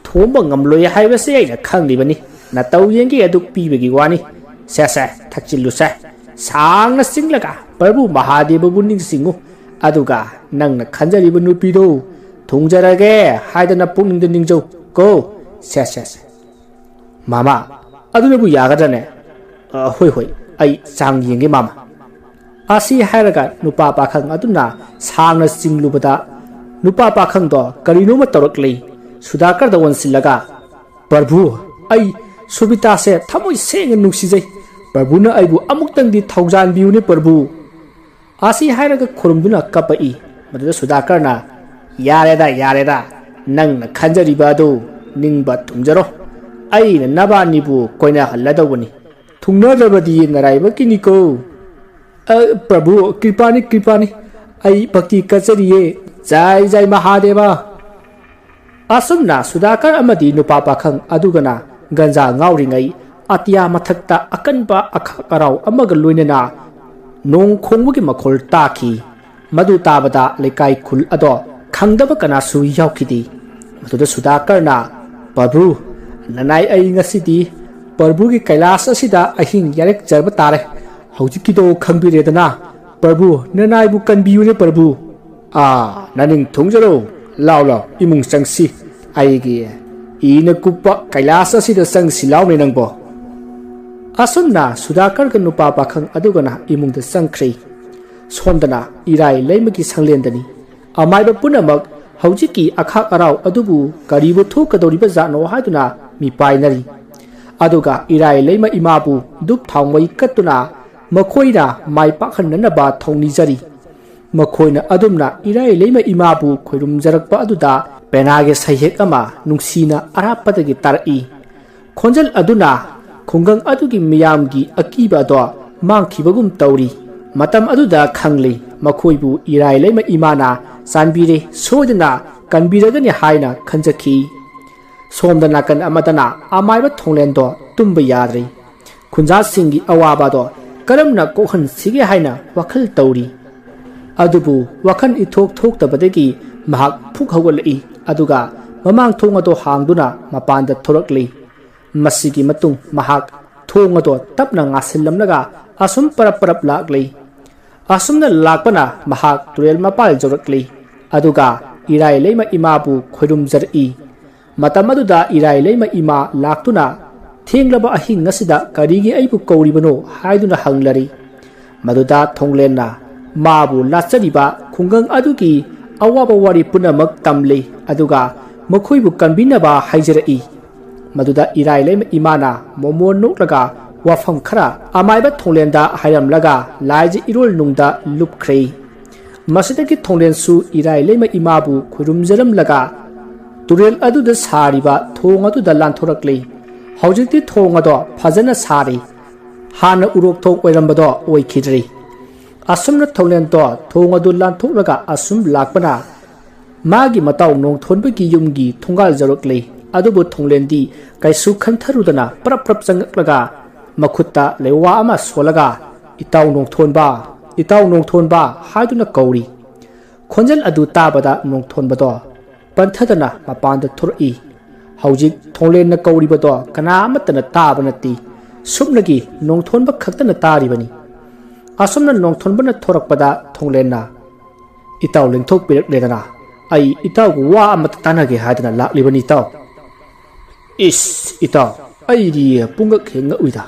Speaker 1: ꯊꯣꯝꯕ ꯉꯝꯂꯣꯏ ꯍꯥꯏꯕꯁꯤ ꯑꯩꯅ ꯈꯪꯂꯤꯕꯅꯤ ꯅꯇꯧ ꯌꯦꯡꯒꯦ ꯑꯗꯨ ꯄꯤꯕꯒꯤ ꯋꯥꯅꯤ ꯊꯛꯆꯤꯜꯂꯨ ꯁꯥꯡꯅ ꯆꯤꯡꯂꯒ ꯄ꯭ꯔꯚꯨ ꯃꯍꯥꯗꯦꯕꯕꯨ ꯅꯤꯡꯁꯤꯡꯉꯨ ꯑꯗꯨꯒ ꯅꯪꯅ ꯈꯟꯖꯔꯤꯕ ꯅꯨꯄꯤꯗꯣ ꯊꯨꯡꯖꯔꯒꯦ ꯍꯥꯏꯗꯅ ꯄꯨꯛꯅꯤꯡꯗ ꯅꯤꯡꯖꯧ ꯀꯣ ꯃꯥꯃ ꯑꯗꯨꯅꯕꯨ ꯌꯥꯒꯗ꯭ꯔꯅꯦ ꯍꯣꯏ ꯑꯩ ꯆꯥꯡ ꯌꯦꯡꯒꯦ ꯃꯥꯃ ꯑꯁꯤ ꯍꯥꯏꯔꯒ ꯅꯨꯄꯥ ꯄꯥꯈꯪ ꯑꯗꯨꯅ ꯁꯥꯡꯅ ꯆꯤꯡꯂꯨꯕꯗ नुपा पाखंदो करीनोम तौरक्ली सुधाकर वनसिल्लगा प्रभु आई सुबिता से थमोई सेंग नुसिजै प्रभुना आइबु अमुक्तंदी थौजानबियुने प्रभु आसी हायरगा खुरुमदुना कपई मदुदा सुधाकरना यारेदा नंग खंजरिबादो निंगबा थुंजरो आईना नबानिबु कोइना हल्लदवनी थुंगनदबदी नराइबकिनिको प्रभु कृपानी आई भक्ति कचरिये जय महादेवा असुमना सुधाकर अमदी नुपा पाखंग अदुगना गंजा ngauringai अतिया मथक्ता अकनबा अखकराव अमग लोइनना नोंग खोंगबुगी मखोल ताखी मधु ताबदा लेकाई खुल अदो खंगदब कनासु याउखिदी मधुदा सुधाकरना प्रभु ननाई आई ngasiदी प्रभु की कैलाश असिदा अहिंग यारेक जरब तारे हौजिकिदो खंगबिरेदना प्रभु ननाईबु कनबियुने प्रभु ननिंग थुंजरो लाव लाव इमुंग संगसी आईगी इन कुप्पा कैलाश असिदा संगसी लावने नंगबो असुमना सुधाकर का नुपा पाखंग अदुगना इमुंग द संख्री सोंदना इराई लेमगी संगलेंदनी अमाइबा पुनमक हौजिकी अखा अराव अदुबु करीबु थोकदोरिबा जानो हादुना मिपाइनरी अदुगा इराई लेमा इमाबु दुप थांगवई कत्तुना मखोइना माइ पाखन्ननबा थौनिजरी मखोइना अदुमना इराई लेमा इमाबु खोइरुमजरकपा अदुदा पेनागे सहेक अमा नुंसीना अरापदगी तारई खोंजल अदुना खुंगंग अदुगी मियामगी अकीबा दो मांगखिबगुम तौरी मतम अदुदा खंगली मखोइबु इराई लेमा इमाना सानबिरे सोदना कनबिरगनि हाइना खंजखी सोमदा नाकन अमदना अमाइबा थोंलेंदो तुम्बा याद्री खुंजा सिंगी अवाबादो करमना कोहन सिगे हाइना वखल तौरी अदुबु वखन इथोक थोक्तबदगी महाक फुक हौगलई अदुगा ममांग थोंगदो हांगदुना मपानदा थोरकली मसिगी मतुंग महाक थोंगदो तपना ngasillamnaga asum parap parap lakli asumna lakpana mahak turel mapal jorokli aduga irai leima imabu khoirum jar'i matamaduda irai leima ima laktuna thenglaba ahing ngasida karigi aibu kauribano haiduna hanglari maduda thonglenna mabu lachariba khungang adugi awaba wari punamak tamli aduga mokhoibu kanbinaba haijarai Madhuda Irai लेम इमाना मोमो नुकलगा वाफम खरा अमाइबा थोंलेंदा हायरमलगा lies इरोल नुंगदा लुपख्रे मसिदगी थोंलेंसु Irai लेम इमाबु खुरुमजरमलगा तुरेल अदुदा सारिबा थोंग अदुदा लांथोरकले हौजिकति थोंग अदो फजना सारि हाना उरोक थोक ओइरमबदो ओइखिद्री असुमना थोंलेंदो थोंग अदु लांथोरगा assume लाकपना मागी मताव नोंग थोनबगी युमगी थोंगाल जरकले अदुबु थोंलेंदी कैसु खंथरुदना प्रप प्रप चंगकलगा मखुत्ता लेवा अमा सोलगा इताव नोंथोनबा हादुना कौरी खोंजल अदु ताबदा नोंथोनबदो पंथदना मपानदा थुरई हौजिक थोंलेंना कौरिबदो कना अमतना ताबनती सुमनगी नोंथोनबा खक्तना तारिबनी असुमना नोंथोनबना थोरकपदा थोंलेंना इताव लेंथोक पिरकलेदना आई इताव वा अमत तानगे हादना लाक्लिबनी इताव इस इताव अइदी पुंगक हेंग उइदा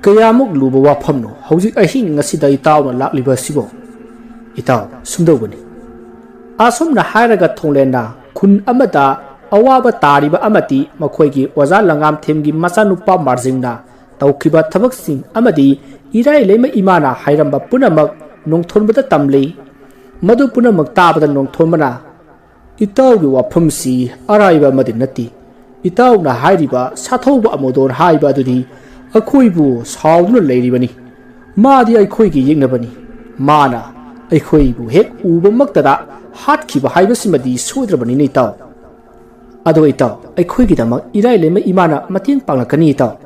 Speaker 1: कयामुक लुबा वाफमनो हौजिक अहिंग ngasiदा इतावना लाक्लिबा सिबो इताव सुमदौबनी आसुमना हायरगा थोंलेंना खुन अमदा अवाबा तारिबा अमति मखोइगी ओजा लंगाम थेमगी मचानुपा मार्जिंगना तौखिबा थबकसिंग अमदी इराई लेमा इमाना हायरंबा पुनमक नोंथोनबदा तमले मधु पुनमक ताबदा नोंथोनबना इतावगी वाफमसी अराइबा मदि नति इतावना हाइरिबा साथौबा अमोदोर हाइबा अदुदी अखोइबु साउदुना लेरिबनी मादी अखोइगी येंगनबनी माना अखोइबु हेक उबमक्तदा हाटखिबा हाइबसिमदी सोद्रबनी ने इताव अदो इताव अखोइगिदमक इराई लेमा इमाना मतेंग पांगलकनी इताव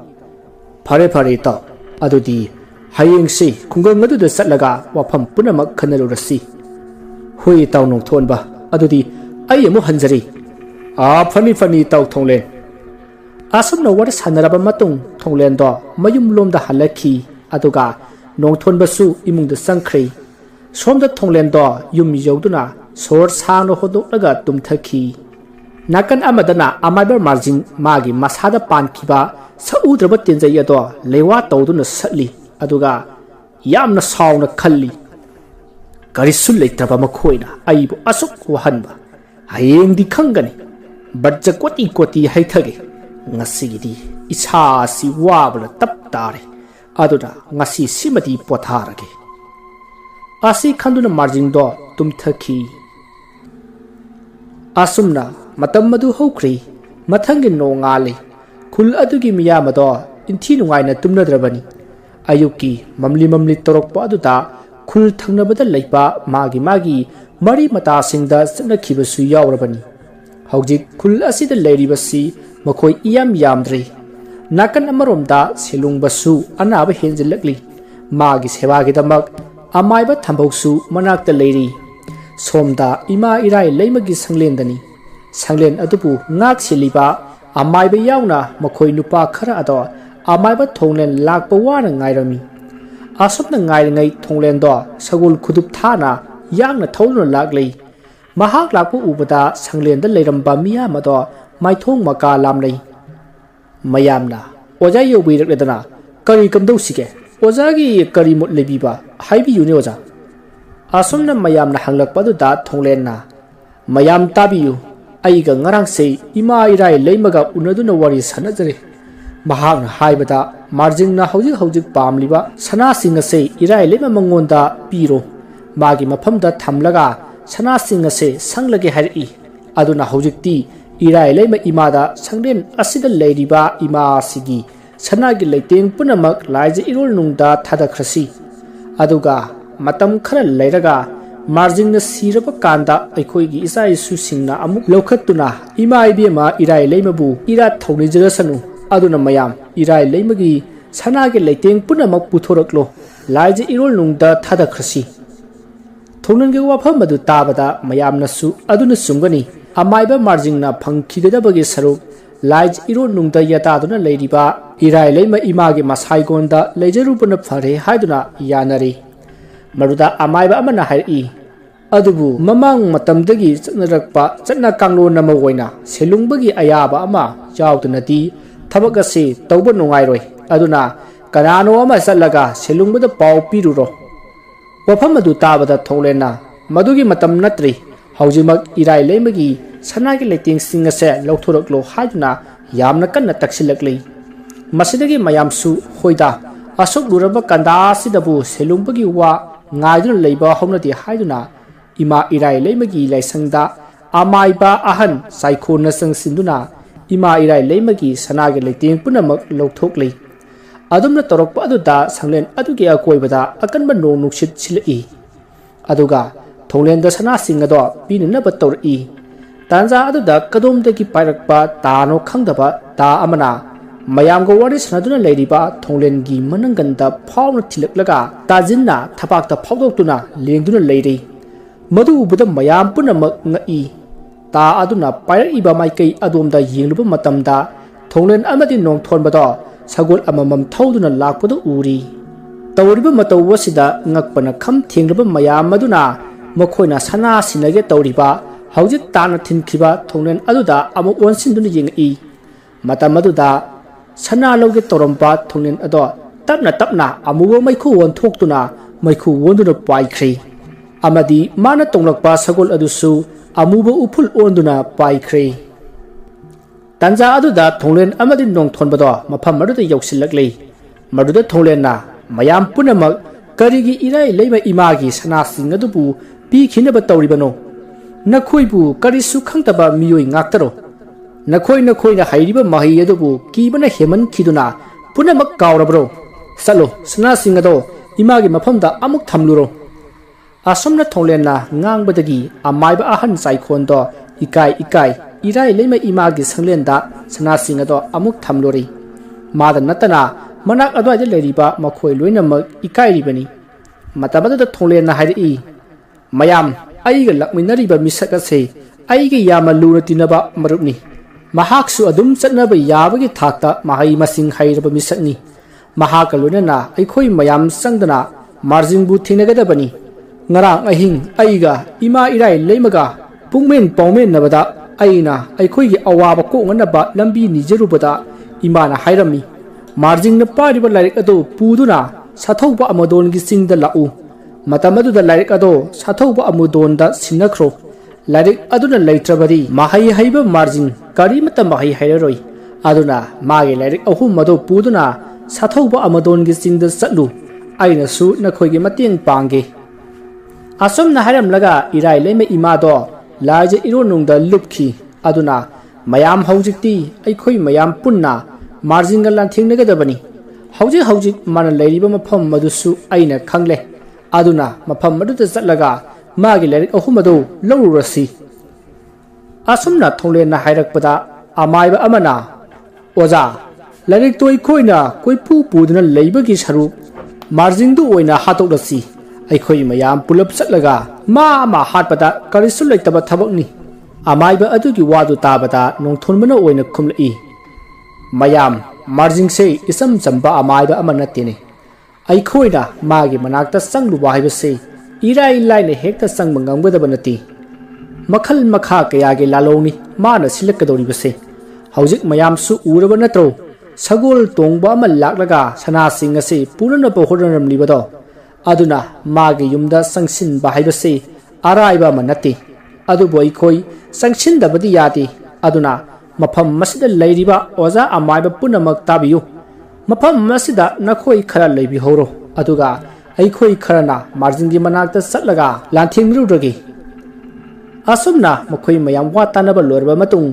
Speaker 1: फरे फरे इताव अदुदी हयेंगसे खुंगंग अदुदा चटलगा वाफम पुनमक खनलुरसी हुई इताव नोंथोनबा अदुदी अई अमु हंजरी फनी फनी तौ थोंलें असुमना वर सानरबा मतुंग थोंलेंदो मयुम लोमदा हलखी अदुगा नोंथोनबसु इमुंगदा संख्रे सोमदा थोंलेंदो युम यौदुना सोर सांनो होदोलगा तुमथखी नाकन अमदना अमाइबर मार्जिंग मागी मसादा पानखिबा सउद्रबा तेंजय अदो लेवा तौदुना सटली अदुगा यामना साउना खल्ली करिसु लेत्रबा मखोइना अइबु असुक वहनबा हयेंगदी खंगनी बज्ज कोटी कोटी हाइथगे ngasigiदी इसासी वाबला तप तारे अदुना ngasi सिमदी पोथारगे आसी खंदुना मार्जिंगदो तुमथखी असुमना मतम मदु हौख्री मथंगे नोंगाले खुल अदुगी मियामदो इंथी नुंगाइना तुमनद्रबनी अयुकी ममली ममली तोरकपा अदुदा खुल थंगनबदा लैपा मागी मागी मरी मतासिंगदा सनखिबसु यावरबनी हौजिक खुल असिदा लेरिबसी मखोइ इयाम यामद्रे नाकन अमरोमदा सेलुंगबसु अनाब हेंजलकली मागी सेवागिदमक ꯑꯃꯥꯏꯕ ꯊꯝꯕꯧꯁꯨ ꯃꯅꯥꯛꯇ ꯂꯩꯔꯤ ꯁꯣꯝꯗ ꯏꯃꯥ ꯏꯔꯥꯏ ꯂꯩꯃꯒꯤ ꯁꯪꯂꯦꯟꯗꯅꯤ ꯁꯪꯂꯦꯟ ꯑꯗꯨꯕꯨ ꯉꯥꯛ ꯁꯤꯜꯂꯤꯕ ꯑꯃꯥꯏꯕ ꯌꯥꯎꯅ ꯃꯈꯣꯏ ꯅꯨꯄꯥ ꯈꯔ ꯑꯗꯣ ꯑꯃꯥꯏꯕ ꯊꯣꯡꯂꯦꯟ ꯂꯥꯛꯄ ꯋꯥꯅ ꯉꯥꯏꯔꯝꯃꯤ ꯑꯁꯨꯝꯅ ꯉꯥꯏꯔꯤꯉꯩ ꯊꯣꯡꯂꯦꯟꯗꯣ ꯁꯒꯣꯜ ꯈꯨꯗꯨꯞ ꯊꯥꯅ ꯌꯥꯡꯅ ꯊꯧꯗꯨꯅ ꯂꯥꯛꯂꯤ ꯃꯍꯥꯛ ꯂꯥꯛꯄ ꯎꯕꯗ ꯁꯪꯂꯦꯟꯗ ꯂꯩꯔꯝꯕ ꯃꯤꯌꯥꯝ ꯑꯗꯣ ꯃꯥꯏꯊꯣꯡ ꯃꯀꯥ ꯂꯥꯝꯅꯩ ꯃꯌꯥꯝꯅ ꯑꯣꯖꯥ ꯌꯧꯕꯤꯔꯛꯂꯦꯗꯅ ꯀꯔꯤ ꯀꯝꯗꯧꯁꯤꯒꯦ ꯑꯣꯖꯥꯒꯤ ꯀꯔꯤ ꯃꯨꯠ ꯂꯩꯕꯤꯕ ꯍꯥꯏꯕꯤꯌꯨꯅꯦ ꯑꯣꯖꯥ ꯑꯁꯨꯝꯅ ꯃꯌꯥꯝꯅ ꯍꯪꯂꯛꯄ ꯑꯗꯨꯗ ꯊꯣꯡꯂꯦꯟꯅ ꯃꯌꯥꯝ ꯇꯥꯕꯤꯌꯨ ꯑꯩꯒ ꯉꯔꯥꯡꯁꯦ ꯏꯃꯥ ꯏꯔꯥꯏ ꯂꯩꯃꯒ ꯎꯅꯗꯨꯅ ꯋꯥꯔꯤ ꯁꯥꯟꯅꯖꯔꯦ ꯃꯍꯥꯛꯅ ꯍꯥꯏꯕꯗ ꯃꯥꯔꯖꯤꯡꯅ ꯍꯧꯖꯤꯛ ꯄꯥꯝꯂꯤꯕ ꯁꯅꯥꯁꯤꯡ ꯑꯁꯦ ꯏꯔꯥꯏ ꯂꯩꯃ ꯃꯉꯣꯟꯗ ꯄꯤꯔꯣ ꯃꯥꯒꯤ ꯃꯐꯝꯗ ꯊꯝꯂꯒ ꯁꯅꯥꯁꯤꯡ ꯑꯁꯦ ꯁꯪꯂꯒꯦ ꯍꯥꯏꯔꯛꯏ ꯑꯗꯨꯅ ꯍꯧꯖꯤꯛꯇꯤ ꯏꯔꯥꯏ ꯂꯩꯃ ꯏꯃꯥꯗ ꯁꯪꯂꯦꯟ ꯑꯁꯤꯗ ꯂꯩꯔꯤꯕ ꯏꯃꯥ ꯑꯁꯤꯒꯤ ꯁꯅꯥꯒꯤ ꯂꯩꯇꯦꯡ ꯄꯨꯝꯅꯃꯛ ꯂꯥꯏꯖ ꯏꯔꯣꯜꯅꯨꯡꯗ ꯊꯥꯗꯈ꯭ꯔꯁꯤ ꯑꯗꯨꯒ ꯃꯇꯝ ꯈꯔ ꯂꯩꯔꯒ ꯃꯥꯔꯖꯤꯡꯅ ꯁꯤꯔꯕ ꯀꯥꯟꯗ ꯑꯩꯈꯣꯏꯒꯤ ꯏꯆꯥ ꯏꯁꯨꯁꯤꯡꯅ ꯑꯃꯨꯛ ꯂꯧꯈꯠꯇꯨꯅ ꯏꯃꯥ ꯏꯕꯦꯝꯃ ꯏꯔꯥꯏ ꯂꯩꯃꯕꯨ ꯏꯔꯥꯠ ꯊꯧꯅꯤꯖꯔꯁꯅꯨ ꯑꯗꯨꯅ ꯃꯌꯥꯝ ꯏꯔꯥꯏ ꯂꯩꯃꯒꯤ ꯁꯅꯥꯒꯤ ꯂꯩꯇꯦꯡ ꯄꯨꯝꯅꯃꯛ ꯄꯨꯊꯣꯔꯛꯂꯣ ꯂꯥꯏꯖ ꯏꯔꯣꯜꯅꯨꯡꯗ ꯊꯥꯗꯈ꯭ꯔꯁꯤ ꯊꯣꯡꯂꯦꯟꯒꯤ ꯋꯥꯐꯝ ꯑꯗꯨ ꯇꯥꯕꯗ ꯃꯌꯥꯝꯅꯁꯨ ꯑꯗꯨꯅ ꯆꯨꯝꯒꯅꯤ ꯑꯃꯥꯏꯕ ꯃꯥꯔꯖꯤꯡꯅ ꯐꯪꯈꯤꯒꯗꯕꯒꯤ ꯁꯔꯨꯛ ꯂꯥꯏꯖ ꯏꯔꯣꯜꯅꯨꯡꯗ ꯌꯥꯇꯥꯗꯨꯅ ꯂꯩꯔꯤꯕ ꯏꯔꯥꯏ ꯂꯩꯃ ꯏꯃꯥꯒꯤ ꯃꯁꯥꯏꯒꯣꯟꯗ ꯂꯩꯖꯔꯨꯕꯅ ꯐꯔꯦ ꯍꯥꯏꯗꯨꯅ ꯌꯥꯅꯔꯤ ꯃꯗꯨꯗ ꯑꯃꯥꯏꯕ ꯑꯃꯅ ꯍꯥꯏꯔꯛꯏ ꯑꯗꯨꯕꯨ ꯃꯃꯥꯡ ꯃꯇꯝꯗꯒꯤ ꯆꯠꯅꯔꯛꯄ ꯆꯠꯅ ꯀꯥꯡꯂꯣꯟ ꯑꯃ ꯑꯣꯏꯅ ꯁꯦꯂꯨꯡꯕꯒꯤ ꯑꯌꯥꯕ ꯑꯃ ꯌꯥꯎꯗꯅꯗꯤ ꯊꯕꯛ ꯑꯁꯤ ꯇꯧꯕ ꯅꯨꯡꯉꯥꯏꯔꯣꯏ ꯑꯗꯨꯅ ꯀꯅꯥꯅꯣ ꯑꯃ ꯆꯠꯂꯒ ꯁꯦꯂꯨꯡꯕꯗ ꯄꯥꯎ ꯄꯤꯔꯨꯔꯣ ꯋꯥꯐꯝ ꯑꯗꯨ ꯇꯥꯕꯗ ꯊꯣꯡꯂꯦꯟꯅ ꯃꯗꯨꯒꯤ ꯃꯇꯝ ꯅꯠꯇ꯭ꯔꯤ ꯍꯧꯖꯤꯛꯃꯛ ꯏꯔꯥꯏ ꯂꯩꯃꯒꯤ ꯁꯅꯥꯒꯤ ꯂꯩꯇꯦꯡꯁꯤꯡ ꯑꯁꯦ ꯂꯧꯊꯣꯔꯛꯂꯣ ꯍꯥꯏꯗꯨꯅ ꯌꯥꯝꯅ ꯀꯟꯅ ꯇꯛꯁꯤꯜꯂꯛꯂꯤ ꯃꯁꯤꯗꯒꯤ ꯃꯌꯥꯝꯁꯨ ꯍꯣꯏꯗ ꯑꯁꯨꯛ ꯂꯨꯔꯕ ꯀꯟꯗꯥ ꯑꯁꯤꯗꯕꯨ ꯁꯦꯂꯨꯡꯕꯒꯤ ꯋꯥ ꯉꯥꯏꯗꯨꯅ ꯂꯩꯕ ꯍꯧꯅꯗꯦ ꯍꯥꯏꯗꯨꯅ ꯏꯃꯥ ꯏꯔꯥꯏ ꯂꯩꯃꯒꯤ ꯂꯥꯏꯁꯪꯗ ꯑꯃꯥꯏꯕ ꯑꯍꯟ ꯆꯥꯏꯈꯣꯟꯅ ꯆꯪꯁꯤꯟꯗꯨꯅ ꯏꯃꯥ ꯏꯔꯥꯏ ꯂꯩꯃꯒꯤ ꯁꯅꯥꯒꯤ ꯂꯩꯇꯦꯡ ꯄꯨꯝꯅꯃꯛ ꯂꯧꯊꯣꯛꯂꯤ ꯑꯗꯨꯝꯅ ꯇꯧꯔꯛꯄ ꯑꯗꯨꯗ ꯁꯪꯂꯦꯟ ꯑꯗꯨꯒꯤ ꯑꯀꯣꯏꯕꯗ ꯑꯀꯟꯕ ꯅꯣꯡ ꯅꯨꯡꯁꯤꯠ ꯁꯤꯜꯂꯛꯏ ꯑꯗꯨꯒ ꯊꯣꯡꯂꯦꯟꯗ ꯁꯅꯥꯁꯤꯡ ꯑꯗꯣ ꯄꯤꯅꯅꯕ ꯇꯧꯔꯛꯏ ꯇꯥꯟꯖꯥ ꯑꯗꯨꯗ ꯀꯗꯣꯝꯗꯒꯤ ꯄꯥꯏꯔꯛꯄ ꯇꯥꯅꯣ ꯈꯪꯗꯕ ꯇꯥ ꯑꯃꯅ ꯃꯌꯥꯝꯒ ꯋꯥꯔꯤ ꯁꯥꯟꯅꯗꯨꯅ ꯂꯩꯔꯤꯕ ꯊꯣꯡꯂꯦꯟꯒꯤ ꯃꯅꯪꯒꯟꯗ ꯐꯥꯎꯅ ꯊꯤꯜꯂꯛꯂꯒ ꯇꯥꯖꯤꯟꯅ ꯊꯕꯥꯛꯇ ꯐꯥꯎꯗꯣꯛꯇꯨꯅ ꯂꯦꯡꯗꯨꯅ ꯂꯩꯔꯤ ꯃꯗꯨ ꯎꯕꯗ ꯃꯌꯥꯝ ꯄꯨꯝꯅꯃꯛ ꯉꯛꯏ ता अदुना पायरइबा माइकई अदोमदा येंगलुबा मतमदा थोंगलेन अमदि नोंथोनबदो सगोल अममम थौदुना लाकपदो उरी तौरिबा मतौवसिदा ngakpana kham थेंगलबा मयाम मदुना मखोइना सना सिनगे तौरिबा हौजिक ताना थिनखिबा थोंगलेन अदुदा अमु ओनसिनदुना येंगई मतम अदुदा सना लौगे तौरमबा थोंगलेन अदो तपना तपना अमुबो मैखु वोनथोक्तुना मैखु वोंदुना पाइख्रे अमदि माना तोंगलकपा सगोल अदुसु अमुबो उफुल ओंदुना पाइख्रे तंजा अदुदा थोंगलेन अमदि नोंथोनबदो मफम अदुदा यौसिलकले मदुदा थोंगलेनना मयाम पुनमक करिगी इराय लेबा इमागी सनासिंग अदुबु पीखिनबा तौरिबनो नखोइबु करिसु खंगतबा मियोय ngakतरो नखोइना हाइरिबा माहि अदुबु कीबना हेमन खिदुना पुनमक कावरबरो सलो सनासिंग अदो इमागी मफमदा अमुक थमलुरो असमना थोंगलेनना ngangbadagi अमाइबा अहन साइखोनदो इकाय इराय लेमा इमागी संगलेनदा सनासिंग अदो अमुक थमलुरी मादा नतना मनाक अदवाइदे लेरिबा मखोय लोइनमक इकायरिबनी मतबददा थोंगलेनना हाइरई मयाम अइगा लकमिनरिबा मिसक असे अइगे यामा लुना तिनबा मरुपनी महाकसु अदुम चटनबा याबगी थाकता महाई मसिंग हाइरबा मिसकनी महाका लोइनना अइखोय मयाम संगदना मार्जिंगबु थिनगदबनी ngarang ahing aiga ima irai leimaga pungmen pawmen nabada aina aikhoi gi awaba ko nganaba lambi nijerubada ima na hairami marjing na pariba lairik ado puduna sathauba amadon gi singda lau matamadu da lairik ado sathauba amudon da sinakhro lairik aduna laitrabari mahai haiba marjing kari mata mahai hairaroi aduna mage lairik ahum mado puduna sathauba amadon gi singda satlu aina su nakhoi gi mateng pange Assam नहरम लगा इराय लेमे इमादो लाजे इरोनुंगदा लुपखी अदुना मयाम हौजिकती अइखोय मयाम पुन्ना margin लांथिंगनगदबनी हौजिक मान लैरिबा मफम मदुसु अइना खंगले अदुना मफम मदुदा चटलगा मागी लैरिक अहुमदो लौरुरसी असमना थोंगलेना हाइरकपदा अमाइबा अमना ओजा लैरिक तो अइखोयना कोइपु पुदुना लैबगी सरु margin दु ओइना हातोकलसी ꯑꯩꯈꯣꯏ ꯃꯌꯥꯝ ꯄꯨꯂꯞ ꯆꯠꯂꯒ ꯃꯥ ꯑꯃ ꯍꯥꯠꯄꯗ ꯀꯔꯤꯁꯨ ꯂꯩꯇꯕ ꯊꯕꯛꯅꯤ ꯑꯃꯥꯏꯕ ꯑꯗꯨꯒꯤ ꯋꯥꯗꯨ ꯇꯥꯕꯗ ꯅꯣꯡꯊꯣꯟꯕꯅ ꯑꯣꯏꯅ ꯈꯨꯝꯂꯛꯏ ꯃꯌꯥꯝ ꯃꯥꯔꯖꯤꯡꯁꯦ ꯏꯆꯝ ꯆꯝꯕ ꯑꯃꯥꯏꯕ ꯑꯃ ꯅꯠꯇꯦꯅꯦ ꯑꯩꯈꯣꯏꯅ ꯃꯥꯒꯤ ꯃꯅꯥꯛꯇ ꯆꯪꯂꯨꯕ ꯍꯥꯏꯕꯁꯤ ꯏꯔꯥꯏ ꯂꯥꯏꯅ ꯍꯦꯛꯇ ꯆꯪꯕ ꯉꯝꯒꯗꯕ ꯅꯠꯇꯦ ꯃꯈꯜ ꯃꯈꯥ ꯀꯌꯥꯒꯤ ꯂꯥꯂꯧꯅꯤ ꯃꯥꯅ ꯁꯤꯜꯂꯛꯀꯗꯧꯔꯤꯕꯁꯦ ꯍꯧꯖꯤꯛ ꯃꯌꯥꯝꯁꯨ ꯎꯔꯕ ꯅꯠꯇ꯭ꯔꯣ ꯁꯒꯣꯜ ꯇꯣꯡꯕ ꯑꯃ ꯂꯥꯛꯂꯒ ꯁꯅꯥꯁꯤꯡ ꯑꯁꯤ ꯄꯨꯅꯅꯕ ꯍꯣꯠꯅꯔꯝꯂꯤꯕꯗꯣ ꯑꯗꯨꯅ ꯃꯥꯒꯤ ꯌꯨꯝꯗ ꯆꯪꯁꯤꯟꯕ ꯍꯥꯏꯕꯁꯤ ꯑꯔꯥꯏꯕ ꯑꯃ ꯅꯠꯇꯦ ꯑꯗꯨꯕꯨ ꯑꯩꯈꯣꯏ ꯆꯪꯁꯤꯟꯗꯕꯗꯤ ꯌꯥꯗꯦ ꯑꯗꯨꯅ ꯃꯐꯝ ꯑꯁꯤꯗ ꯂꯩꯔꯤꯕ ꯑꯣꯖꯥ ꯑꯃꯥꯏꯕ ꯄꯨꯝꯅꯃꯛ ꯇꯥꯕꯤꯌꯨ ꯃꯐꯝ ꯑꯁꯤꯗ ꯅꯈꯣꯏ ꯈꯔ ꯂꯩꯕꯤꯍꯧꯔꯣ ꯑꯗꯨꯒ ꯑꯩꯈꯣꯏ ꯈꯔꯅ ꯃꯥꯔꯖꯤꯡꯒꯤ ꯃꯅꯥꯛꯇ ꯆꯠꯂꯒ ꯂꯥꯟꯊꯦꯡꯅꯔꯨꯔꯒꯦ ꯑꯁꯨꯝꯅ ꯃꯈꯣꯏ ꯃꯌꯥꯝ ꯋꯥ ꯇꯥꯟꯅꯕ ꯂꯣꯏꯔꯕ ꯃꯇꯨꯡ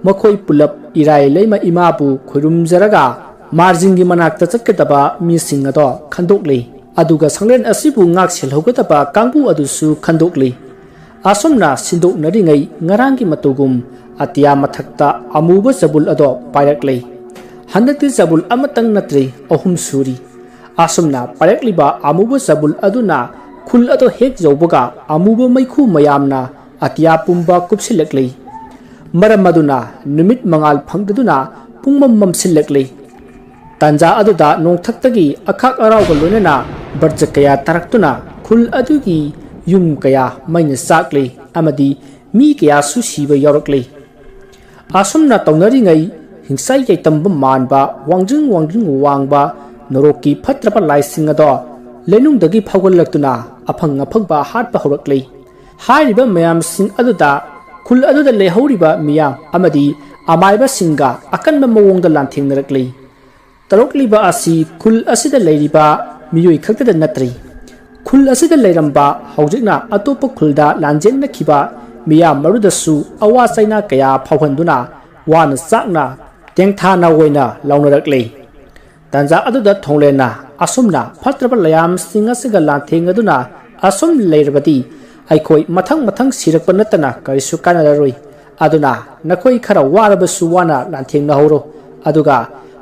Speaker 1: ꯃꯈꯣꯏ ꯄꯨꯂꯞ ꯏꯔꯥꯏ ꯂꯩꯃ ꯏꯃꯥꯕꯨ ꯈꯨꯔꯨꯝꯖꯔꯒ ꯃꯥꯔꯖꯤꯡꯒꯤ ꯃꯅꯥꯛꯇ ꯆꯠꯀꯗꯕ ꯃꯤꯁꯤꯡ ꯑꯗꯣ ꯈꯟꯗꯣꯛꯂꯤ ꯑꯗꯨꯒ ꯁꯪꯂꯦꯟ ꯑꯁꯤꯕꯨ ꯉꯥꯛ ꯁꯦꯜꯍꯧꯒꯗꯕ ꯀꯥꯡꯕꯨ ꯑꯗꯨꯁꯨ ꯈꯟꯗꯣꯛꯂꯤ ꯑꯁꯨꯝꯅ ꯁꯤꯟꯗꯣꯛꯅꯔꯤꯉꯩ ꯉꯔꯥꯡꯒꯤ ꯃꯇꯧꯒꯨꯝ ꯑꯇꯤꯌꯥ ꯃꯊꯛꯇ ꯑꯃꯨꯕ ꯆꯕꯨꯜ ꯑꯗꯣ ꯄꯥꯏꯔꯛꯂꯤ ꯍꯟꯗꯛꯇꯤ ꯆꯕꯨꯜ ꯑꯃꯇꯪ ꯅꯠꯇ꯭ꯔꯤ ꯑꯍꯨꯝ ꯁꯨꯔꯤ ꯑꯁꯨꯝꯅ ꯄꯥꯏꯔꯛꯂꯤꯕ ꯑꯃꯨꯕ ꯆꯕꯨꯜ ꯑꯗꯨꯅ ꯈꯨꯜ ꯑꯗꯣ ꯍꯦꯛ ꯌꯧꯕꯒ ꯑꯃꯨꯕ ꯃꯩꯈꯨ ꯃꯌꯥꯝꯅ ꯑꯇꯤꯌꯥ ꯄꯨꯝꯕ ꯀꯨꯞꯁꯤꯜꯂꯛꯂꯤ ꯃꯔꯝ ꯑꯗꯨꯅ ꯅꯨꯃꯤꯠ ꯃꯉꯥꯜ ꯐꯪꯗꯗꯨꯅ ꯄꯨꯡꯃꯝ ꯃꯝꯁꯤꯜꯂꯛꯂꯤ ꯇꯥꯟꯖꯥ ꯑꯗꯨꯗ ꯅꯣꯡꯊꯛꯇꯒꯤ ꯑꯈꯥꯛ ꯑꯔꯥꯎꯒ ꯂꯣꯏꯅꯅ ꯕꯔꯖ ꯀꯌꯥ ꯇꯥꯔꯛꯇꯨꯅ ꯈꯨꯜ ꯑꯗꯨꯒꯤ ꯌꯨꯝ ꯀꯌꯥ ꯃꯩꯅ ꯆꯥꯛꯂꯤ ꯑꯃꯗꯤ ꯃꯤ ꯀꯌꯥꯁꯨ ꯁꯤꯕ ꯌꯥꯎꯔꯛꯂꯤ ꯑꯁꯨꯝꯅ ꯇꯧꯅꯔꯤꯉꯩ ꯍꯤꯡꯁꯥꯏ ꯌꯩꯇꯝꯕ ꯃꯥꯟꯕ ꯋꯥꯡꯖꯤꯡ ꯋꯥꯡꯕ ꯅꯣꯔꯣꯛꯀꯤ ꯐꯠꯇ꯭ꯔꯕ ꯂꯥꯏꯁꯤꯡ ꯑꯗꯣ ꯂꯩꯅꯨꯡꯗꯒꯤ ꯐꯥꯎꯒꯠꯂꯛꯇꯨꯅ ꯑꯐꯪ ꯑꯐꯪꯕ ꯍꯥꯠꯄ ꯍꯧꯔꯛꯂꯤ ꯍꯥꯏꯔꯤꯕ ꯃꯌꯥꯝꯁꯤꯡ ꯑꯗꯨꯗ ꯈꯨꯜ ꯑꯗꯨꯗ ꯂꯩꯍꯧꯔꯤꯕ ꯃꯤꯌꯥꯝ ꯑꯃꯗꯤ ꯑꯃꯥꯏꯕꯁꯤꯡꯒ ꯑꯀꯟꯕ ꯃꯑꯣꯡꯗ ꯂꯥꯟꯊꯦꯡꯅꯔꯛꯂꯤ ꯇꯧꯔꯛꯂꯤꯕ ꯑꯁꯤ ꯈꯨꯜ ꯑꯁꯤꯗ ꯂꯩꯔꯤꯕ ꯃꯤꯑꯣꯏ ꯈꯛꯇꯗ ꯅꯠꯇ꯭ꯔꯤ ꯈꯨꯜ ꯑꯁꯤꯗ ꯂꯩꯔꯝꯕ ꯍꯧꯖꯤꯛꯅ ꯑꯇꯣꯞꯄ ꯈꯨꯜꯗ ꯂꯥꯟꯖꯦꯟꯅꯈꯤꯕ ꯃꯤꯌꯥꯝ ꯃꯔꯨꯗꯁꯨ ꯑꯋꯥ ꯆꯩꯅꯥ ꯀꯌꯥ ꯐꯥꯎꯍꯟꯗꯨꯅ ꯋꯥꯅ ꯆꯥꯛꯅ ꯇꯦꯡꯊꯥꯅ ꯑꯣꯏꯅ ꯂꯥꯎꯅꯔꯛꯂꯤ ꯇꯥꯟꯖꯥ ꯑꯗꯨꯗ ꯊꯣꯡꯂꯦꯟꯅ ꯑꯁꯨꯝꯅ ꯐꯠꯇ꯭ꯔꯕ ꯂꯌꯥꯝꯁꯤꯡ ꯑꯁꯤꯒ ꯂꯥꯟꯊꯦꯡꯅꯗꯨꯅ ꯑꯁꯨꯝ ꯂꯩꯔꯕꯗꯤ ꯑꯩꯈꯣꯏ ꯃꯊꯪ ꯁꯤꯔꯛꯄ ꯅꯠꯇꯅ ꯀꯔꯤꯁꯨ ꯀꯥꯟꯅꯔꯔꯣꯏ ꯑꯗꯨꯅ ꯅꯈꯣꯏ ꯈꯔ ꯋꯥꯔꯕꯁꯨ ꯋꯥꯅ ꯂꯥꯟꯊꯦꯡꯅꯍꯧꯔꯣ ꯑꯗꯨꯒ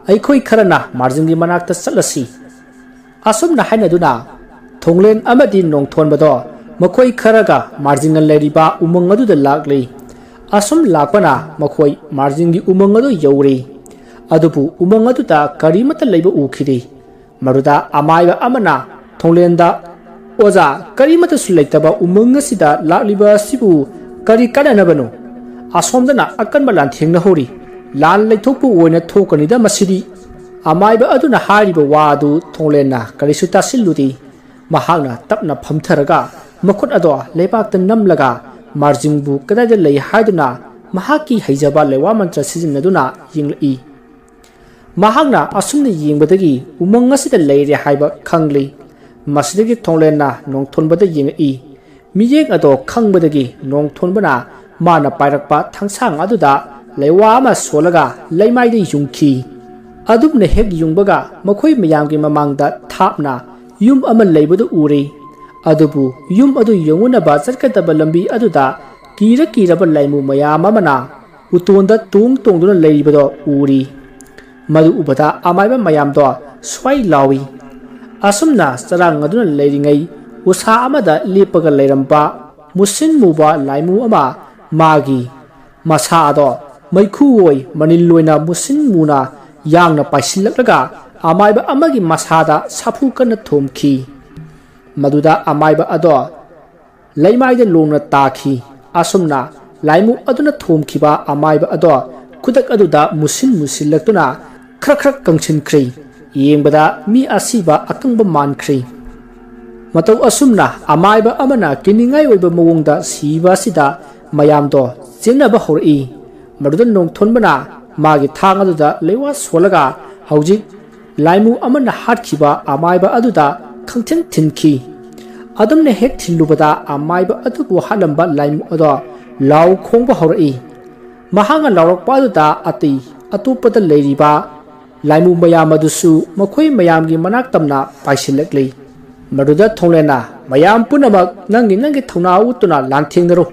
Speaker 1: ꯑꯩꯈꯣꯏ ꯈꯔꯅ ꯃꯥꯔꯖꯤꯡꯒꯤ ꯃꯅꯥꯛꯇ ꯆꯠꯂꯁꯤ ꯑꯁꯨꯝꯅ ꯍꯥꯏꯅꯗꯨꯅ ꯊꯣꯡꯂꯦꯟ ꯑꯃꯗꯤ ꯅꯣꯡꯊꯣꯟꯕꯗꯣ ꯃꯈꯣꯏ ꯈꯔꯒ ꯃꯥꯔꯖꯤꯡꯅ ꯂꯩꯔꯤꯕ ꯎꯃꯪ ꯑꯗꯨꯗ ꯂꯥꯛꯂꯤ ꯑꯁꯨꯝ ꯂꯥꯛꯄꯅ ꯃꯈꯣꯏ ꯃꯥꯔꯖꯤꯡꯒꯤ ꯎꯃꯪ ꯑꯗꯨ ꯌꯧꯔꯤ ꯑꯗꯨꯕꯨ ꯎꯃꯪ ꯑꯗꯨꯗ ꯀꯔꯤꯃꯠꯇ ꯂꯩꯕ ꯎꯈꯤꯗꯦ ꯃꯗꯨꯗ ꯑꯃꯥꯏꯕ ꯑꯃꯅ ꯊꯣꯡꯂꯦꯟꯗ ꯑꯣꯖꯥ ꯀꯔꯤꯃꯠꯇꯁꯨ ꯂꯩꯇꯕ ꯎꯃꯪ ꯑꯁꯤꯗ ꯂꯥꯛꯂꯤꯕ ꯑꯁꯤꯕꯨ ꯀꯔꯤ ꯀꯥꯟꯅꯅꯕꯅꯣ ꯑꯁꯣꯝꯗꯅ ꯑꯀꯟꯕ ꯂꯥꯟꯊꯦꯡꯅꯍꯧꯔꯤ ꯂꯥꯟ ꯂꯩꯊꯣꯛꯄ ꯑꯣꯏꯅ ꯊꯣꯛꯀꯅꯤꯗ ꯃꯁꯤꯗꯤ ꯑꯃꯥꯏꯕ ꯑꯗꯨꯅ ꯍꯥꯏꯔꯤꯕ ꯋꯥ ꯑꯗꯨ ꯊꯣꯡꯂꯦꯟꯅ ꯀꯔꯤꯁꯨ ꯇꯥꯁꯤꯜꯂꯨꯗꯦ ꯃꯍꯥꯛꯅ ꯇꯞꯅ ꯐꯝꯊꯔꯒ ꯃꯈꯨꯠ ꯑꯗꯣ ꯂꯩꯕꯥꯛꯇ ꯅꯝꯂꯒ ꯃꯥꯔꯖꯤꯡꯕꯨ ꯀꯗꯥꯏꯗ ꯂꯩ ꯍꯥꯏꯗꯨꯅ ꯃꯍꯥꯛꯀꯤ ꯍꯩꯖꯕ ꯂꯩꯋꯥ ꯃꯟꯇ꯭ꯔ ꯁꯤꯖꯤꯟꯅꯗꯨꯅ ꯌꯦꯡꯂꯛꯏ ꯃꯍꯥꯛꯅ ꯑꯁꯨꯝꯅ ꯌꯦꯡꯕꯗꯒꯤ ꯎꯃꯪ ꯑꯁꯤꯗ ꯂꯩꯔꯦ ꯍꯥꯏꯕ ꯈꯪꯂꯤ ꯃꯁꯤꯗꯒꯤ ꯊꯣꯡꯂꯦꯟꯅ ꯅꯣꯡꯊꯣꯟꯕꯗ ꯌꯦꯡꯉꯛꯏ ꯃꯤꯠꯌꯦꯡ ꯑꯗꯣ ꯈꯪꯕꯗꯒꯤ ꯅꯣꯡꯊꯣꯟꯕꯅ ꯃꯥꯅ ꯄꯥꯏꯔꯛꯄ ꯊꯥꯡꯁꯥꯡ ꯑꯗꯨꯗ ꯂꯩꯋꯥ ꯑꯃ ꯁꯣꯜꯂꯒ ꯂꯩꯃꯥꯏꯗ ꯌꯨꯡꯈꯤ ꯑꯗꯨꯝꯅ ꯍꯦꯛ ꯌꯨꯡꯕꯒ ꯃꯈꯣꯏ ꯃꯌꯥꯝꯒꯤ ꯃꯃꯥꯡꯗ ꯊꯥꯞꯅ ꯌꯨꯝ ꯑꯃ ꯂꯩꯕꯗꯨ ꯎꯔꯦ ꯑꯗꯨꯕꯨ ꯌꯨꯝ ꯑꯗꯨ ꯌꯧꯅꯅꯕ ꯆꯠꯀꯗꯕ ꯂꯝꯕꯤ ꯑꯗꯨꯗ ꯀꯤꯔꯕ ꯂꯥꯏꯃꯨ ꯃꯌꯥꯝ ꯑꯃꯅ ꯎꯇꯣꯟꯗ ꯇꯣꯡꯗꯨꯅ ꯂꯩꯔꯤꯕꯗꯣ ꯎꯔꯤ ꯃꯗꯨ ꯎꯕꯗ ꯑꯃꯥꯏꯕ ꯃꯌꯥꯝꯗꯣ ꯁ꯭ꯋꯥꯏ ꯂꯥꯎꯏ ꯑꯁꯨꯝꯅ ꯆꯔꯥꯡꯅꯗꯨꯅ ꯂꯩꯔꯤꯉꯩ ꯎꯁꯥ ꯑꯃꯗ ꯂꯦꯞꯄꯒ ꯂꯩꯔꯝꯕ ꯃꯨꯁꯤꯟ ꯃꯨꯕ ꯂꯥꯏꯃꯨ ꯑꯃ ꯃꯥꯒꯤ ꯃꯁꯥ ꯑꯗꯣ ꯃꯩꯈꯨ ꯑꯣꯏ ꯃꯅꯤꯜ ꯑꯣꯏꯅ ꯃꯨꯁꯤꯟ ꯃꯨꯅ ꯌꯥꯡꯅ ꯄꯥꯏꯁꯤꯜꯂꯛꯂꯒ ꯑꯃꯥꯏꯕ ꯑꯃꯒꯤ ꯃꯁꯥꯗ ꯁꯥꯐꯨ ꯀꯟꯅ ꯊꯣꯝꯈꯤ ꯃꯗꯨꯗ ꯑꯃꯥꯏꯕ ꯑꯗꯣ ꯂꯩꯃꯥꯏꯗ ꯂꯣꯡꯅ ꯇꯥꯈꯤ ꯑꯁꯨꯝꯅ ꯂꯥꯏꯃꯨ ꯑꯗꯨꯅ ꯊꯣꯝꯈꯤꯕ ꯑꯃꯥꯏꯕ ꯑꯗꯣ ꯈꯨꯗꯛ ꯑꯗꯨꯗ ꯃꯨꯁꯤꯜꯂꯛꯇꯨꯅ ꯈꯔ ꯀꯪꯁꯤꯟꯈ꯭ꯔꯦ ꯌꯦꯡꯕꯗ ꯃꯤ ꯑꯁꯤꯕ ꯑꯀꯪꯕ ꯃꯥꯟꯈ꯭ꯔꯦ ꯃꯇꯧ ꯑꯁꯨꯝꯅ ꯑꯃꯥꯏꯕ ꯑꯃꯅ ꯀꯤꯅꯤꯡꯉꯥꯏ ꯑꯣꯏꯕ ꯃꯑꯣꯡꯗ ꯁꯤꯕ ꯑꯁꯤꯗ ꯃꯌꯥꯝꯗꯣ ꯆꯦꯟꯅꯕ ꯍꯧꯔꯛꯏ ꯃꯗꯨꯗ ꯅꯣꯡꯊꯣꯟꯕꯅ ꯃꯥꯒꯤ ꯊꯥꯡ ꯑꯗꯨꯗ ꯂꯩꯋꯥ ꯁꯣꯜꯂꯒ ꯍꯧꯖꯤꯛ ꯂꯥꯏꯃꯨ ꯑꯃꯅ ꯍꯥꯠꯈꯤꯕ ꯑꯃꯥꯏꯕ ꯑꯗꯨꯗ ꯈꯪꯊꯤꯟ ꯊꯤꯟꯈꯤ ꯑꯗꯨꯝꯅ ꯍꯦꯛ ꯊꯤꯜꯂꯨꯕꯗ ꯑꯃꯥꯏꯕ ꯑꯗꯨꯕꯨ ꯍꯥꯠꯂꯝꯕ ꯂꯥꯏꯃꯨ ꯑꯗꯣ ꯂꯥꯎ ꯈꯣꯡꯕ ꯍꯧꯔꯛꯏ ꯃꯍꯥꯛꯅ ꯂꯥꯎꯔꯛꯄ ꯑꯗꯨꯗ ꯑꯇꯣꯞꯄꯗ ꯂꯩꯔꯤꯕ ꯂꯥꯏꯃꯨ ꯃꯌꯥꯝ ꯑꯗꯨꯁꯨ ꯃꯈꯣꯏ ꯃꯌꯥꯝꯒꯤ ꯃꯅꯥꯛ ꯇꯝꯅ ꯄꯥꯏꯁꯤꯜꯂꯛꯂꯤ ꯃꯗꯨꯗ ꯊꯣꯡꯂꯦꯟꯅ ꯃꯌꯥꯝ ꯄꯨꯝꯅꯃꯛ ꯅꯪꯒꯤ ꯊꯧꯅꯥ ꯎꯠꯇꯨꯅ ꯂꯥꯟꯊꯦꯡꯅꯔꯣ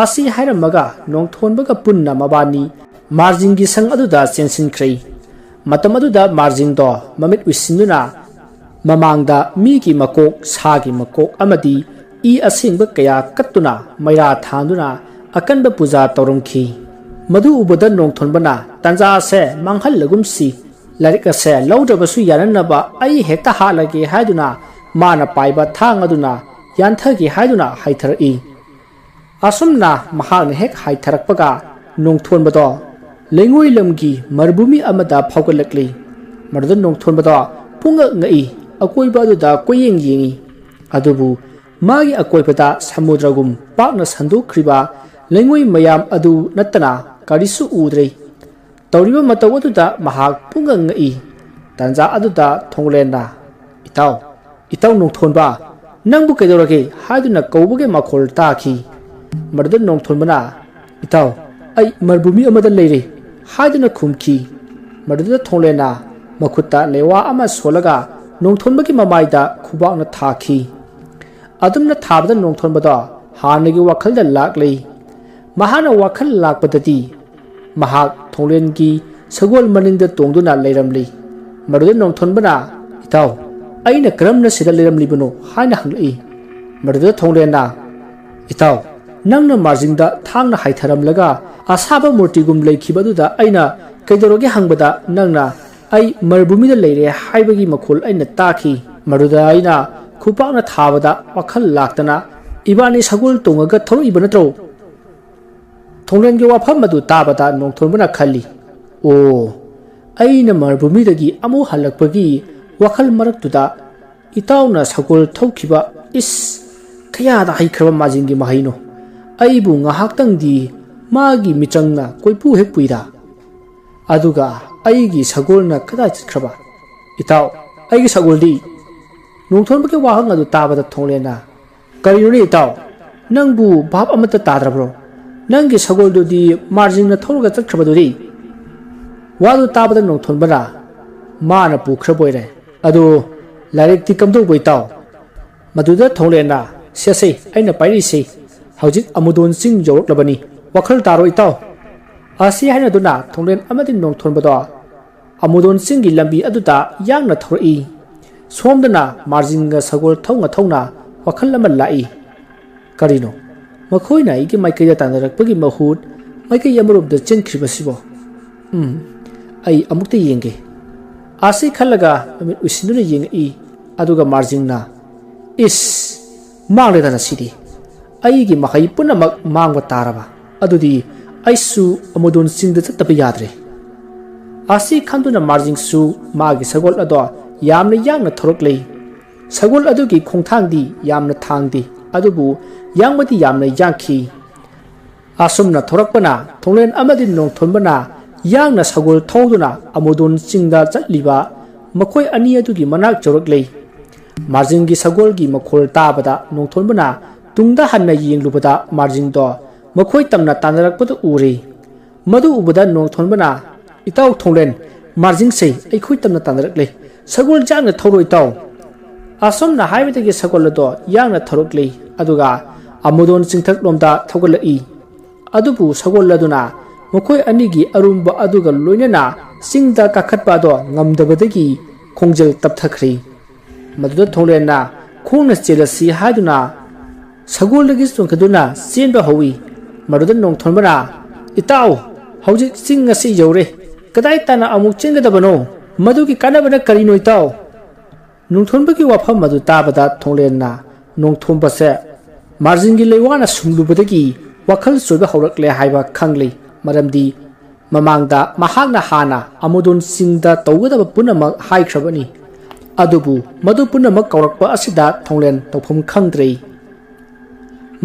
Speaker 1: ꯑꯁꯤ ꯍꯥꯏꯔꯝꯃꯒ ꯅꯣꯡꯊꯣꯟꯕꯒ ꯄꯨꯟꯅ ꯃꯕꯥꯅꯤ ꯃꯥꯔꯖꯤꯡꯒꯤ ꯁꯪ ꯑꯗꯨꯗ ꯆꯦꯟꯁꯤꯟꯈ꯭ꯔꯦ ꯃꯇꯝ ꯑꯗꯨꯗ ꯃꯥꯔꯖꯤꯡꯗꯣ ꯃꯃꯤꯠ ꯎꯏꯁꯤꯟꯗꯨꯅ mamangda migi makok sagi makok amadi I asingba kaya kattuna maira thanduna akanba puja tawrumkhi madu ubada nongthonbana tanja se manghal lagumsi larika se lawdabasu yananaba ai hekta halage haiduna mana paiba thang aduna yanthagi haiduna haithari asumna mahang hek haitharakpaga nongthonbado lengoi lamgi marbumi amada phaugalakli marda nongthonbado punga ngai akoiba aduda koyeng yengi adubu magi akoibada samudragum pakna sandukriba lengoi mayam adu natana karisu udre tawriba mataw aduda mahak punga ngai tanja aduda thonglena itaw nongthonba nangbu kedorage haiduna kawbuge makhol taakhi marda nongthonbana itaw ai marbumi amada leire haiduna khumki marda thonglena makhutta lewa ama solaga nongthonbagi mamaida khubakna thakhi adumna thabda nongthonbada hanagi wakhalda laklei mahana wakhal lakpadati mahak thonglengi sagol maningda tongduna leiramli maruda nongthonbana itaw aina karamna sida leiramlibano haina hanglei maruda thonglena itaw nangna marjingda thangna haitharamlaga asaba murtigum leikhibaduda aina kaidoroge hangbada nangna ai marbumida leire haibagi makhol aina takhi maruda aina khupakna thabada wakhal laktana ibani sagol tongaga thoro ibanatro thonglengi wafam madu tabada nongthonbana khali o aina marbumidagi amu halakpagi wakhal maraktuda itawna sagol thokhiba is kayada haikhra majingi mahaino aibu ngahaktangdi magi michangna koipu hekpuida aduga aigi sagolna kada chikhraba itaw aigi sagoldi nongthonbake wahang adu tabada thonglena karinuni itaw nangbu bhab amata tadrabro nangi sagoldudi marjingna thoroga chakhrabaduri wadu tabada nongthonbana mana pukhraboire adu larekti kamdo boitaw maduda thonglena sesei aina pairi sei hojik amudon sing jawraklabani wakhal taro itaw asi haina duna thonglen amadi nongthonbado amudon singi lambi aduda yangna thorei somdana marjinga sagol thonga wakhal lama lai karino makhoina igi maikaya tanarakpagi mahut maikai yamarobda chenkribasibo ai amukta yenge asi khalaga amit usinuna yengi aduga marjingna is mangle dana sidi aigi makai punamak mangwa taraba adudi aisu amudon singda chattaba yadre asi khanduna marjing su magi sagol ado yamna yangna thoroklei sagol adugi khongthangdi yamna thangdi adubu yangmadi yamna yangkhi asumna thorakpana thonglen amadi nongthonbana yangna sagol thoduna amudon singda chatliba makhoi ani adugi manak choroklei marjingi sagolgi makhol tabada nongthonbana tungda hanna yenglubada marjing do makhoi tamna tanarakpada uri madu ubada nongthonbana itaw thonglen marjing sei aikhoi tamna tanaraklei sagol jangna thoroi taw asomna haibadagi sagol do yangna thoroklei aduga amudon singthak lomda thogalai adubu sagol laduna makhoi anigi arumba aduga loinana singda kakhatpa do ngamdabadagi khongjel tapthakri maduda thonglenna khongna chelasi haiduna sagol lagi sungkhaduna senba howi maduda nongthonbana itaw hojik sing ngasi yore kadai tana amuk chengadabano madugi kanabana karino itaw nongthonbagi wafam madu tabada thonglenna nongthonbase marjingi leiwana sunglubadagi wakhal soiba haurakle haiba khangli maramdi mamangda mahakna hana amudon singda tawgadaba punamak haikhrabani adubu madu punamak kaurakpa asida thonglen tawpham khangdrei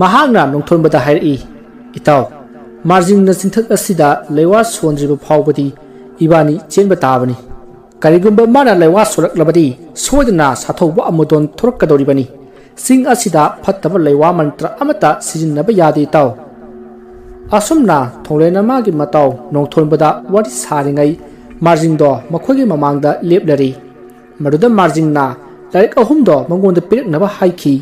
Speaker 1: mahakna nongthonbada hairi itaw marjingna singthak asida leiwa sondriba phawbadi ibani chenba tabani karigumba mana leiwa soraklabadi soidna sathauba amudon thorakadoribani sing asida phattaba leiwa mantra amata sijinnaba yadi taw asumna thonglena magi mataw nongthonbada wari saringai marjing do makhogi mamangda leplari maduda marjing na larik ahum do mangonda piraknaba haiki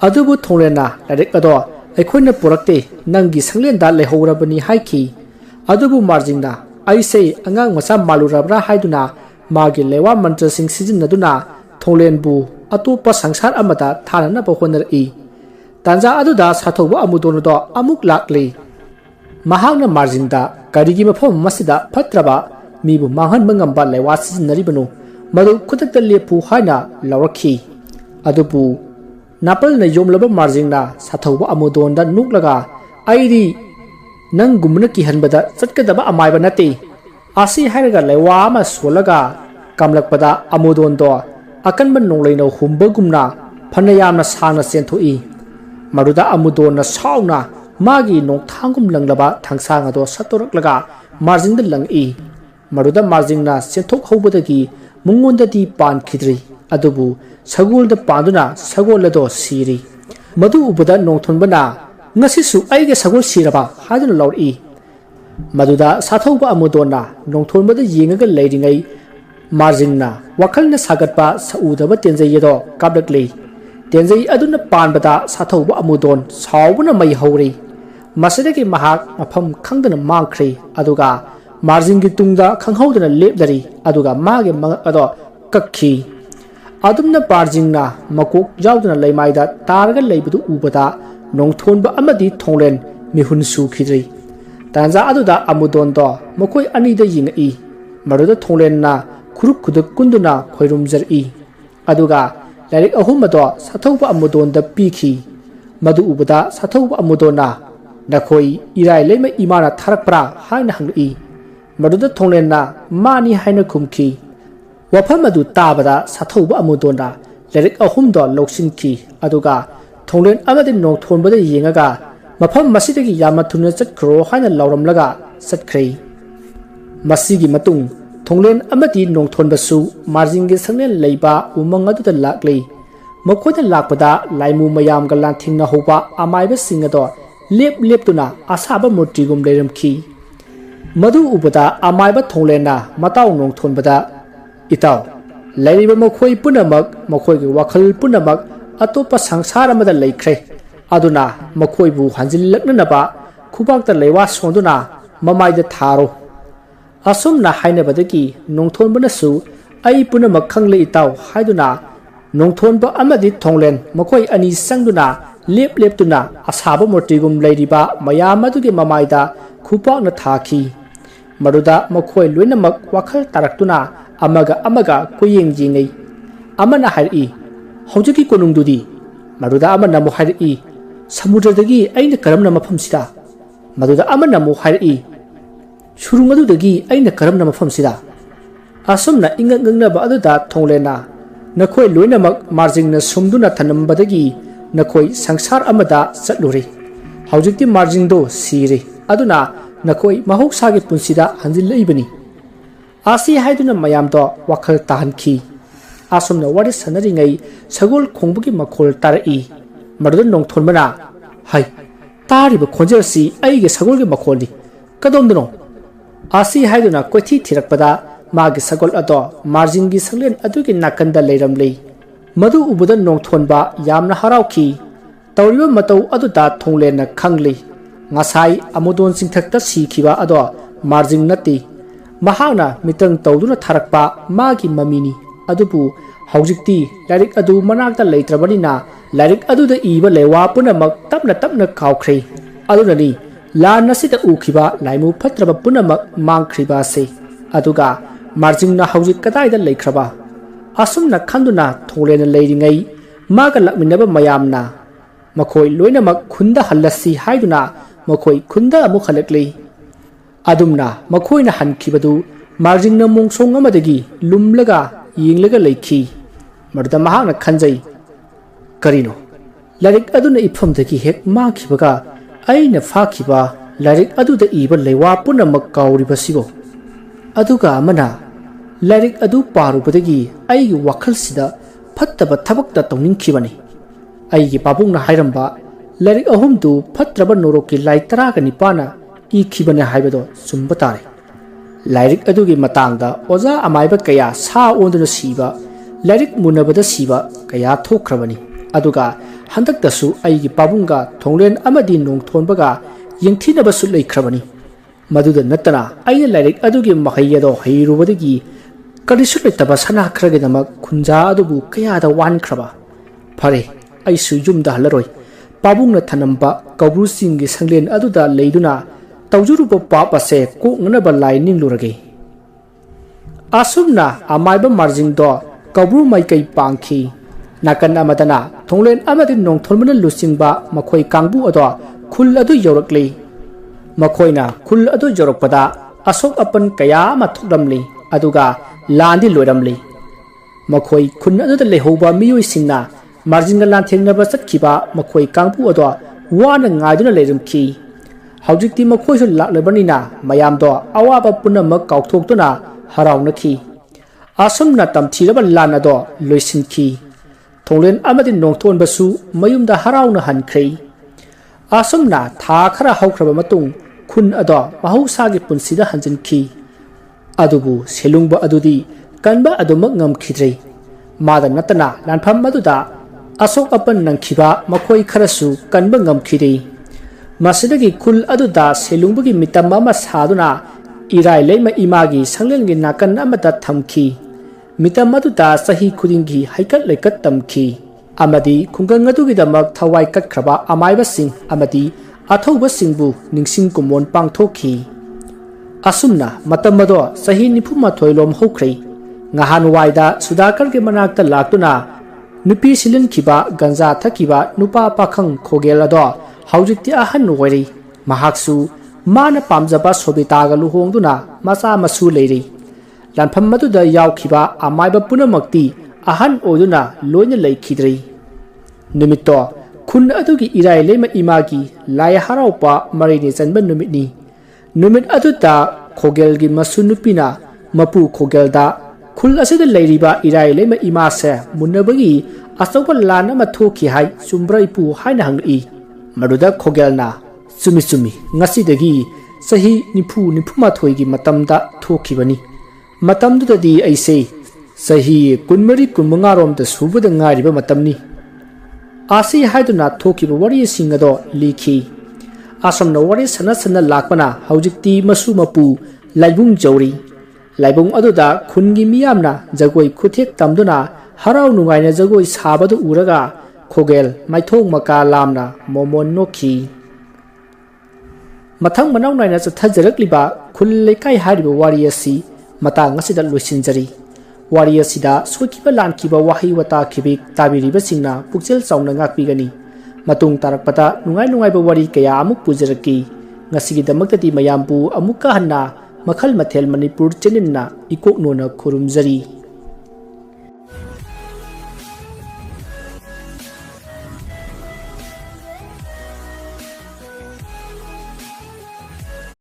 Speaker 1: adubu thonglena larik ado aikhoina purakte nangi sanglenda lehorabani haiki adubu marjing na aisei angang masa malurabra haiduna magi lewa mantra sing sijinnaduna थोंलेनबु अतोप्पा संसार अमदा थाननबा होनरई तांजा अदुदा साथौबा अमुदोनदो अमुक लाक्ले महांगना मार्जिंगदा करिगी मफम मसिदा फत्रबा मीबु मांगहनबा ngamba लेवा सिजनरिबनु मदु खुदकता लेपु हाइना लौरखी अदुबु नापल न योमलबा मार्जिंगना साथौबा अमुदोनदा नुकलगा आइदी नंग गुमना किहनबदा चटकदबा अमायबा नते आसी हाइरगा लेवा अमा सोलगा कामलकपदा अमुदोनदो अकनबा नोंगलैनो हुंबगुमना फनयामना साना सेंथोई मरुदा अमुदोनना साउना मागी नोंथांगुम लंगलबा थांसांग अदो सतोरकलगा मार्जिंगदा लंगई मरुदा मार्जिंगना सेंथोक हौबदगी मुंगोंददी पानखिद्री अदुबु सगोलदा पांदुना सगोलदो सीरी मदु उबदा नोंथोनबना ngasisu aige sagol siraba haduna lawri maduda sathauba amudona nongthonbada yengaga leiringai marjingna wakhalna sagatpa saudaba tenjaiyedo kablakli tenjai aduna panbada sathauba amudon sawbuna mai hori masadagi mahak mafam khangdana mangkhri aduga marjingi tungda khanghaudana lepdari aduga mage ado kakhi adumna parjingna makok jauduna leimaida targa leibudu ubada नोंथोनबा अमदी थोंलेन मिहुन सुखिद्री तांजा अदुदा अमुदोनदो मखोय अनिदा यिंगई मरुदा थोंलेनना खुरुक खुदक कुंदुना खोइरुमजरई अदुगा लाइरिक अहुमदो साथौबा अमुदोनदा पीखी मदु उबदा साथौबा अमुदोना नखोय इराय लेमा इमाना थारकप्रा हाइना हंगई मरुदा थोंलेनना मानी हाइना खुमखी वफम अदु ताबदा साथौबा अमुदोना लाइरिक अहुमदो लौसिनखी अदुगा थोंलेन अमदि नोंथोनबदा येंगागा मफम मसिदगी यामा थुना चटख्रो हाइना लौरमलगा चटख्रै मसिगी मतुंग थोंलेन अमदि नोंथोनबसु मार्जिंगे संगलेन लैबा उमंग अदुदा लाक्लै मखोयदा लाकपदा लाइमु मयामगा लांथिंगना होबा अमायबा सिंगदो लेप लेपतुना आसाबा मूर्तिगुम लेरमखी मदु उबदा अमायबा थोंलेनना मताव नोंथोनबदा इताव लैरिबा मखोय पुनमक मखोयगे वखल पुनमक अतोप संसार अमदा लैख्रे अदुना मखोयबु हांजिल्लकनबा खुबाक्ता लैवा सोंदुना ममायदा थारो असुमना हाइनबदगी नोंथोनबनसु अई पुनमक खंगले इताव हाइदुना नोंथोनबा अमदि थोंलेन मखोय अनी संगदुना लेप लेपतुना असाबा मूर्तिगुम लैरिबा मयाम अदुगे ममायदा खुपाकना थाखी मरुदा मखोय लोइनमक वखल तारक्तुना अमगा कुयेंग जिंगै अमना हाइरई हौजकी कोनुंगदुदी मरुदा अमना मु हाइरई समुद्रदगी अइना करमना मफमसिदा मरुदा अमना मु हाइरई सुरुंगदुदगी अइना करमना मफमसिदा असुमना इंगंगंगनबा अदुदा थोंलेना नखोय लोइनमक मार्जिंगना सुमदुना थनमबदगी नखोय संसार अमदा चटलुरे हौजकी मार्जिंगदो सीरे अदुना नखोय महौसागे पुंसिदा हंजिलइबनी आसी हाइदुना मयामदो वखल ताहनखी आसुमना वारी सनरिंगै सगोल खोंबगी मखोल तारई मरुदा नोंथोनबना हाय तारिबा खोंजेलसी अइगे सगोलगे मखोलनि कदोमदनो आसी हाइदुना कोइथि थिरकपदा मागे सगोल अदो मार्जिंगी संगलेन अदुगे नाकंदा लेरमलै मदु उबदा नोंथोनबा यामना हरावखी तौरिबा मतौ अदुदा थोंलेनना खंगलै ngasai amudon singthakta sikhiba ado marjing nati mahana mitang tawduna tharakpa magi mamini adubu haujikti larik adu manakta leitrabanina larik adu da iba lewa punamak tapna khawkhre adunani la nasita ukhiba laimu phatraba punamak mangkhriba se aduga marjing na haujik kadai da leikraba asumna khanduna tholena leiringai maga lakminaba mayamna makhoi loinamak khunda hallasi haiduna मखोय खुंदा अमुक हलकले अदुमना मखोयना हनखिबदु मार्जिंगना मोंगसोंग अमदगी लुमलगा यिंगलगा लैखी मरदा महाना खंजै करिनो लारिक अदुना इफमदगी हेक माखिबगा अइना फाखिबा लारिक अदुदा इबा लेवा पुनमक काउरिबसिबो अदुगा अमना लारिक अदु पारुबदगी अइगी वखलसिदा फत्तबा थबकता तौनिंखिबनी अइगी पाबुंगना हायरंबा लारिक अहुमदु फत्रबा नोरोकी लाई तरागा निपाना इखिबने हाइबदो सुंबा तारे लारिक अदुगी मतांगदा ओजा अमाइबा कया सा ओंदुना सीबा लारिक मुनबदा सीबा कया थोख्रबनी अदुगा हंदक्तसु अइगी पाबुंगा थोंगलेन अमदि नोंथोनबगा यंगथिनबसु लैख्रबनी मदुदा नतना अइना लारिक अदुगी महैयदो हैरुबदगी करिसु लेतबा सना खरगेदमक खुंजा अदुबु कयादा वानख्रबा फरे अइसु युमदा हलरोय पाबुंगना थनंबा कौब्रुसिंगी संगलेन अदुदा लेदुना तौजुरुबो पाप असे कोंगनबा लाइ निंगलुरगे असुमना अमाइबा मार्जिंग दो कौब्रु माइकई पांखी नाकन अमदना थोंगलेन अमदि नोंथोलमना लुसिंगबा मखोय कांगबु अदो खुल अदु यौरकले मखोयना खुल अदु यौरकपदा अशोक अपन कया अमा थोकलमली अदुगा लांदि लोरमली मखोय खुन अदुदा लेहौबा मियोयसिंगना मार्जिंग लांथेंगनबा चटखिबा मखोय कांगबु अदो वाना ngaiduna लेरमखी हौजिक्ति मखोयसु लाक्लबनिना मयामदो अवाबा पुनमक काउथोक्तुना हराउनखी असुमना तमथिरबा लान अदो लोइसिनखी थोंगलेन अमदि नोंथोनबसु मयुमदा हराउना हनख्रे असुमना था खरा हौख्रबा मतुंग खुन अदो महौसागी पुनसिदा हंजिनखी अदुबु सेलुंगबा अदुदी कनबा अदुमक ngमखिद्रे मादा नतना लानफम मदुदा अशोक अपन नंखिबा मखोय खरसु कनबा ngमखिरे मसिदगी खुल अदुदा सेलुंगबगी मितम अमा सादुना इराय लेमा इमागी संगलेंगी नाकन अमदा थमखी मितम अदुदा सही खुदिंगी हाइकट लेकट तमखी अमदी खुंगंग अदुगिदमक थवाई कटख्रबा अमाइबसिंग अमदी अथौबसिंगबु निंगसिंग कुमोन पांगथोखी असुमना मतमदो सही निफुमाथोय लोम हौख्रै ngahanwaida sudakar ke manakta laktuna nupi silin khiba ganja thakiba nupa pakhang khogel ado haujikti ahan noiri mahaksu mana pamjaba sobita ga luhongduna masa masu leiri lanpham madu da yaukhiba amaiba punamakti ahan oiduna loina leikhidrei numitto khun adugi irai lema imagi lai haraupa marini chanba numitni numit aduta khogel gi masu nupina mapu khogel da खुल असिद लेरिबा इराय lemma इमासे मुन्नबगी अचौबा लान अमा थोखि हाय चुम्ब्रैपु हायना हंगई मरुदा खोगेलना चुमी चुमी ngasiदगी सही निफु निफुमाथोयगी मतमदा थोखिबनी मतमदुददी ऐसे सही कुनमरी कुनमंगा रोमदा सुबदा ngaरिबा मतमनी आसी हायदुना थोखिबा वरि सिंगदो लिखि असमना वरि सना सना लाकपना हौजिक्ति मसु मपु लाइबुंग जौरी लाइबुंग अदुदा खुनगी मियामना जगोय खुथेक तमदुना हराव नुगाइना जगोय साबदु उरगा खोगेल माइथोंग मका लामना मोमोन नोखी मथंग मनाव नाइना चथजरकलिबा खुल लेकाय हारिबा वारि असि मतांग असिदा लोइसिनजरी वारि असिदा सोकिबा लानकिबा वाहि वता खिबिक ताबिरिबा सिंगना पुक्चेल चावना गाकपिगनी मतुंग तारकपता नुगाइ नुगाइबा वारि कया अमुक पुजरकी ngasiगी दमकतति मयामपु अमुका हन्ना मखल मथेल मणिपुर चेनिन्ना इकोक नोना खुरुमजरी।